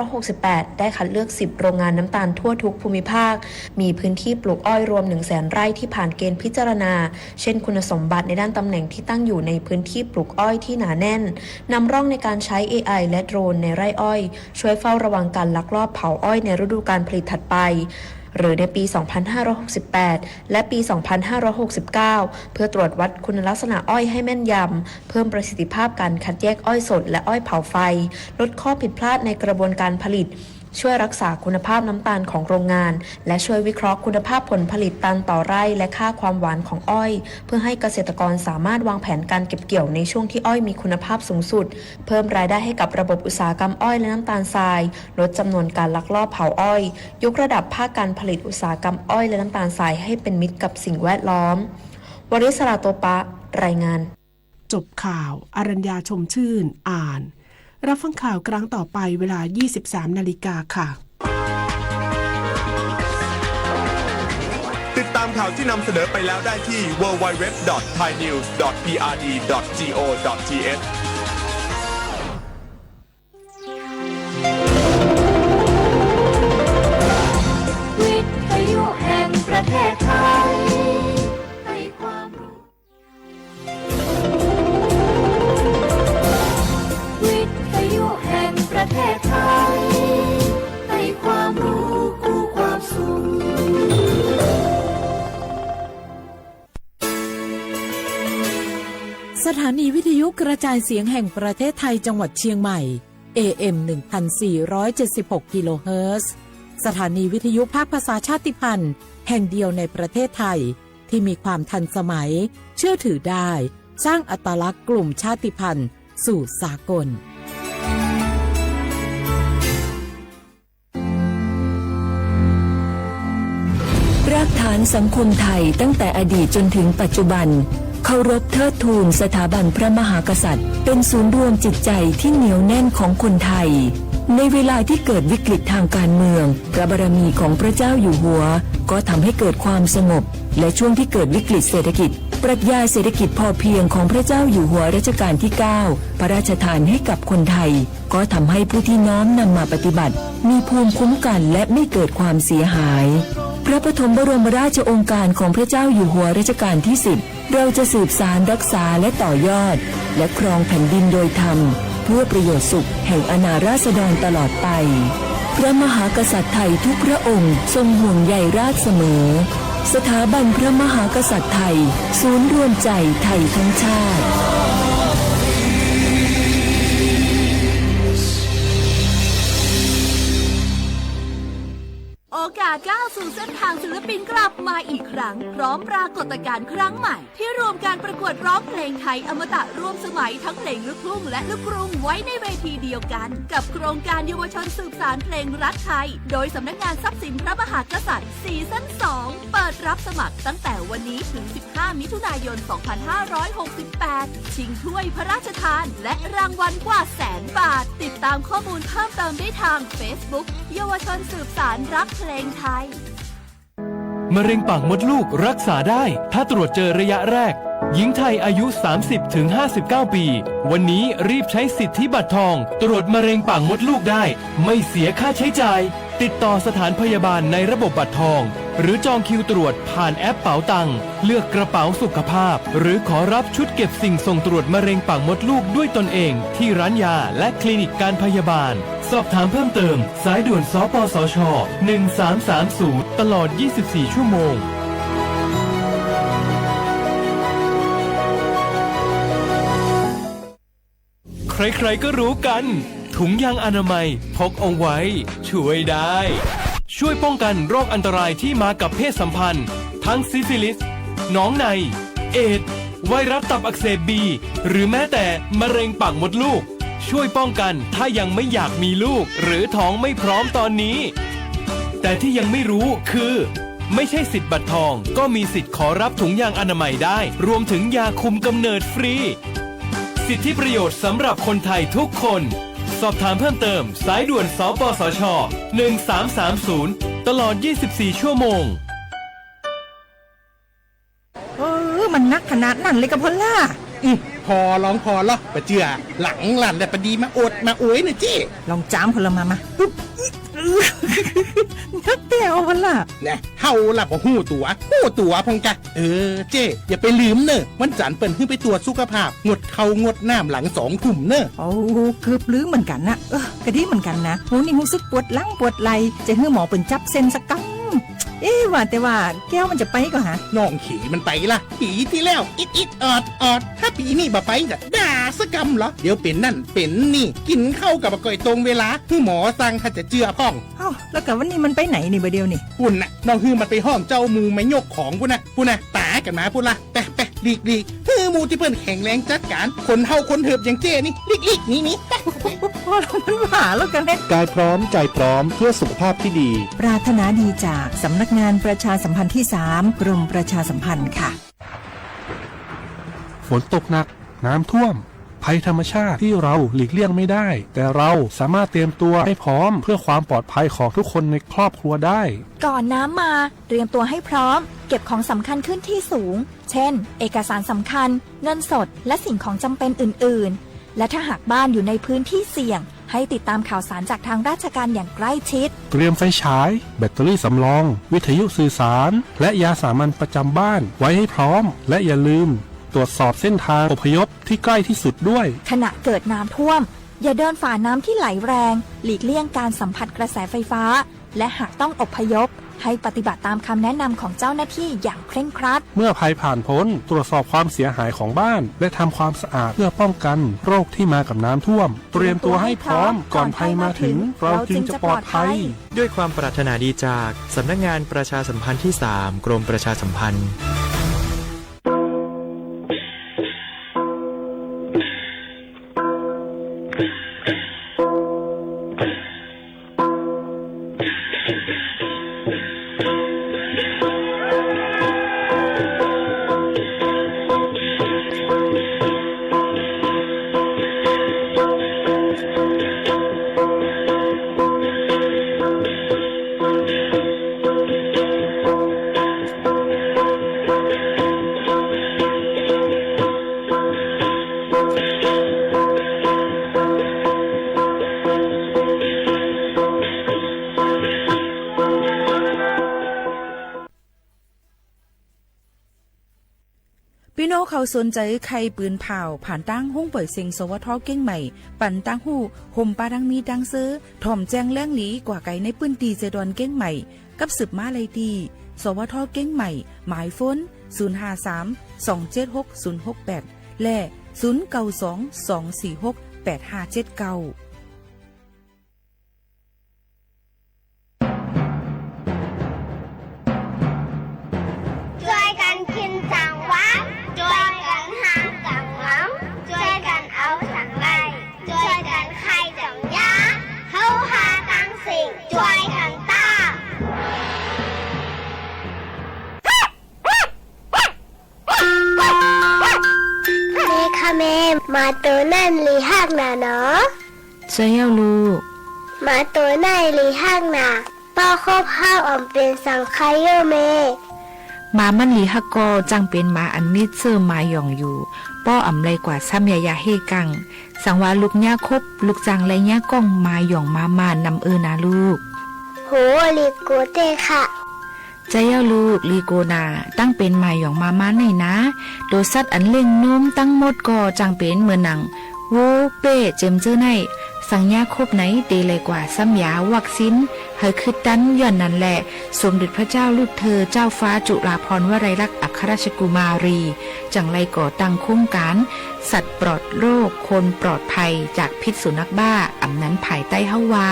2568 ได้คัดเลือก 10 โรงงานน้ำตาลทั่วทุกภูมิภาคมีพื้นที่ปลูกอ้อยรวม 100,000 ไร่ที่ผ่านเกณฑ์พิจารณาเช่นคุณสมบัติในด้านตำแหน่งที่ตั้งอยู่ในพื้นที่ปลูกอ้อยที่หนาแน่นนำร่องในการใช้ AI และโดรนในไร่อ้อยช่วยเฝ้าระวังการลักลอบเผาอ้อยในฤดูกาลผลิตถัดไปหรือในปี 2568 และปี 2569 เพื่อตรวจวัดคุณลักษณะอ้อยให้แม่นยำเพิ่มประสิทธิภาพการคัดแยกอ้อยสดและอ้อยเผาไฟลดข้อผิดพลาดในกระบวนการผลิตช่วยรักษาคุณภาพน้ำตาลของโรงงานและช่วยวิเคราะห์คุณภาพผลผลิตตันต่อไร่และค่าความหวานของอ้อยเพื่อให้เกษตรกรสามารถวางแผนการเก็บเกี่ยวในช่วงที่อ้อยมีคุณภาพสูงสุดเพิ่มรายได้ให้กับระบบอุตสาหกรรมอ้อยและน้ำตาลทรายลดจำนวนการลักลอบเผาอ้อยยกระดับภาคการผลิตอุตสาหกรรมอ้อยและน้ำตาลทรายให้เป็นมิตรกับสิ่งแวดล้อมวริศราโตปะรายงานจบข่าวอรัญญาชมชื่นอ่านรับฟังข่าวครั้งต่อไปเวลา 23 นาฬิกาค่ะติดตามข่าวที่นำเสนอไปแล้วได้ที่ www.thainews.prd.go.th วิทยุแห่งประเทศไทยให้ความรู้วิทยุแห่งประเทศไทยให้ความรู้คู่ความสุขสถานีวิทยุกระจายเสียงแห่งประเทศไทยจังหวัดเชียงใหม่ AM 1476 กิโลเฮิรตซ์สถานีวิทยุภาคภาษาชาติพันธุ์แห่งเดียวในประเทศไทยที่มีความทันสมัยเชื่อถือได้สร้างอัตลักษณ์กลุ่มชาติพันธุ์สู่สากลรากฐานสังคมไทยตั้งแต่อดีตจนถึงปัจจุบันเคารพเทิดทูนสถาบันพระมหากษัตริย์เป็นศูนย์รวมจิตใจที่เหนียวแน่นของคนไทยในเวลาที่เกิดวิกฤตทางการเมืองพระบารมีของพระเจ้าอยู่หัวก็ทำให้เกิดความสงบและช่วงที่เกิดวิกฤตเศรษฐกิจปรัชญาเศรษฐกิจพอเพียงของพระเจ้าอยู่หัวรัชกาลที่ 9 พระราชทานให้กับคนไทยก็ทำให้ผู้ที่น้อมนำมาปฏิบัติมีภูมิคุ้มกันและไม่เกิดความเสียหายพระปฐมบรมราชโองการของพระเจ้าอยู่หัวรัชกาลที่ 10เราจะสืบสานรักษาและต่อยอดและครองแผ่นดินโดยธรรมเพื่อประโยชน์สุขแห่งอาณาราษฎรตลอดไปพระมหากษัตริย์ไทยทุกพระองค์ทรงห่วงใยราษฎร์เสมอสถาบันพระมหากษัตริย์ไทยศูนย์รวมใจไทยทั้งชาติโอกาส ก้าวสู่เส้นทางศิลปินกลับมาอีกครั้งพร้อมปรากฏการณ์ครั้งใหม่ที่รวมการประกวดร้องเพลงไทยอมตะร่วมสมัยทั้งเพลงลูกทุ่งและลูกกรุงไว้ในเวทีเดียวกันกับโครงการเยาวชนสืบสานเพลงรักไทยโดยสำนักงานทรัพย์สินพระมหากษัตริย์ซีซั่น 2 เปิดรับสมัครตั้งแต่วันนี้ถึง 15 มิถุนายน 2568 ชิงถ้วยพระราชทานและรางวัลกว่า100,000 บาทติดตามข้อมูลเพิ่มเติมได้ทาง Facebook เยาวชนสืบสานรักเพลงไทย มะเร็งปากมดลูกรักษาได้ถ้าตรวจเจอระยะแรกหญิงไทยอายุ 30-59 ปีวันนี้รีบใช้สิทธิบัตรทองตรวจมะเร็งปากมดลูกได้ไม่เสียค่าใช้จ่ายติดต่อสถานพยาบาลในระบบบัตรทองหรือจองคิวตรวจผ่านแอปเป๋าตังค์เลือกกระเป๋าสุขภาพหรือขอรับชุดเก็บสิ่งส่งตรวจมะเร็งปากมดลูกด้วยตนเองที่ร้านยาและคลินิกการพยาบาลสอบถามเพิ่มเติมสายด่วนสปสช1330ตลอด24ชั่วโมงใครๆก็รู้กันถุงยางอนามัยพกเอาไว้ช่วยได้ช่วยป้องกันโรคอันตรายที่มากับเพศสัมพันธ์ทั้งซิฟิลิสหนองในเอดส์ไวรัสตับอักเสบบีหรือแม้แต่มะเร็งปากมดลูกช่วยป้องกันถ้ายังไม่อยากมีลูกหรือท้องไม่พร้อมตอนนี้แต่ที่ยังไม่รู้คือไม่ใช่สิทธิ์บัตรทองก็มีสิทธิ์ขอรับถุงยางอนามัยได้รวมถึงยาคุมกำเนิดฟรีสิทธิประโยชน์สำหรับคนไทยทุกคนสอบถามเพิ่มเติมสายด่วนสปสช1330ตลอด24ชั่วโมงมันนักขนาดนั้นเลยกับพ่อล่ะพอลองพอละปะเจือหลังหลันแต่ปะดีมาอดมาอวยนะเจ้ลองจามพลมานักแต่เอาพล่ะเนี่ยเฮาล่ะบ่หู้ตัวพงกะเจ้อย่าไปลืมเนอะวันจันทร์เปิ้นขึ้นไปตรวจสุขภาพงดเขางดน้ำหลัง2 ทุ่มเนอะโอ้เกือบลืมเหมือนกันนะกะดีเหมือนกันนะหูนี่รู้สึกปวดหลังปวดไหล่จะให้หมอเปิ้นจับเส้นสักกังว่าแต่ว่าแก้วมันจะไปก็หาน้องขี่มันไปล่ะปีที่แล้วอิดออดถ้าปีนี้บ่ไปจะด่าสกรรมเหรอเดี๋ยวเป็นนั่นเป็นนี่กินเข้ากับก่อยตรงเวลาคือหมอสั่งถ้าจะเจือพ่องแล้วกับวันนี้มันไปไหนนี่บ่เดียวนี่ปุ่นน่ะน้องฮือมันไปห้องเจ้ามูไม่ยกของปุ่นน่ะตากันมาปุ่นล่ะไปลีกฮือมูที่เพิ่นแข็งแรงจัดการคนเฮาคนเถิบอย่างเจ้นี่ลีกนี่มันหาแล้วกันกายพร้อมใจพร้อมเพื่อสุขภาพที่ดีปรารถนาดีจากสำนักงานประชาสัมพันธ์ที่ 3 กรมประชาสัมพันธ์ค่ะฝนตกหนักน้ำท่วมภัยธรรมชาติที่เราหลีกเลี่ยงไม่ได้แต่เราสามารถเตรียมตัวให้พร้อมเพื่อความปลอดภัยของทุกคนในครอบครัวได้ก่อนน้ำมาเตรียมตัวให้พร้อมเก็บของสำคัญขึ้นที่สูงเช่นเอกสารสำคัญเงินสดและสิ่งของจำเป็นอื่นๆและถ้าหากบ้านอยู่ในพื้นที่เสี่ยงให้ติดตามข่าวสารจากทางราชการอย่างใกล้ชิดเตรียมไฟฉายแบตเตอรี่สำรองวิทยุสื่อสารและยาสามัญประจำบ้านไว้ให้พร้อมและอย่าลืมตรวจสอบเส้นทางอพยพที่ใกล้ที่สุดด้วยขณะเกิดน้ำท่วมอย่าเดินฝ่าน้ำที่ไหลแรงหลีกเลี่ยงการสัมผัสกระแสไฟฟ้าและหากต้องอพยพให้ปฏิบัติตามคำแนะนำของเจ้าหน้าที่อย่างเคร่งครัดเมื่อภัยผ่านพ้นตรวจสอบความเสียหายของบ้านและทำความสะอาดเพื่อป้องกันโรคที่มากับน้ำท่วมเตรียมตัวให้พร้อมก่อนภัยมาถึงเราจึงจะปลอดภัยด้วยความปรารถนาดีจากสำนักงานประชาสัมพันธ์ที่ 3 กรมประชาสัมพันธ์พี่น้องเขาสนใจใครปืนเผาผ่านตั้งห้องเปิดเซ็งสวทเก้งใหม่ปั่นตั้งหู้ห่มปาดังมีดังซื้อถ่อมแจ้งแล้งหลีกว่าไก่ในปืนตีเจดอนเก้งใหม่กับสืบมาเลยดีสวทเก้งใหม่หมายฟ้น053-276-068และ0922468579 แม่มาตัวนั่นลีหักน่ะเนาะใช่แล้วลูกมาตัวนั่นลีหักน่ะป้าครอบข้าวอ่อมเป็นสังไคเยอแม่หมามันลีฮักกอจังเป็นหมาอันมิดเซอร์หมาหย่องอยู่ป้ออ่ำไรกว่าซ้ำยาเฮกังสังว่าลูกย่าคบลูกจังไรย่าก้องมาหย่องมานำนะลูกโหลีโกเต้ค่ะใจเย้าลูกลีโกนาตั้งเป็นหมาหย่องมาในนะโดสัตอันเล่งนุ่มตั้งหมดก็จังเป็นเหมือนหนังโวเป้เจมเจอในสังยาคบไหนเดเลยกว่าซ้ำยาวักซินเฮยคือดันย่อนนั่นแหละสมเด็จพระเจ้าลูกเธอเจ้าฟ้าจุฬาภรณ์วลัยลักษณ์อัครราชกุมารีจังไรก่อตั้งโครงการสัตว์ปลอดโรคคนปลอดภัยจากพิษสุนัขบ้าอำนั้นภายใต้เฮาว่า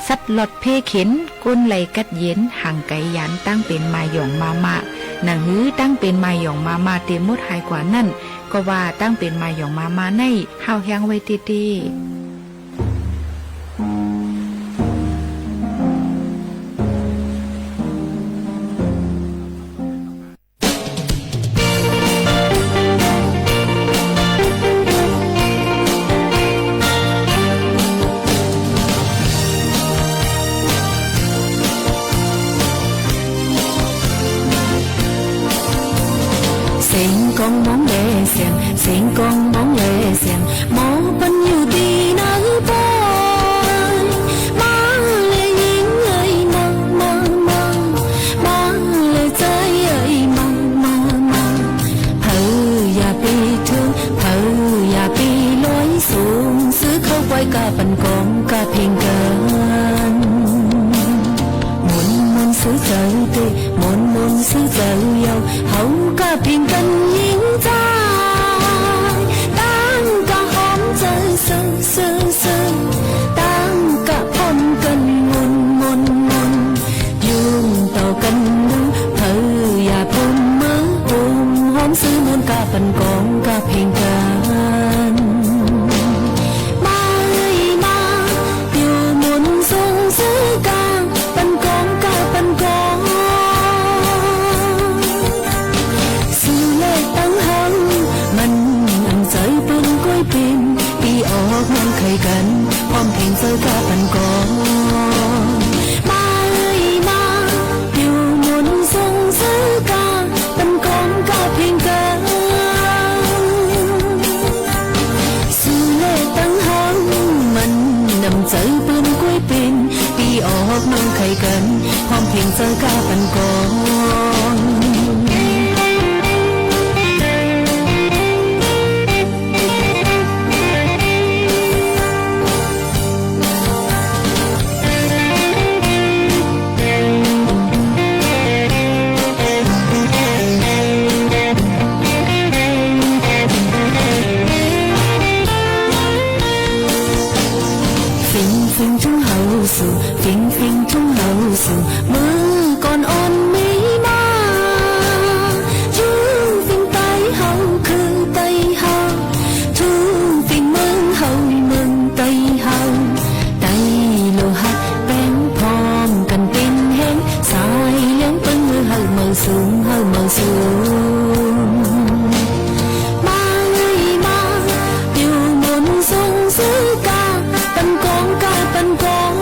สัตว์หลอดเพเข็นก้นไหลกัดเย็นห่างไกยันตั้งเป็นมาหย่องมาหนังหื้อตั้งเป็นมาหย่องมาเต็มหมดหายกว่านั่นก็ว่าตั้งเป็นมาหย่องมาในเฮาแฮงไว้ตี成功忙咧成，冇朋友的那般，马来人哎忙忙忙，马来仔哎忙忙忙，跑呀被thương，跑呀被來送，思考怪家笨講家平間，悶悶思走的，悶悶思走又好家平間應在。ตั้งกะพร้อมกันมนยุ่งต่อกันดูเธออย่าพุ่มมือปุ่มหอมซื้อมนกะปันกองกะเพลงกันมาอยู่มนทรงซื้อกะปันกองกะปันกองซื้อเลขตั้งหังมันอันใจเป็นก้อยเป็นปีออกมันเคยกันพร้อมเพลงเจอกะปันกองมาอยู่มนทรงซื้อกะปันกองกะเพลงกันซื้อเลขตั้งหังมันนำใจเป็นก้อยเป็นปีออกมันเคยกันพร้อมเพลงเจอกะปันกองฟิงทุ่งเฮาสู่มือก่อนอ่อนมีมาจูฟิงไตเฮาคือไตเฮาทูฟิงเมืองเฮาเมืองไตเฮาไตโลหักแป้งพร้อมกันเป็นแห้งสายเลี้ยงเป็นมือเฮาเมืองสูงเฮาเมืองสูงมาอยู่มนทรงซื้อกาปันกองกาปันกอง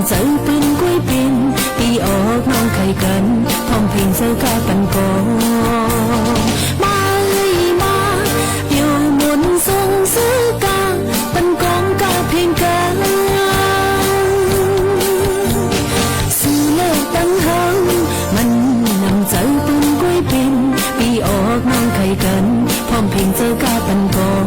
ใจเป็นกล้วยเป็นปีออกน้องไข่กันพร้อมเพลงเจ้ากาปันกองมาอยู่มนทรงซื้อกาปันกองกาเพลงกันซื้อเลขตั้งหังมันนำใจเป็นกล้วยเป็นปีออกน้องไข่กันพร้อมเพลงเจ้ากาปันกอง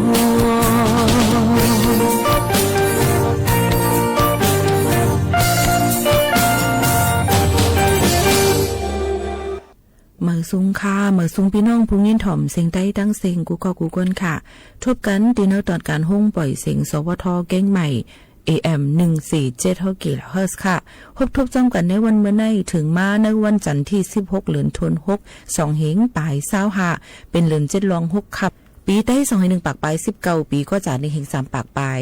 เมื่อซุงค่ะเมื่อซุงพี่น้องผู้ยินถ่อมเสียงใต้ตั้งเสียงกูก็กูก้นค่ะทบกันตีเนอตอนการห้องปล่อยเสียงสวทแก้งใหม่ AM 147 กิโลเฮิรตซ์ค่ะพบทบจำกันในวันเมื่อในถึงมาในวันจันทร์ที่16 เดือนธันวาคม2 เฮงปลาย25เป็นเดือน7รอง6ขับ ปีใต้201ปากปลาย19ปีก็จ่า1แห่ง3ปากปลาย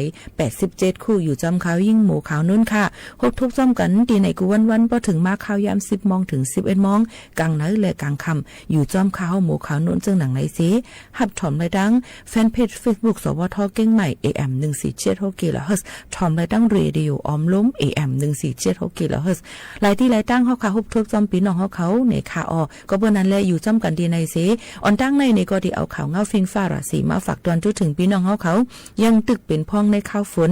87คู่อยู่จอมขาวยิ่งหมูขาวนุ่นค่ะหกทุกจอมกันตีในกูวันพอถึงมาข่าวยาม10 โมงถึง 11 โมงกลางนั้นและกลางค่ำอยู่จอมขาวหมูขาวนุ่นจึงหนังไหนสิหับถอมไรดังแฟนเพจ Facebook สวทเก้งใหม่ AM 1476 กิโลเฮิรตซ์ถอมไรดังเรดิโอออมล้ม AM 1476 กิโลเฮิรตซ์หลายที่หลายตั้งเฮาค่ะฮุบทุกจอมปีน้องเฮาเขาในคาออก็เบิ่นั้นแลอยู่จอมกันดีในเสอ่อนตั้งในก็ที่เอาข่าวเงาฟิงฟ้าราศีมาฝากตอนจุถึงพี่น้องเฮาเขายังตึกเป็นพ้องในข้าวฝน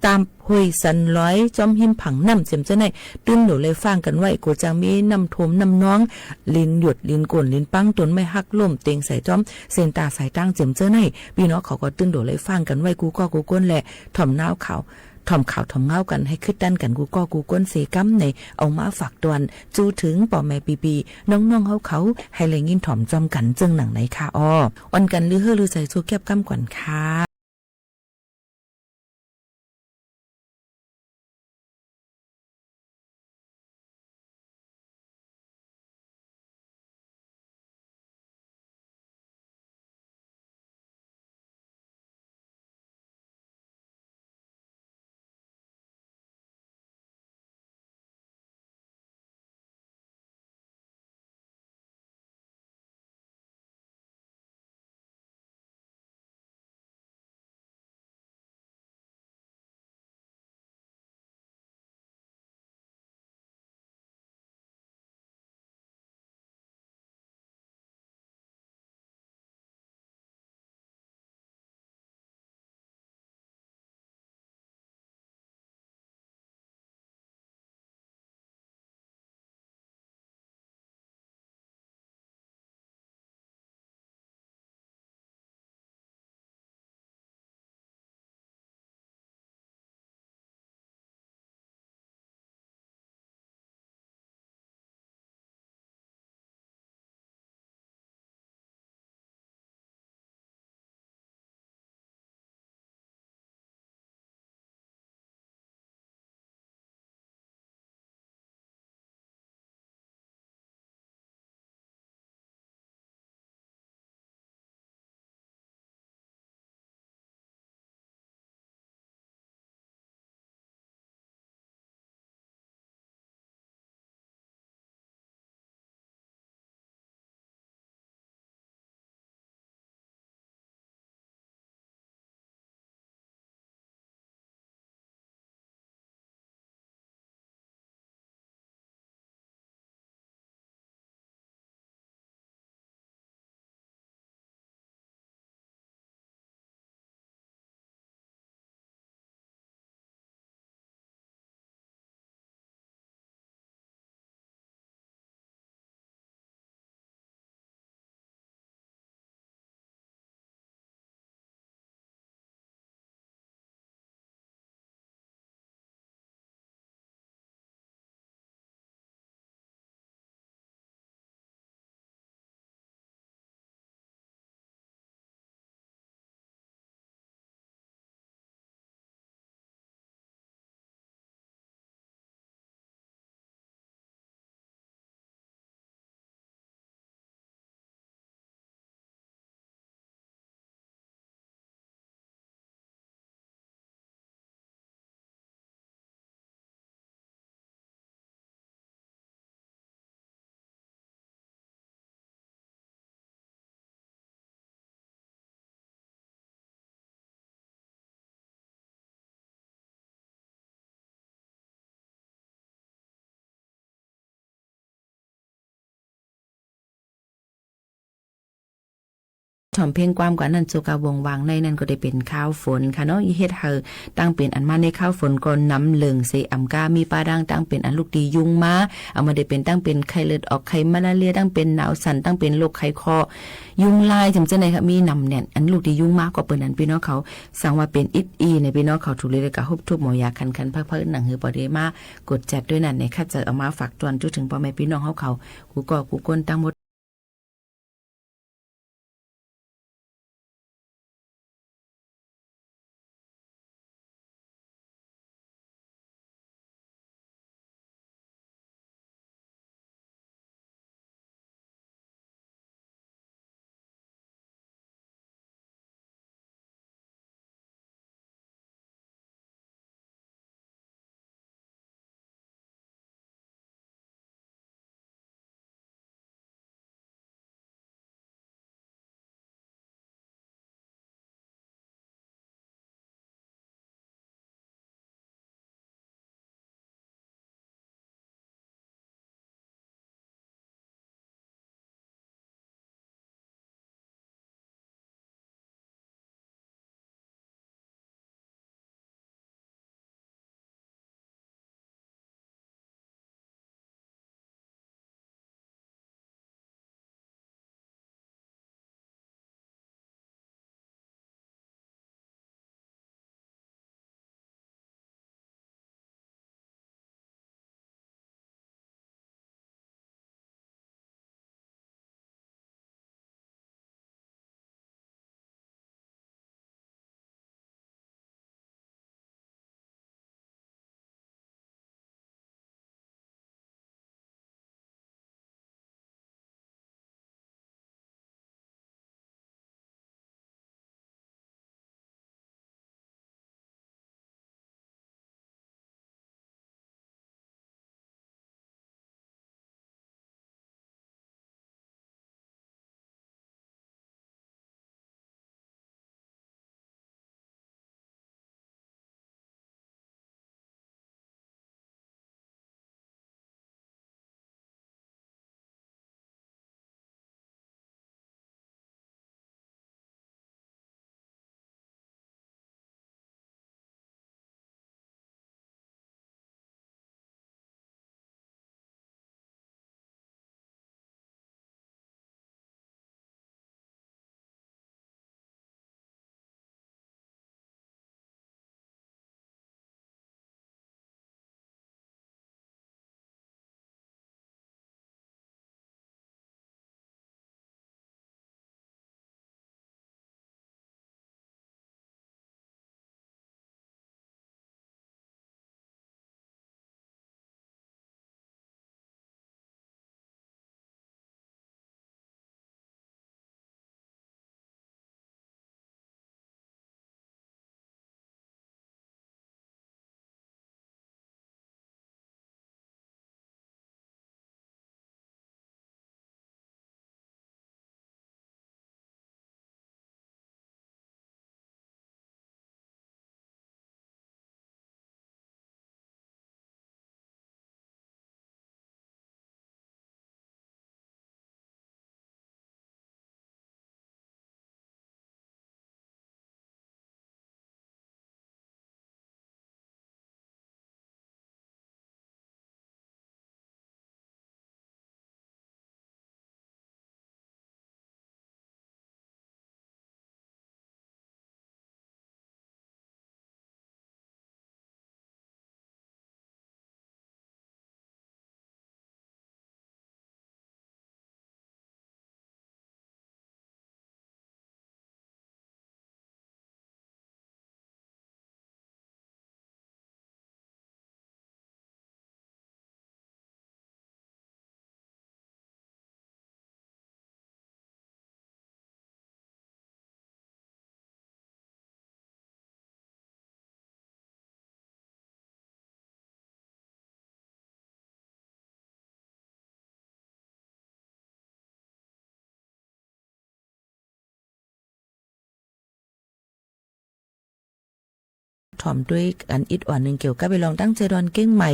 ตามห้วยสันร้อยจอมหิมผังน้ำเสียมจะไหนตื้นหนูเลยฟังกันไว้กูจังมีน้ำทมน้ำน้องลินหยดลินก่นลินปังต้นไม่หักล่มเต็งใส่จอมเส้นตาสายตั้งเสียมจะไหนพี่น้องเขาก็ตื้นหนูเลยฟังกันไว้กูก็กูก้นแหละถ่อมน้าวเขาถ่อมข่าวถ่อมเงากันให้คึดดันกันกูก็กูก้นเสกัมในเอามาฝากตวนจูถึงป่อแม่ปีน้องเขาให้เลยยินถ่อมจอมกันจึงหนังไหนค่ะอ้อวันกันลือเฮอลือใส่สู้แก็บกัมก่อนค่ะถ่อมเพ่งความกว่านั้นสุกาวงวางในนั้นก็ได้เป็นข้าวฝนค่ะเนาะอีเฮ็ดเฮอตั้งเป็นอันมาในข้าวฝนก่อนน้ำเหลืองเสอำกามีปลาดังตั้งเป็นอันลูกดียุงมาเอามาได้เป็นตั้งเป็นไข้เลือดออกไข้มาลาเรียตั้งเป็นหนาวสั่นตั้งเป็นโรคไข้คอยุงลายจำเจ้าไหนค่ะมีนำแน่นอันลูกดียุงมากกว่าเปิ้นอันพี่น้องเขาสั่งว่าเป็นอิดอีในพี่น้องเขาถูกเลยกะฮบทุบหมอยาคันๆพักๆหนังหือบ่ได้มากดจัดด้วยนั่นในค่ะจะเอามาฝากตวนจุถึงพ่อแม่พี่น้องเขากูก็กูก้นตั้งหมด ถ่อมด้วยกันอิดอ่อนหนึ่งเกี่ยวกับไปลองตั้งใจดอนเก้งใหม่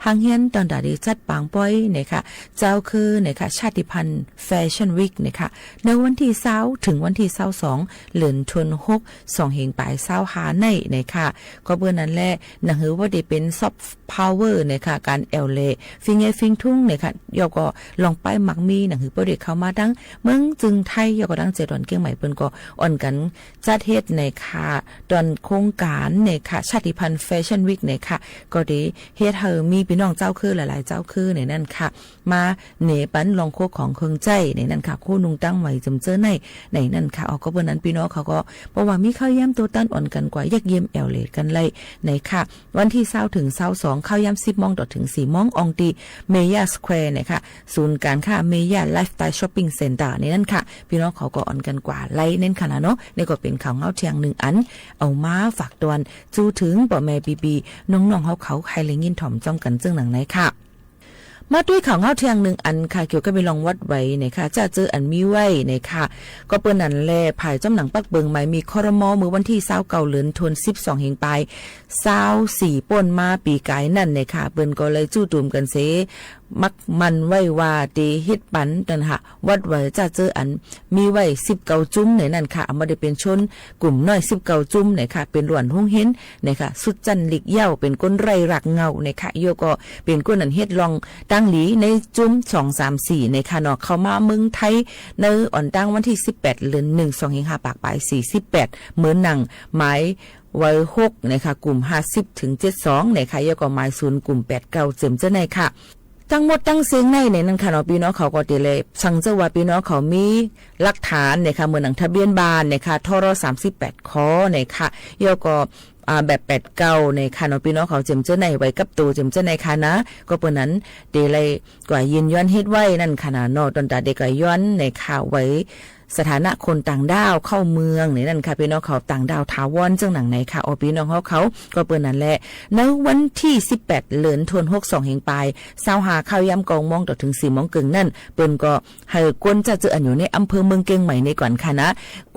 หางเฮียนตอนดาดีจัดปางป้อยนะคะเจ้าคือนะคะชาติพันธุ์แฟชั่นวีคนะคะในวันที่20ถึงวันที่22เดือนธันวาคม2เฮงปลาย25ในนะคะก็เบื่อนั้นแหละหนังหือว่าได้เป็นซอฟต์พาวเวอร์นะคะการแอลเลฟิงเอฟิงทุ่งนะคะยอก็ลองไปมักมีหนังหือบ่ได้เข้ามาดังเมืองจึงไทยยอก็ดังใจดอนเก้งใหม่เปิ้นก็อ่อนกันจัดเฮ็ดในค่ะตอนโครงการในค่ะชาติพันธุ์แฟชั่นวีคในค่ะก็ได้เฮ็ดให้มีพี่น้องเจ้าคือหลายๆเจ้าคือในนั้นค่ะมาเหนปันลองโคกของเครื่องใจในนั้นค่ะคู่นุงตั้งไว้จำเจอในนั้นค่ะก็เบิ่นนั้นพี่น้องเขาก็เพราะว่ามีข้าวย่ำตัวตั้นอ่อนกันกว่ายักเยี่ยมแอลเลดกันเลยในค่ะวันที่20ถึง22ข้าวย่ำ10 โมงถึง4 โมงอองตีเมย่าสแควร์เนี่ยค่ะศูนย์การค้าเมย่าไลฟ์สไตล์ช้อปปิ้งเซ็นเตอร์ในนั้นค่ะพี่น้องเขาก็อ่อนกันกว่าไล่เน้นค่ะนะเนาะนี่ก็เป็นข่าวเงาเทียง1อันเอามาฝากตอนจูถึงบ่แม่บีน้องๆเขาใครเลยยินถ่อมจ้องกันจึงหนังไหนค่ะมาด้วยข่าวเงาเทียง1อันค่ะเกี่ยวกับไปลองวัดไว้นะคะจะเจออันมีไว้นะคะก็เปิ้นนั่นแลภายจ้ำหนังปักเบิงใหม่มีครม.มื้อวันที่29เดือนธันวาคม12เฮงปลาย24ป่นมาปีกายนั่นนะคะเปิ้นก็เลยจู้ตุ่มกันเสมักมันไว้ว่าตีเฮ็ดปันนั่นค่ะวัดไว้จะเจออันมีไว้19จุ้มในนั่นค่ะบ่ได้เป็นชนกลุ่มน้อย19จุ้มนะคะเป็นหลวนฮงเห็นนะคะสุดจันลิกเหย้าเป็นก้นไรรักเงานะคะโยก็เป็นก้นนั้นเฮ็ดลองตั้งหลีในจุ้ม2 3 4ในค่ะเนาะเข้ามาเมืองไทยในอ่อนตั้งวันที่18เดือน1 2เฮง5ปากปลาย48เหมือนหนังหมายไว้6นะคะกลุ่ม50ถึง72นะคะโยก็หมาย0กลุ่ม89เจิมเจ้าในค่ะทั้งหมดตั้งเสียงในนั้นค่ะเนาะพี่น้องเขาก็ติเลยสั่งเจ้าว่าพี่น้องเขามีหลักฐานนะคะเหมือนหนังทะเบียนบ้านนะคะทร38ขอนะคะโยก็แบบ89ในค่ะเนาะพี่น้องเขาเจิมเจ้าในไว้กับตัวเจิมเจ้าในค่ะนะก็เปิ้นนั้นเดเลยกว่ายืนย้อนเฮ็ดไว้นั่นค่ะนะเนาะตอนตาเด็กก็ย้อนในข่าวไว้สถานะคนต่างด้าวเข้าเมืองนี่นั่นค่ะพี่น้องเขาต่างดาวถาวรจังหนังไหนค่ะพี่น้องเขาก็เปิ้นนั่นแหละในวันที่18เดือนธันวาคม2เฮงปลาย25ข้าวย่ำกองมองถึง4 โมงครึ่งนั่นเปิ้นก็ให้ก้นจะเจออันอยู่ในอำเภอเมืองเกียงใหม่ในก่อนค่ะนะ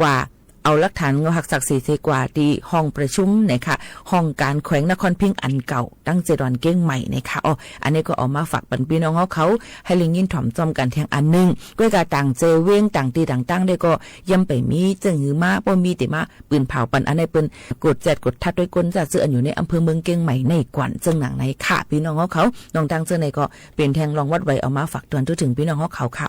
กว่าเอาหลักฐานเงาหักศักดิ์ศรีเทกว่าที่ห้องประชุมนะคะห้องการแขวงนครพิงค์อันเก่าตั้งเจดอนเก้งใหม่นะคะอันนี้ก็เอามาฝากปันพี่น้องเขาให้ลิงยินถ่อมจอมกันแทงอันนึงก็กะต่างเจเว้งต่างตีต่างตั้งได้ก็ย่ำไปมีจึงหือมาบ่มีแต่มาปืนเผาปันอันในปืนกดแจดกดทัดด้วยก้นจะเจออันอยู่ในอำเภอเมืองเก้งใหม่ในกวนจึงหนังในค่ะพี่น้องเขาน้องตั้งเจอในก็เป็นแทงรองวัดไว้เอามาฝากเตือนถึงพี่น้องเขาค่ะ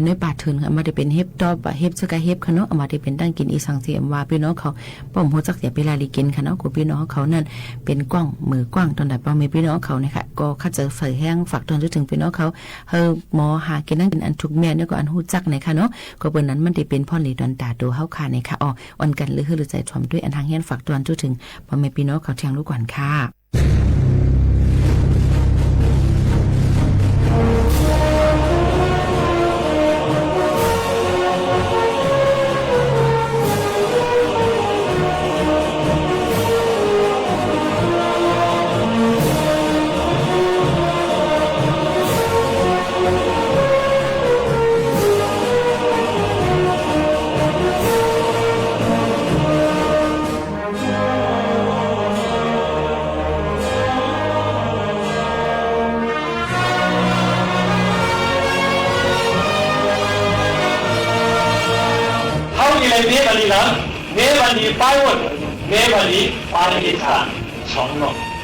ในป่าเถินค่ะมาได้เป็นเฮ็บดอบเฮ็บสกะเฮ็บค่ะเนาะมาได้เป็นตั้งกินอีสังเสียมว่าพี่น้องเขาป้อมโหจักเสียเวลาลีกินค่ะเนาะกูพี่น้องเขานั่นเป็นกว้างมือกว้างตอนใดป้อมพี่น้องเขาเนี่ยค่ะก็ข้าจะใส่แห้งฝากตอนถึงพี่น้องเขาหมอหากินนั่งกินอันทุกแม่เนี่ยก็อันฮู้จักเนี่ยค่ะเนาะก็เปิ้นนั้นมันได้เป็นพ่อหลีดอนตาโตเฮาค่ะเนี่ยค่ะอ่อนกันหรือใจถ่อมด้วยอันทางเฮียนฝากตอนถึงป้อมพี่น้องเขาแทงลูกก่อนค่ะ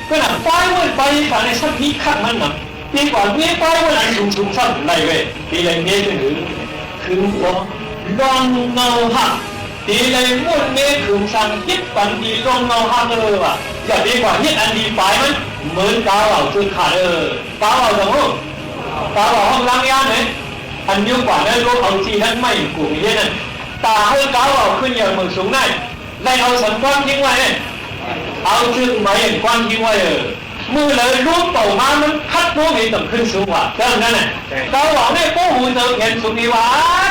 ก็น่ะป้ายวันไปค่ะในสักนี้ข้างมันน่ะดีกว่าเมียป้ายวันอันสูงสั้นในเว้ยดีเลยเมียถึงคือว่าลองเงาหักดีเลยมุ่นเมียถึงสั่งคิดปันดีลองเงาหักเลยว่ะอย่าดีกว่าที่อันดีไปมันเหมือนกาวเหล่าจุดขาดกาวเหล่าจังหูกาวเหล่าห้องล้างยาเนี่ยอันยิ่งกว่านั้นรู้เอาจีนั้นไม่กลุ่มนี้นั่นตาให้กาวเหล่าขึ้นอย่างมือสูงได้ไล่เอาสันก้อนทิ้งไว้เนี่ยเอาชื่อหมายอย่างกว้างทิ้งไว้มือเลยรูปเป่ามามันคัดรูปให้ต่ำขึ้นสูงกว่าเท่านั้นน่ะเราหวังได้โป้หูเติมเงินสูงดีว่า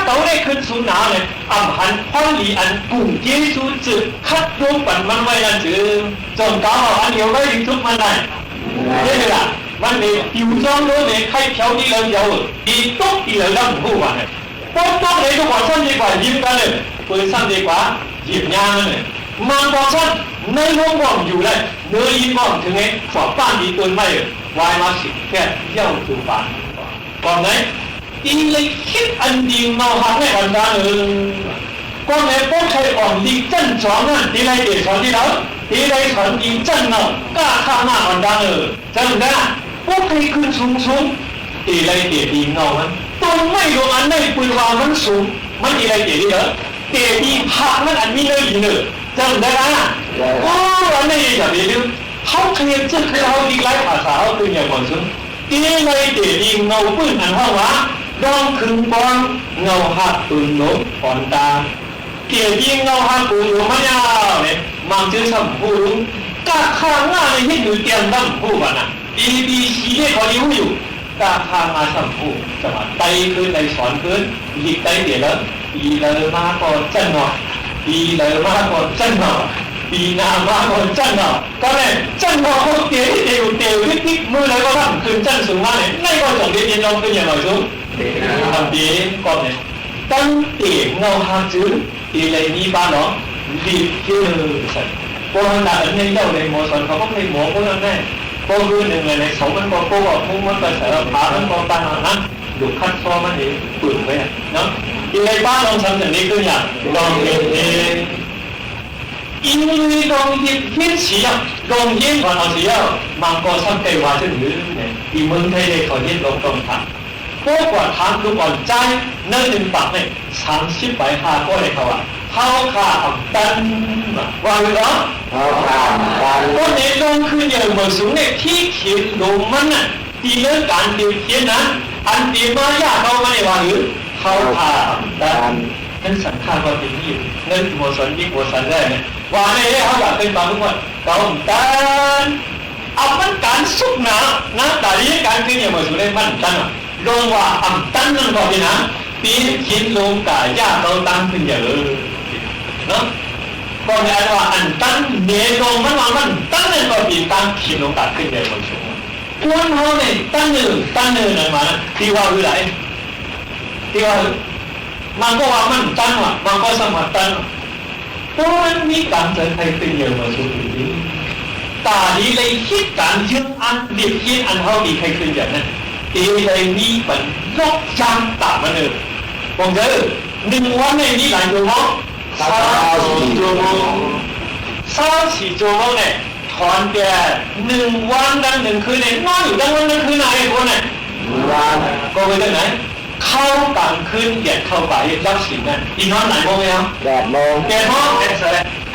เราได้ขึ้นสูงหนาเลยอ่ำหันพ่อหลีอันกลุ่มเจี๊ยสูจืดคัดรูปปั่นมันไว้นั่นจืดจนเก่าอันเดียวได้ถึงทุกมันได้นี่แหละมันมีอยู่จ้องรู้เลยใครเพียวนี่เราเดียวดีตุ๊กดีเลยแล้วหูว่าเนี่ยตุ๊กเลยทุกคนสั้นดีกว่ายิ้มกันเลยปืนสั้นดีกว่ายิ้มยางเลยมันบอกสั้นในห้องบอกอยู่เลยเนื้อยิ้มบอกถึงไงฝาบ้านดีตัวไม่วายมาสิแค่เย้าตัวบ้านก่อนไหนอีเลยคิดอันดีมาหักให้อันนั้นก่อนไหนพวกใครอ่อนดีจันสอนนั่นดีเลยเด็กสอนที่เราดีเลยสอนดีจันเนาะกล้าข้ามหน้าอันนั้นจำได้พวกใครขึ้นสูงดีเลยเด็กดีเงามันต้นไม่ลงอันในปืนวางมันสูงมันดีเลยเด็กดีเหรอเด็กดีหักมันอันมีเนื้อดีเนื้อจำได้ไหมโอ้อันนี้อย่าไปลืมเขาเคลียร์จะเคลียร์เขาดีไล่ภาษาเขาเป็นอย่างก่อนซึ่งดีเลยเด็กดีเงาปืนอันห้องวะร้องคืนบอลเงาหักปืนโน้ตอ่อนตาเกี่ยดีเงาหักปืนอยู่มันยาวเนี่ยมันจะทำผู้รู้กล้าข้างหน้าในที่อยู่เตรียมตั้งผู้วันน่ะดีสีเนี่ยเขาดิ้วอยู่กล้าข้างมาทำผู้จะมาไต่ขึ้นในสอนขึ้นหยิบไต่เดี๋ยวแล้วดีเลยมาก่อนจันหน่อยดีเลยมากกว่าจันหน่อดีนามากกว่าจันหน่อก็เลยจันหน่อเขาเตี๋ยวนิดมือเลยก็ทำคืนจันสูงมากเลยในก็ส่งเรียนลงเป็นอย่างไรสูงทำดีก่อนเนี่ยตั้งเตี๋ยวเงาหาจื้อดีเลยมีบ้านเนาะดีเยอะสัตว์พวกนั้นอันนี้เจ้าเลยหมอสอนเขาก็ไม่หมอพวกนั้นแน่พวกคือหนึ่งเลยในสองมันก็พวกมุ่งมันก็เสือผามันก็ตั้งนั้นดูคัดซ้อมันเองปืนไว้เนาะอีในบ้านลองทำอย่างนี้ขึ้นอย่างลองเอง因为农业天气啊，农业环境要芒果上计划就อยู่เนี่ยอีเมืองไทยเลยเขาเรียกลงตรงทางพวกว่าทางลูกอ่อนใจนั่นหนึ่งปากเนี่ย30 ใบ5ก็เลยเขาว่าเขาขาดันว่าหรือเปล่าก็ในลงคืออย่างเมื่อสูงเนี่ยที่เขียนลงมันน่ะที่เรื่องการเขียนนะอันที่มายากเขาไม่ว่าหรือเขาขาดันนั่นสำคัญว่าเป็นที่นั่นหัวสันยิ่งหัวสันได้เนี่ยว่าในเรื่องเขาอยากเป็นบางคนต้องการเอามันการสุกนะแต่ที่การขึ้นอย่างเมื่อสุดได้มันตั้งลงว่าอันตั้งนั่นก็เป็นนะปีคิดลงกายากเราตั้งขึ้นอย่างเนาะก็ในอันว่าอันตั้งเนื้อลงมันว่ามันตั้งนั่นก็เป็นการคิดลงกายขึ้นอย่างเมื่อสุดควรเขาเนี่ยตั้งหนึ่งนั่นมาที่ว่าคืออะไรที่ว่ามันก็ว่ามันตั้งว่ะมันก็สมัครตั้งเพราะมันมีการเจอใครเป็นเยอะมาสุดที่ตาดีเลยคิดการยึดอันเรียบคิดอันเขาดีใครเป็นอย่างนั้นเอเลยมีปัญญาจังตามันเลยผมเจอ1 วันในนี้หลายชั่วโมง34 ชั่วโมง34 ชั่วโมงเนี่ยถอนแก่1 วันดัง1 คืนเนี่ยนอนอยู่ดังวัน1 คืนไหนคนเนี่ยก็ไปที่ไหน เข้ากลางคืนเปลี่ยนเข้าไปรับสินนั่นอีนอนหลายโมงไหมครับ8 โมง8 โมงเสร็จ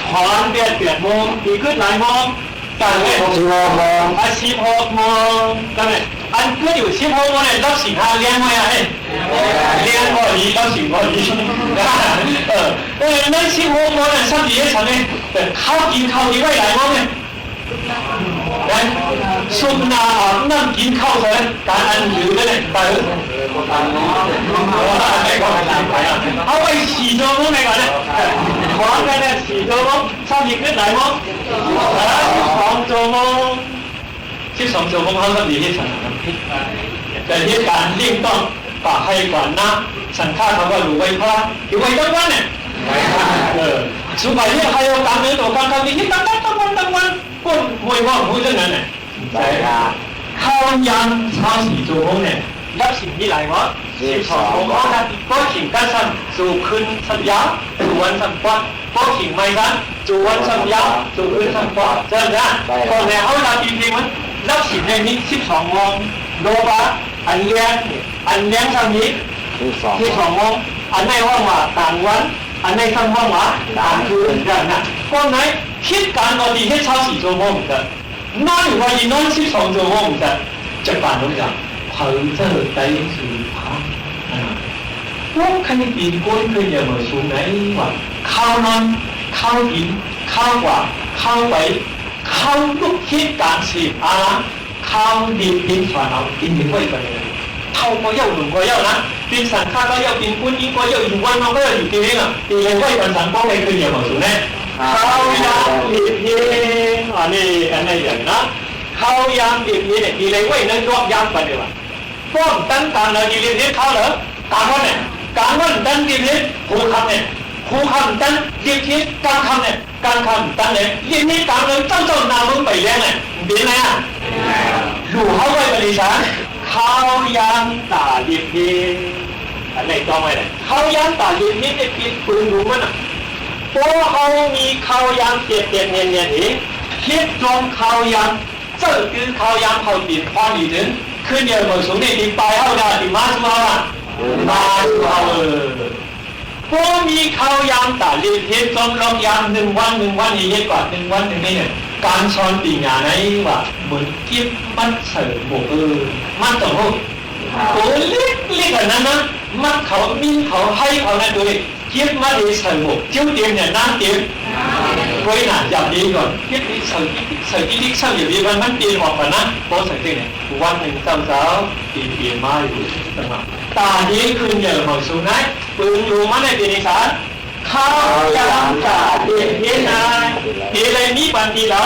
ถอนเปลี่ยน8 โมงอีกขึ้นหลายโมงกันเลย16 โมง16 โมงกันเลยอันก็อยู่16 โมงเนี่ยรับสินหาเลี้ยงไหมอ่ะเลี้ยงพอดีรับสินพอดีนั่น16 โมงเนี่ยสักทีฉันเนี่ยแต่เข้ากินข้าวดีไว้หลายโมงเนี่ยสุนนะนั่งกินข้าวเลยการอันหรือเนี่ยไปเอาไป4 ชั่วโมงไหนก่อนเนี่ยขอแค่เนี่ย4 ชั่วโมงชอบกินขึ้นไหนมั้ง12 ชั่วโมง12 ชั่วโมงเขาจะมีที่สนามแต่ที่การเลี่ยงต้องป่าให้ก่อนนะสันค่าเขาว่าอยู่ไว้พระอยู่ไว้ทั้งวันเนี่ยสุภาพที่ใครเอาการเงินตัวการทำที่ตั้งวันก็มวยว่างพูดเรื่องนั้นเนี่ยใช่ครับข้าวยำชา4 ชั่วโมงเนี่ยรับสิ่งที่ไหลวะ12 ชั่วโมงนะก็ขิงกันสั่นสู่คืนสัญญาสู่วันสัมปะก็ขิงไม่กันสู่วันสัญญาสู่คืนสัมปะเจ้าหน้าก็แล้วเขาจะจริงๆมันรับสิ่งในนี้12 โมงโลบะอันเลี้ยงสังนี้12 โมงอันในว่างว่าต่างวันอันในทั้งว่างว่าต่างคืนเจ้าหน้าก็ไหนคิดการปฏิเหตุชา4 ชั่วโมงเถอะนอนอยู่วันนี้นอน12 ชั่วโมงเถอะจะผ่านตรงนี้เผาเจอใจสุภาพพวกใครปีนก้นเคยอย่ามาสูงไหนว่าข้าวนอนข้าวกินข้าวกว่าข้าวไปข้าวลุกคิดการสิข้าวดินฝันเอากินไว้ไปเลยเท่าก็เย่าหนุ่มก็เย่านะปีนสังฆาก็เย่าปีนกุ้นยิ่งก็เย่าอยู่วันมันก็อยู่ปีนี้อ่ะปีเลยไว้วันสังก็ไม่เคยอย่ามาสูงแน่ข้าวยำดิบเย็นอันนี้อย่างนะข้าวยำดิบเย็นเนี่ยปีเลยไว้นั่งรอบยำไปเลยว่ะป้อมตั้งการเลยดิบเย็นข้าวเหรอการวันเนี่ยการวันตั้งดิบเย็นครูคำเนี่ยครูคำตั้งดิบเย็นการคำเนี่ยการคำตั้งเนี่ยดิบเย็นการเลยตั้งเจ้านามึงไปเลี้ยงเนี่ยเป็นไงอ่ะอยู่เขาไว้บริษัทข้าวยำตาดิบเย็นอะไรต้องไว้เนี่ยข้าวยำตาดิบเย็นไอ้ปีนปืนรู้มั้ยน่ะพวกเขามีข้าวยำเปียกๆเนียนนี่คิดตรงข้าวยำเจ้าคือข้าวยำเขาปีนความดีถึงขึ้นเดียวหมดสูงนี่ตีไปเอาได้ตีมาสุมาเอาพวกมีข้าวยำตาดิบเย็นจมลงยำ1 วันนี่เยอะกว่า1 วันนี่เนี่ยการสอนปีงานไหนว่าเหมือนกิ๊บมัดเสริมบวกมัดต่อพวกตัวเล็กๆอันนั้นนะมัดเขามิ้นเขาให้เขานั่นด้วยคิดมาดีเสริมบวกจิ้วเตียงเนี่ยนั่งเตียงไว้หนาจับดีก่อนคิดดีเสริมที่เสริมอย่างนี้มันเปลี่ยนออกมานะโพสต์เนี่ยวันหนึ่งเช้าเปลี่ยนมาอยู่ตั้งหลักตานี้คืนเยอะหมดสูงไหนปืนอยู่มาในปีนิสานข้าวยำตาเดียนนี่นะทีไรนี้ปันทีละ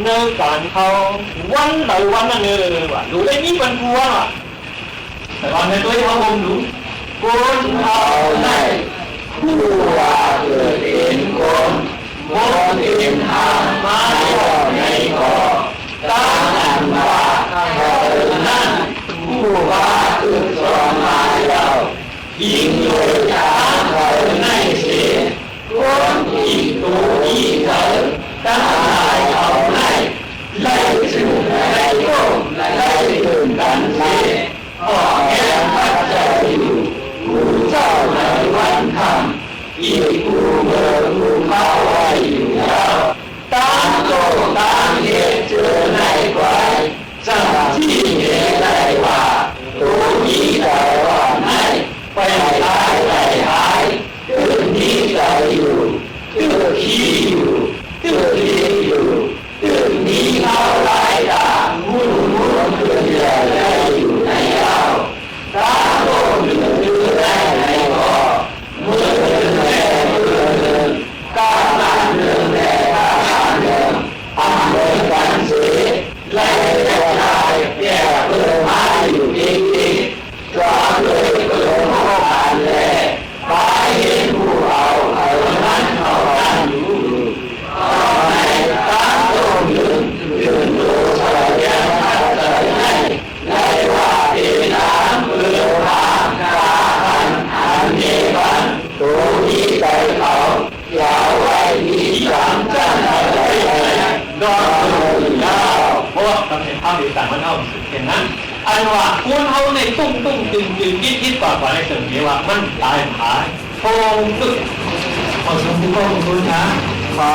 เนื้อการเขาวันหลายวันนั่นเลยว่ะดูได้นี้ปันกลัวว่ะแต่วันในตัวที่เขาผมดูคนเขาในผู้ว่าเกิดเองคนมองเห็นทางมาในก่อตั้งอันว่าเขานั้นผู้ว่าคือสอนมาแล้วยิงเลยทางเขาในเสียคนอีกตัวอีกเถิดตั้งใจเขาในไล่สู่ไล่โก้ไล่ตื่นกันเสียออกแก่พัดใจอยู่ผู้เจ้าในวันคำอีกผู้เมื่อผู้เข้าไว้อยู่แล้วตั้งโตตั้งเหตุเจอในไว้จังที่เหตุได้ว่าตัวนี้ได้ว่าไหนไปหายตื่นนี้ใจอยู่ตื่นขี้อยู่ตื่นเลี้ยงอยู่ตื่นนี้เข้าหลายตามุ่นเพื่อนใหญ่ได้อยู่ในเอาตาโตเดือดได้ในก่อเมื่อเดินแม่เมื่อเดินก้าวหน้าเดินแม่ก้าวหน้าเดินอันเดินกันเสียไล่จะได้แก่เพื่อมาอยู่จริงๆก็เลยเพื่อมาผ่านแลไปเห็นผู้เอานั้นเขานั่งอยู่ในตั้งโตยืนดูเฉยยังทัดใจให้ได้ว่าเป็นน้ำเพื่อทางกาหันอันเนบันตัวนี้ใจเขาอย่าไว้มีสังจันอะไรดอกยาวเพราะว่าตำแหน่งข้าวดีต่างมันเอาเห็นนั้นอันว่าคุณเขาใน ให้ตุ้มตึงคิดกว่าในส่วนนี้ว่ามันตายผาทองตึกขอชมทุกคนนะขอ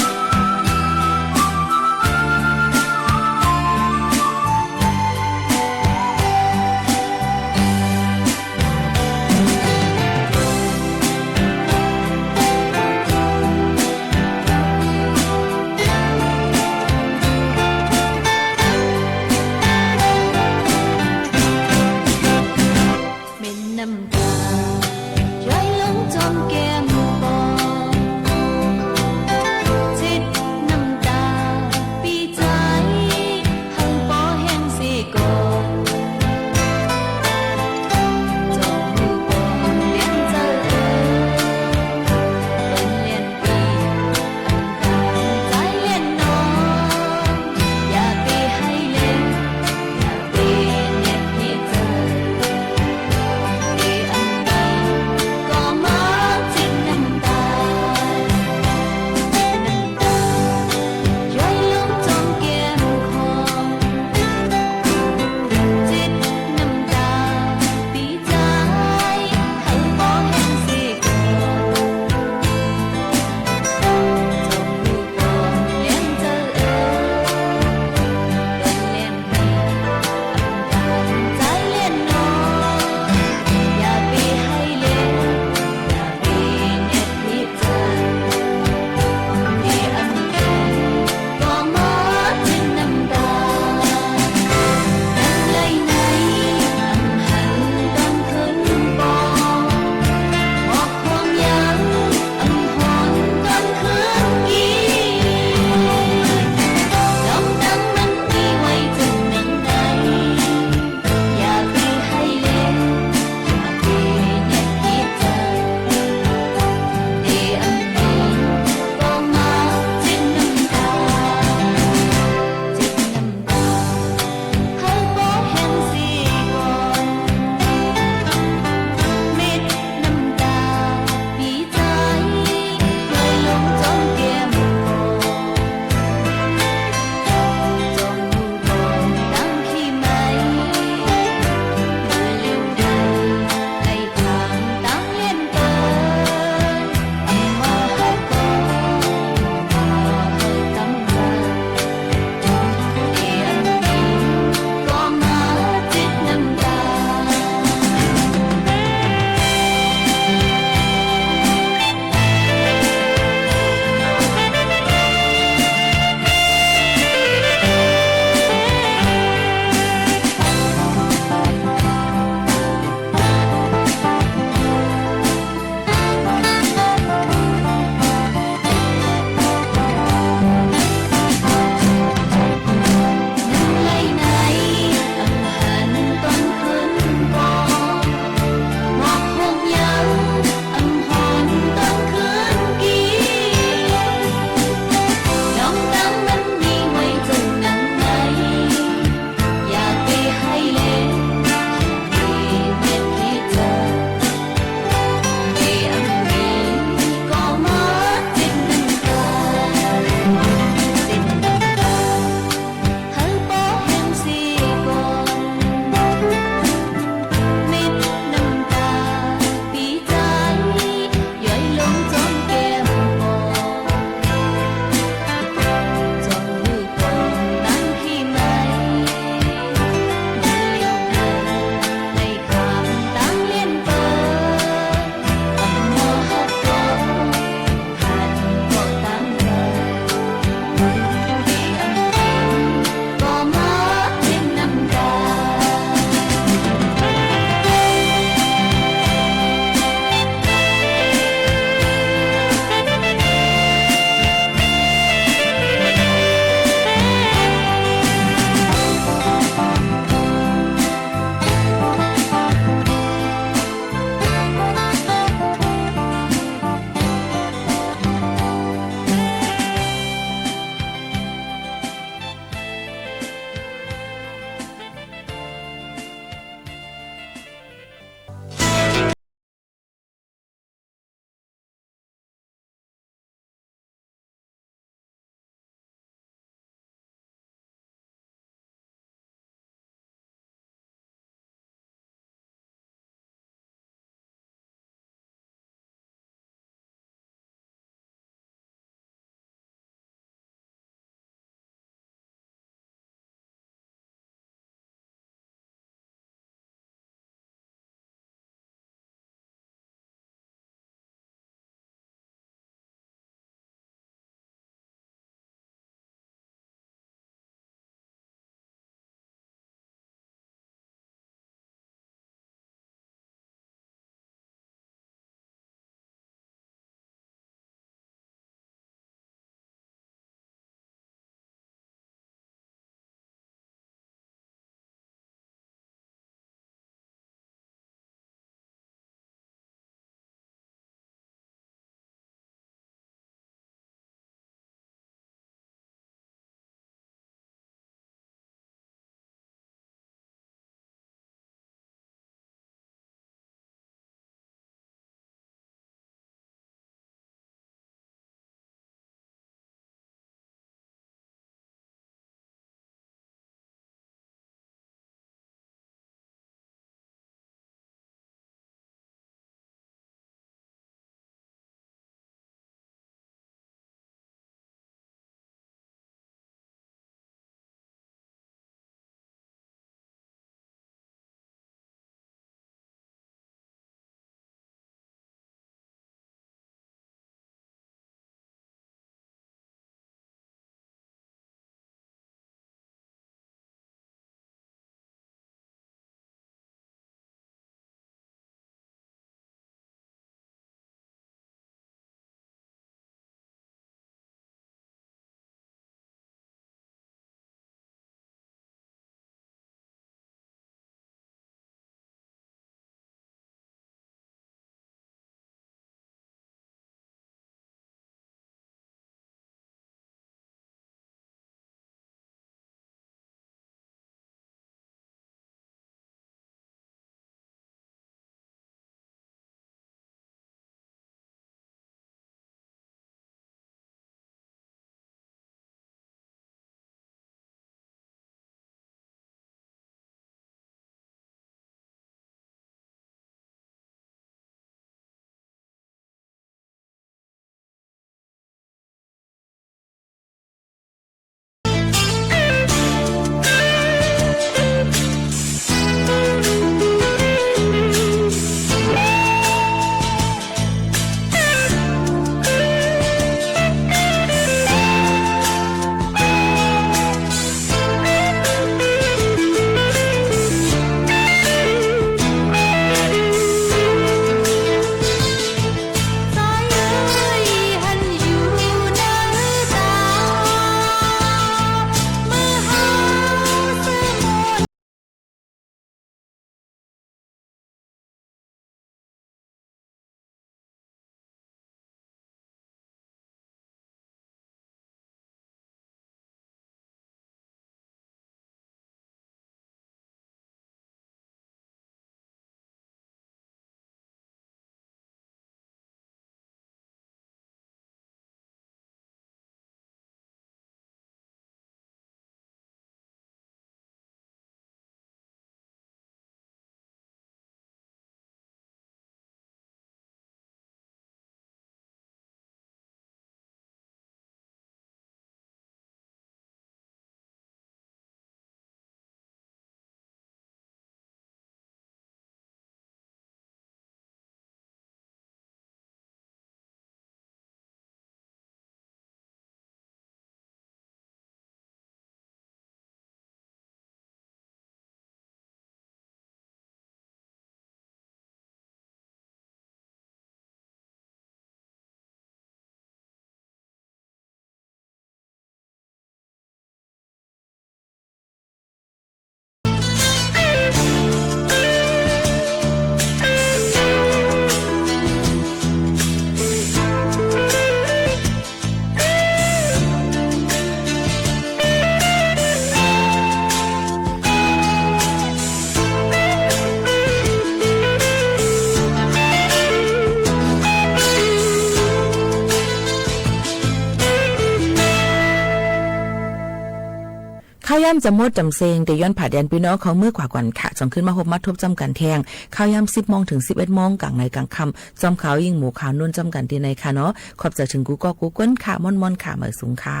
ข้าวยามจะหมดจำเซงแต่ย้อนผ่าแดนพี่น้องเขาเมื่อกว่าก่อนค่ะจองขึ้นมาพบมาทบจำกันแทงข้าวยาม10 โมงถึง 11 โมงกลางในกลางค่ำจอมขาวยิงหมูขาวนุ่นจำกันที่ในค่ะเนาะขอบใจถึงกูก็กูก้นค่ะม่อนค่ะเหมือสูงค่ะ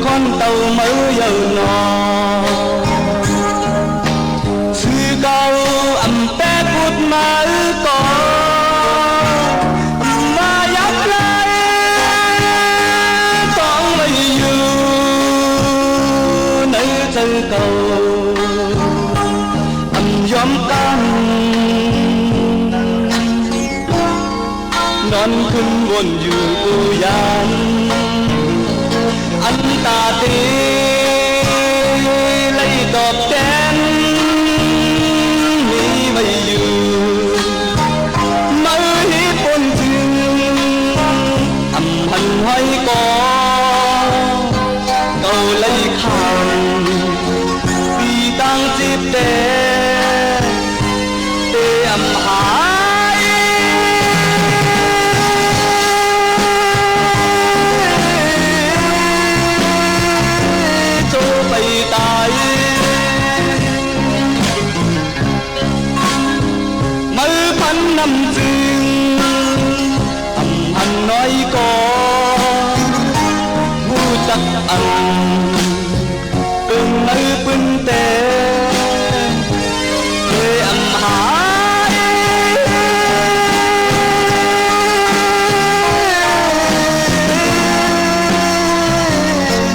con tàu mới giờ nọ sư cao ẩm té bút mà có mà dắt lại con mây dù nơi chân cầu ẩm gióm tan non khinh buồn dù cô gian anh ta đi lấy đọt đen mi bây giờ mới buồn thương ẩm hành hoài có cầu lấy khăn vì đang dịp đen để ẩm hái tại mới phấn năm dương ẩm hành nói có ngu chắc ăn từng nơi quân tế để ẩm hái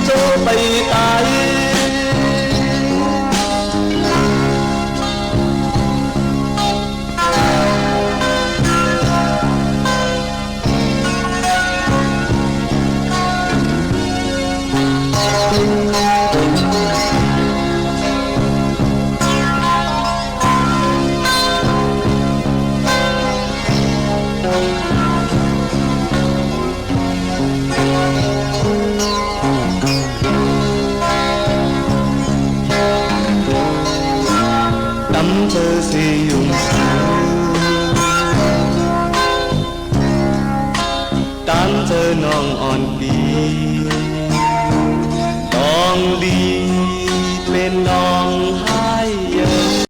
cho bày tại thơ si dùng tan thơ non on đi